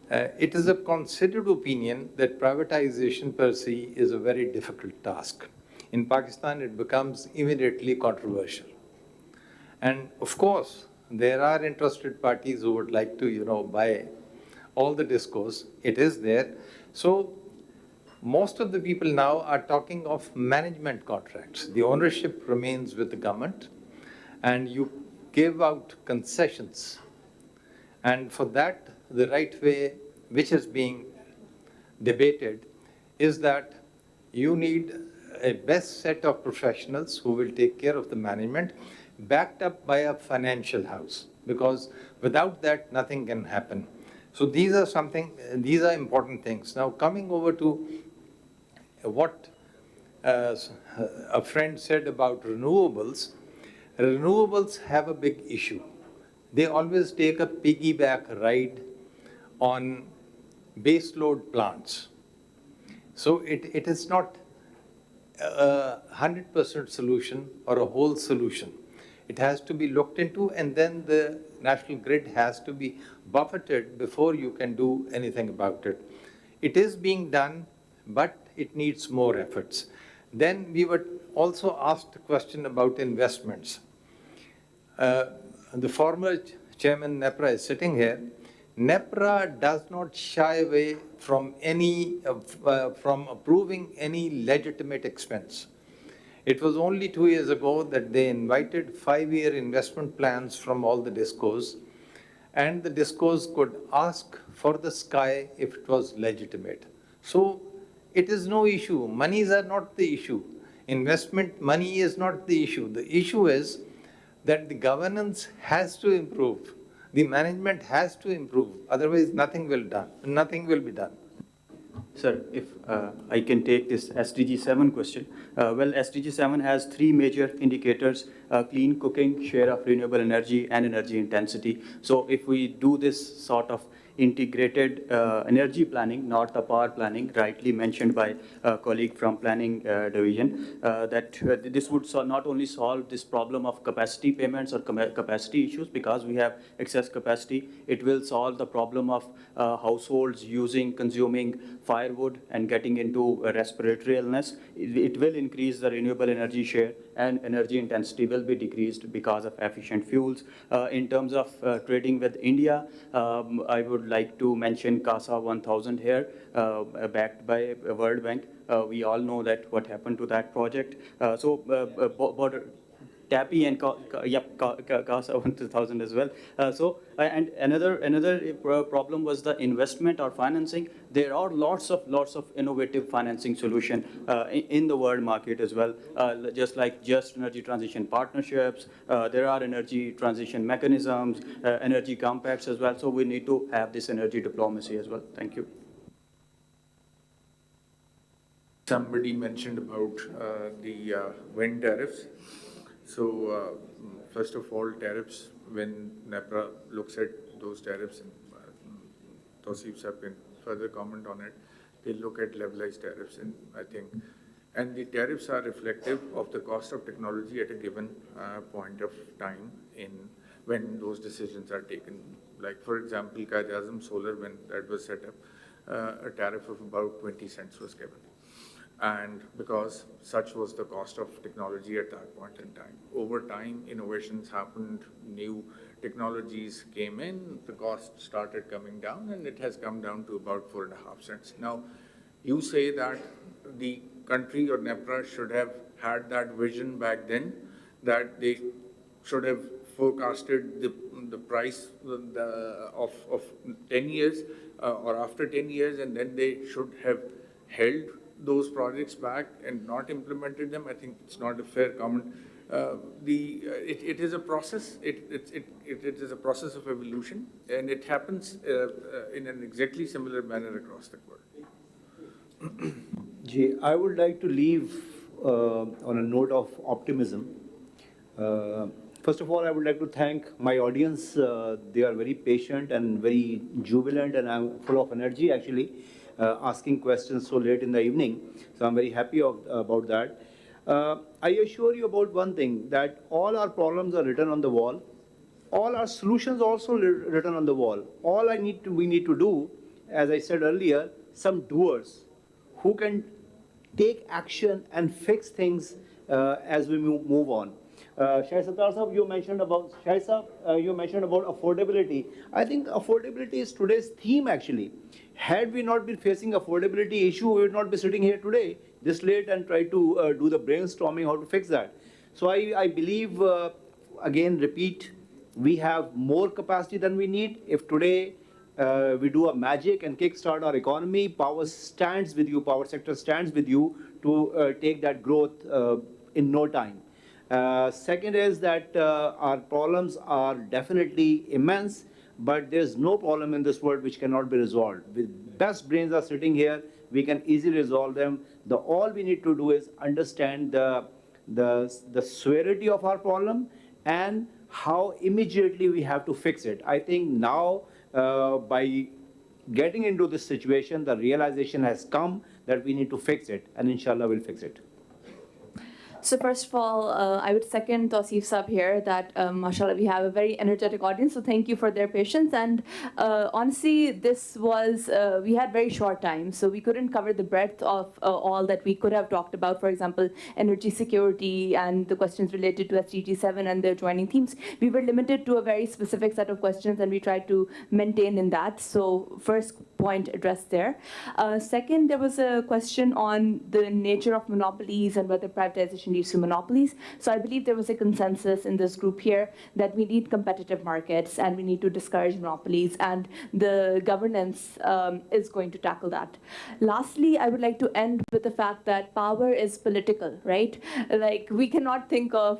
it is a considered opinion that privatization per se is a very difficult task. In Pakistan, it becomes immediately controversial. And of course, there are interested parties who would like to, buy all the discourse. It is there. So most of the people now are talking of management contracts. The ownership remains with the government, and you give out concessions. And for that, the right way, which is being debated, is that you need a best set of professionals who will take care of the management, backed up by a financial house, because without that, nothing can happen. So these are important things. Now, coming over to what a friend said about renewables, renewables have a big issue. They always take a piggyback ride on baseload plants. So it is not a 100% solution or a whole solution. It has to be looked into, and then the national grid has to be buffeted before you can do anything about it. It is being done, but it needs more efforts. Then we were also asked a question about investments. The former chairman NEPRA is sitting here. NEPRA does not shy away from from approving any legitimate expense. It was only 2 years ago that they invited 5-year investment plans from all the discos, and the discos could ask for the sky if it was legitimate. So it is no issue. Monies are not the issue. Investment money is not the issue. The issue is that the governance has to improve. The management has to improve. Otherwise, nothing will be done. Sir, if I can take this SDG 7 question. Well, SDG 7 has 3 major indicators: clean cooking, share of renewable energy, and energy intensity. So if we do this sort of integrated energy planning, not the power planning, rightly mentioned by a colleague from planning division, that this would not only solve this problem of capacity payments or capacity issues, because we have excess capacity, it will solve the problem of households consuming firewood and getting into respiratory illness. It will increase the renewable energy share, and energy intensity will be decreased because of efficient fuels. In terms of trading with India, I would like to mention CASA 1000 here, backed by World Bank. We all know that what happened to that project. Border TAPI and CASA 1000 as well. And another problem was the investment or financing. There are lots of innovative financing solution in the world market as well, just like just energy transition partnerships. There are energy transition mechanisms, energy compacts as well. So we need to have this energy diplomacy as well. Thank you. Somebody mentioned about the wind tariffs. So first of all, tariffs, when NEPRA looks at those tariffs, and Tausif Sab can further comment on it, they look at levelized tariffs. And I think And the tariffs are reflective of the cost of technology at a given point of time when those decisions are taken. Like, for example, Qaid-e-Azam Solar, when that was set up, a tariff of about 20 cents was given. And because such was the cost of technology at that point in time. Over time, innovations happened, new technologies came in, the cost started coming down, and it has come down to about 4.5 cents. Now, you say that the country or NEPRA should have had that vision back then, that they should have forecasted the price of 10 years or after 10 years, and then they should have held those projects back and not implemented them. I think it's not a fair comment. It is a process. It is a process of evolution, and it happens in an exactly similar manner across the world. Jay, I would like to leave on a note of optimism. First of all, I would like to thank my audience. They are very patient and very jubilant, and I'm full of energy, actually, asking questions so late in the evening. So I'm very happy about that. I assure you about one thing, that all our problems are written on the wall. All our solutions also written on the wall. All we need to do, as I said earlier, some doers who can take action and fix things as we move on. Shahid Sattar Sahab, you mentioned about affordability. I think affordability is today's theme, actually. Had we not been facing affordability issue, we would not be sitting here today this late and try to do the brainstorming how to fix that. So I believe, again, repeat, we have more capacity than we need. If today we do a magic and kickstart our economy, power stands with you, power sector stands with you to take that growth in no time. Second is that our problems are definitely immense, but there's no problem in this world which cannot be resolved. With best brains are sitting here, we can easily resolve them. All we need to do is understand the severity of our problem and how immediately we have to fix it. I think now, by getting into this situation, the realization has come that we need to fix it, and inshallah we'll fix it. So first of all, I would second Tausif Sab here that, mashallah, we have a very energetic audience, so thank you for their patience. And honestly, this was, we had very short time, so we couldn't cover the breadth of all that we could have talked about, for example, energy security and the questions related to SDG 7 and their joining themes. We were limited to a very specific set of questions, and we tried to maintain in that. So first point addressed there. Second, there was a question on the nature of monopolies and whether privatization leads to monopolies. So I believe there was a consensus in this group here that we need competitive markets and we need to discourage monopolies, and the governance is going to tackle that. Lastly, I would like to end with the fact that power is political, right? Like, we cannot think of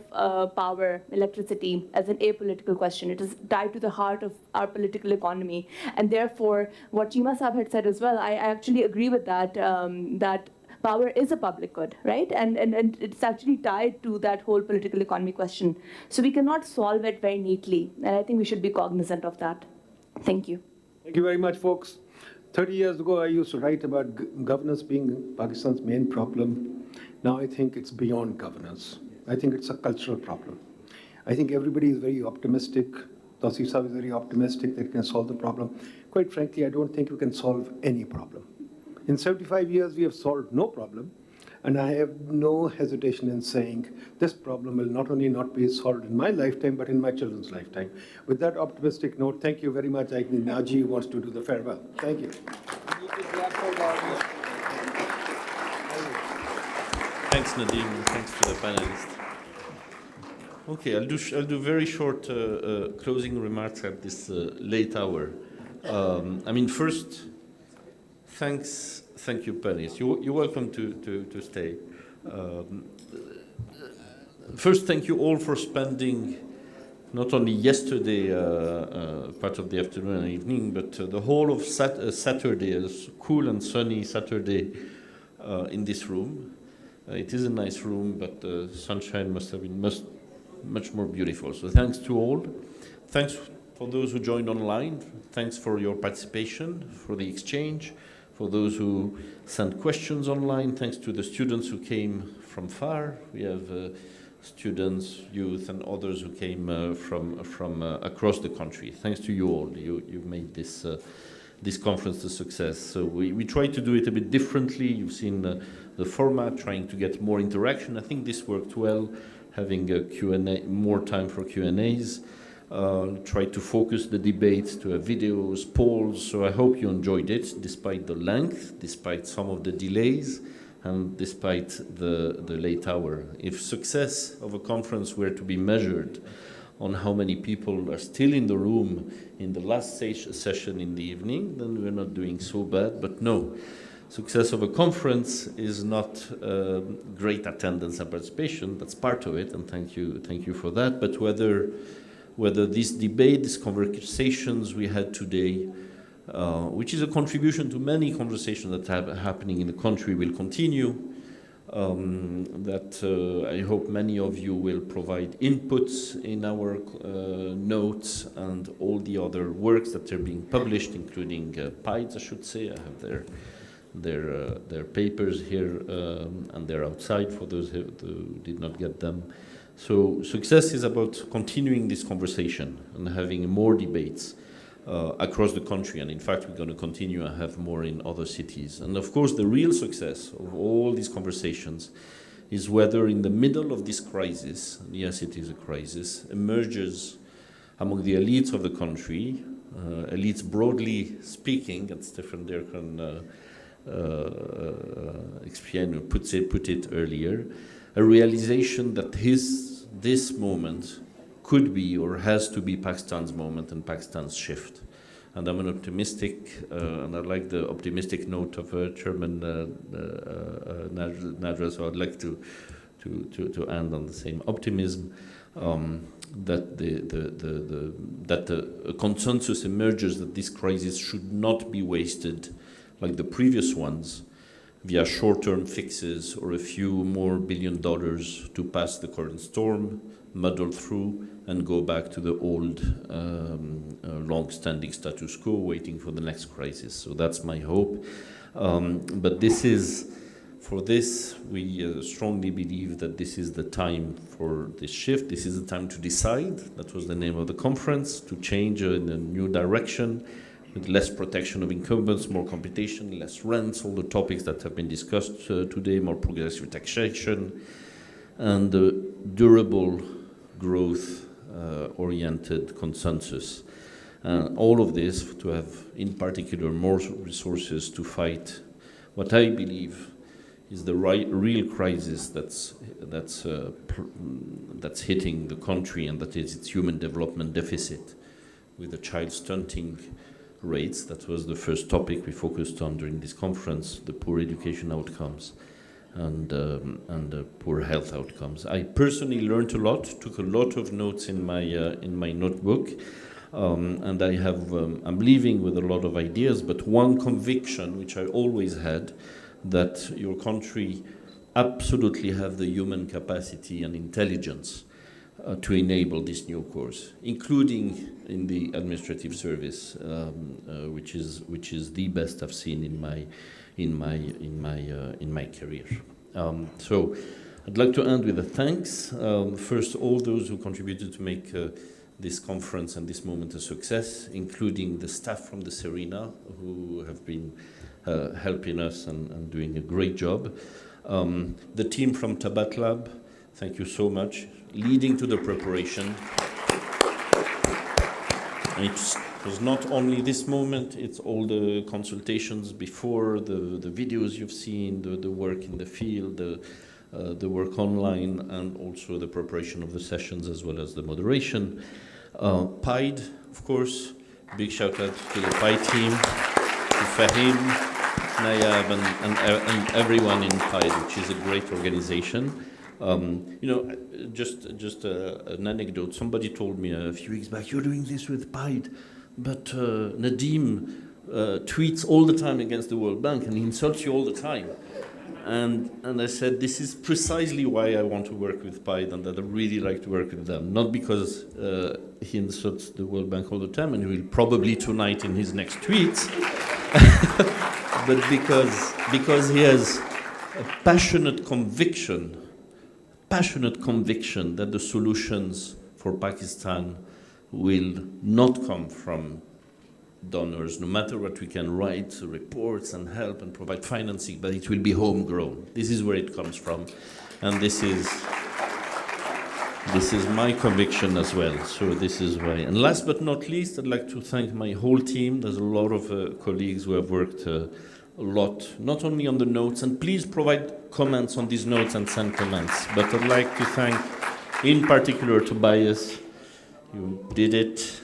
power, electricity, as an apolitical question. It is tied to the heart of our political economy. And therefore, what Chima Saab had said as well, I actually agree with that, that power is a public good, right? And it's actually tied to that whole political economy question. So we cannot solve it very neatly. And I think we should be cognizant of that. Thank you. Thank you very much, folks. 30 years ago, I used to write about governance being Pakistan's main problem. Now I think it's beyond governance. I think it's a cultural problem. I think everybody is very optimistic. Tausif Sahab is very optimistic that we can solve the problem. Quite frankly, I don't think we can solve any problem. In 75 years, we have solved no problem, and I have no hesitation in saying this problem will not only not be solved in my lifetime, but in my children's lifetime. With that optimistic note, thank you very much. I think Naji wants to do the farewell. Thank you. Thanks, Nadeem, and thanks to the panelists. Okay, I'll do very short closing remarks at this late hour. I mean, first, thank you, panelists. You're welcome to stay. First, thank you all for spending not only yesterday, part of the afternoon and evening, but the whole of Saturday, a cool and sunny Saturday in this room. It is a nice room, but the sunshine must have been much more beautiful. So thanks to all. Thanks for those who joined online. Thanks for your participation, for the exchange, for for those who sent questions online. Thanks to the students who came from far. We have students, youth, and others who came from across the country. Thanks to you all. You've made this conference a success. So we try to do it a bit differently. You've seen the format, trying to get more interaction. I think this worked well, having a Q&A, more time for Q&As. Try to focus the debate to have videos, polls. So I hope you enjoyed it, despite the length, despite some of the delays, and despite the late hour. If success of a conference were to be measured on how many people are still in the room in the last session in the evening, then we're not doing so bad. But no, success of a conference is not great attendance and participation. That's part of it, and thank you for that. But whether this debate, these conversations we had today, which is a contribution to many conversations that are happening in the country, will continue. I hope many of you will provide inputs in our notes and all the other works that are being published, including PIDE, I should say. I have their papers here, and they're outside for those who did not get them. So success is about continuing this conversation and having more debates across the country. And in fact, we're going to continue and have more in other cities. And of course, the real success of all these conversations is whether in the middle of this crisis, and yes, it is a crisis, emerges among the elites of the country, elites broadly speaking, as Stefan Derkan put it earlier, a realization that this moment could be or has to be Pakistan's moment and Pakistan's shift. And I'm an optimistic, and I like the optimistic note of Chairman Nadra, so I'd like to end on the same optimism, that a consensus emerges that this crisis should not be wasted like the previous ones, via short-term fixes or a few more $1 billion to pass the current storm, muddle through, and go back to the old long-standing status quo, waiting for the next crisis. So that's my hope. But for this, we strongly believe that this is the time for this shift. This is the time to decide. That was the name of the conference, to change in a new direction, with less protection of incumbents, more competition, less rents, all the topics that have been discussed today, more progressive taxation, and durable growth-oriented consensus. All of this to have, in particular, more resources to fight what I believe is the real crisis that's hitting the country, and that is its human development deficit, with the child stunting rates. That was the first topic we focused on during this conference, the poor education outcomes and the poor health outcomes. I personally learned a lot, took a lot of notes in my notebook, and I'm leaving with a lot of ideas, but one conviction which I always had, that your country absolutely have the human capacity and intelligence to enable this new course, including in the administrative service, which is the best I've seen in my career. So I'd like to end with a thanks. First, all those who contributed to make this conference and this moment a success, including the staff from the Serena, who have been helping us and doing a great job. The team from Tabat Lab, thank you so much, leading to the preparation. And it was not only this moment, it's all the consultations before, the videos you've seen, the work in the field, the work online, and also the preparation of the sessions as well as the moderation. PIDE, of course, big shout out to the PIDE team, to Fahim, Nayab, and everyone in PIDE, which is a great organization. Just an anecdote. Somebody told me a few weeks back, you're doing this with PIDE, but Nadim tweets all the time against the World Bank and he insults you all the time. And I said, this is precisely why I want to work with PIDE and that I really like to work with them. Not because he insults the World Bank all the time, and he will probably tonight in his next tweets, but because he has a passionate conviction that the solutions for Pakistan will not come from donors, no matter what we can write, reports and help and provide financing, but it will be homegrown. This is where it comes from, and this is my conviction as well. So this is why. And last but not least, I'd like to thank my whole team. There's a lot of colleagues who have worked a lot, not only on the notes, and please provide comments on these notes and send comments, but I'd like to thank in particular Tobias, you did it,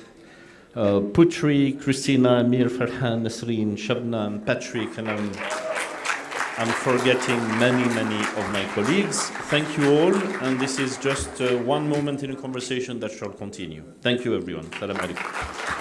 Putri, Christina, Amir, Farhan, Nasreen, Shabnam, Patrick, and I'm forgetting many of my colleagues. Thank you all, and this is just one moment in a conversation that shall continue. Thank you, everyone. Salam alaikum.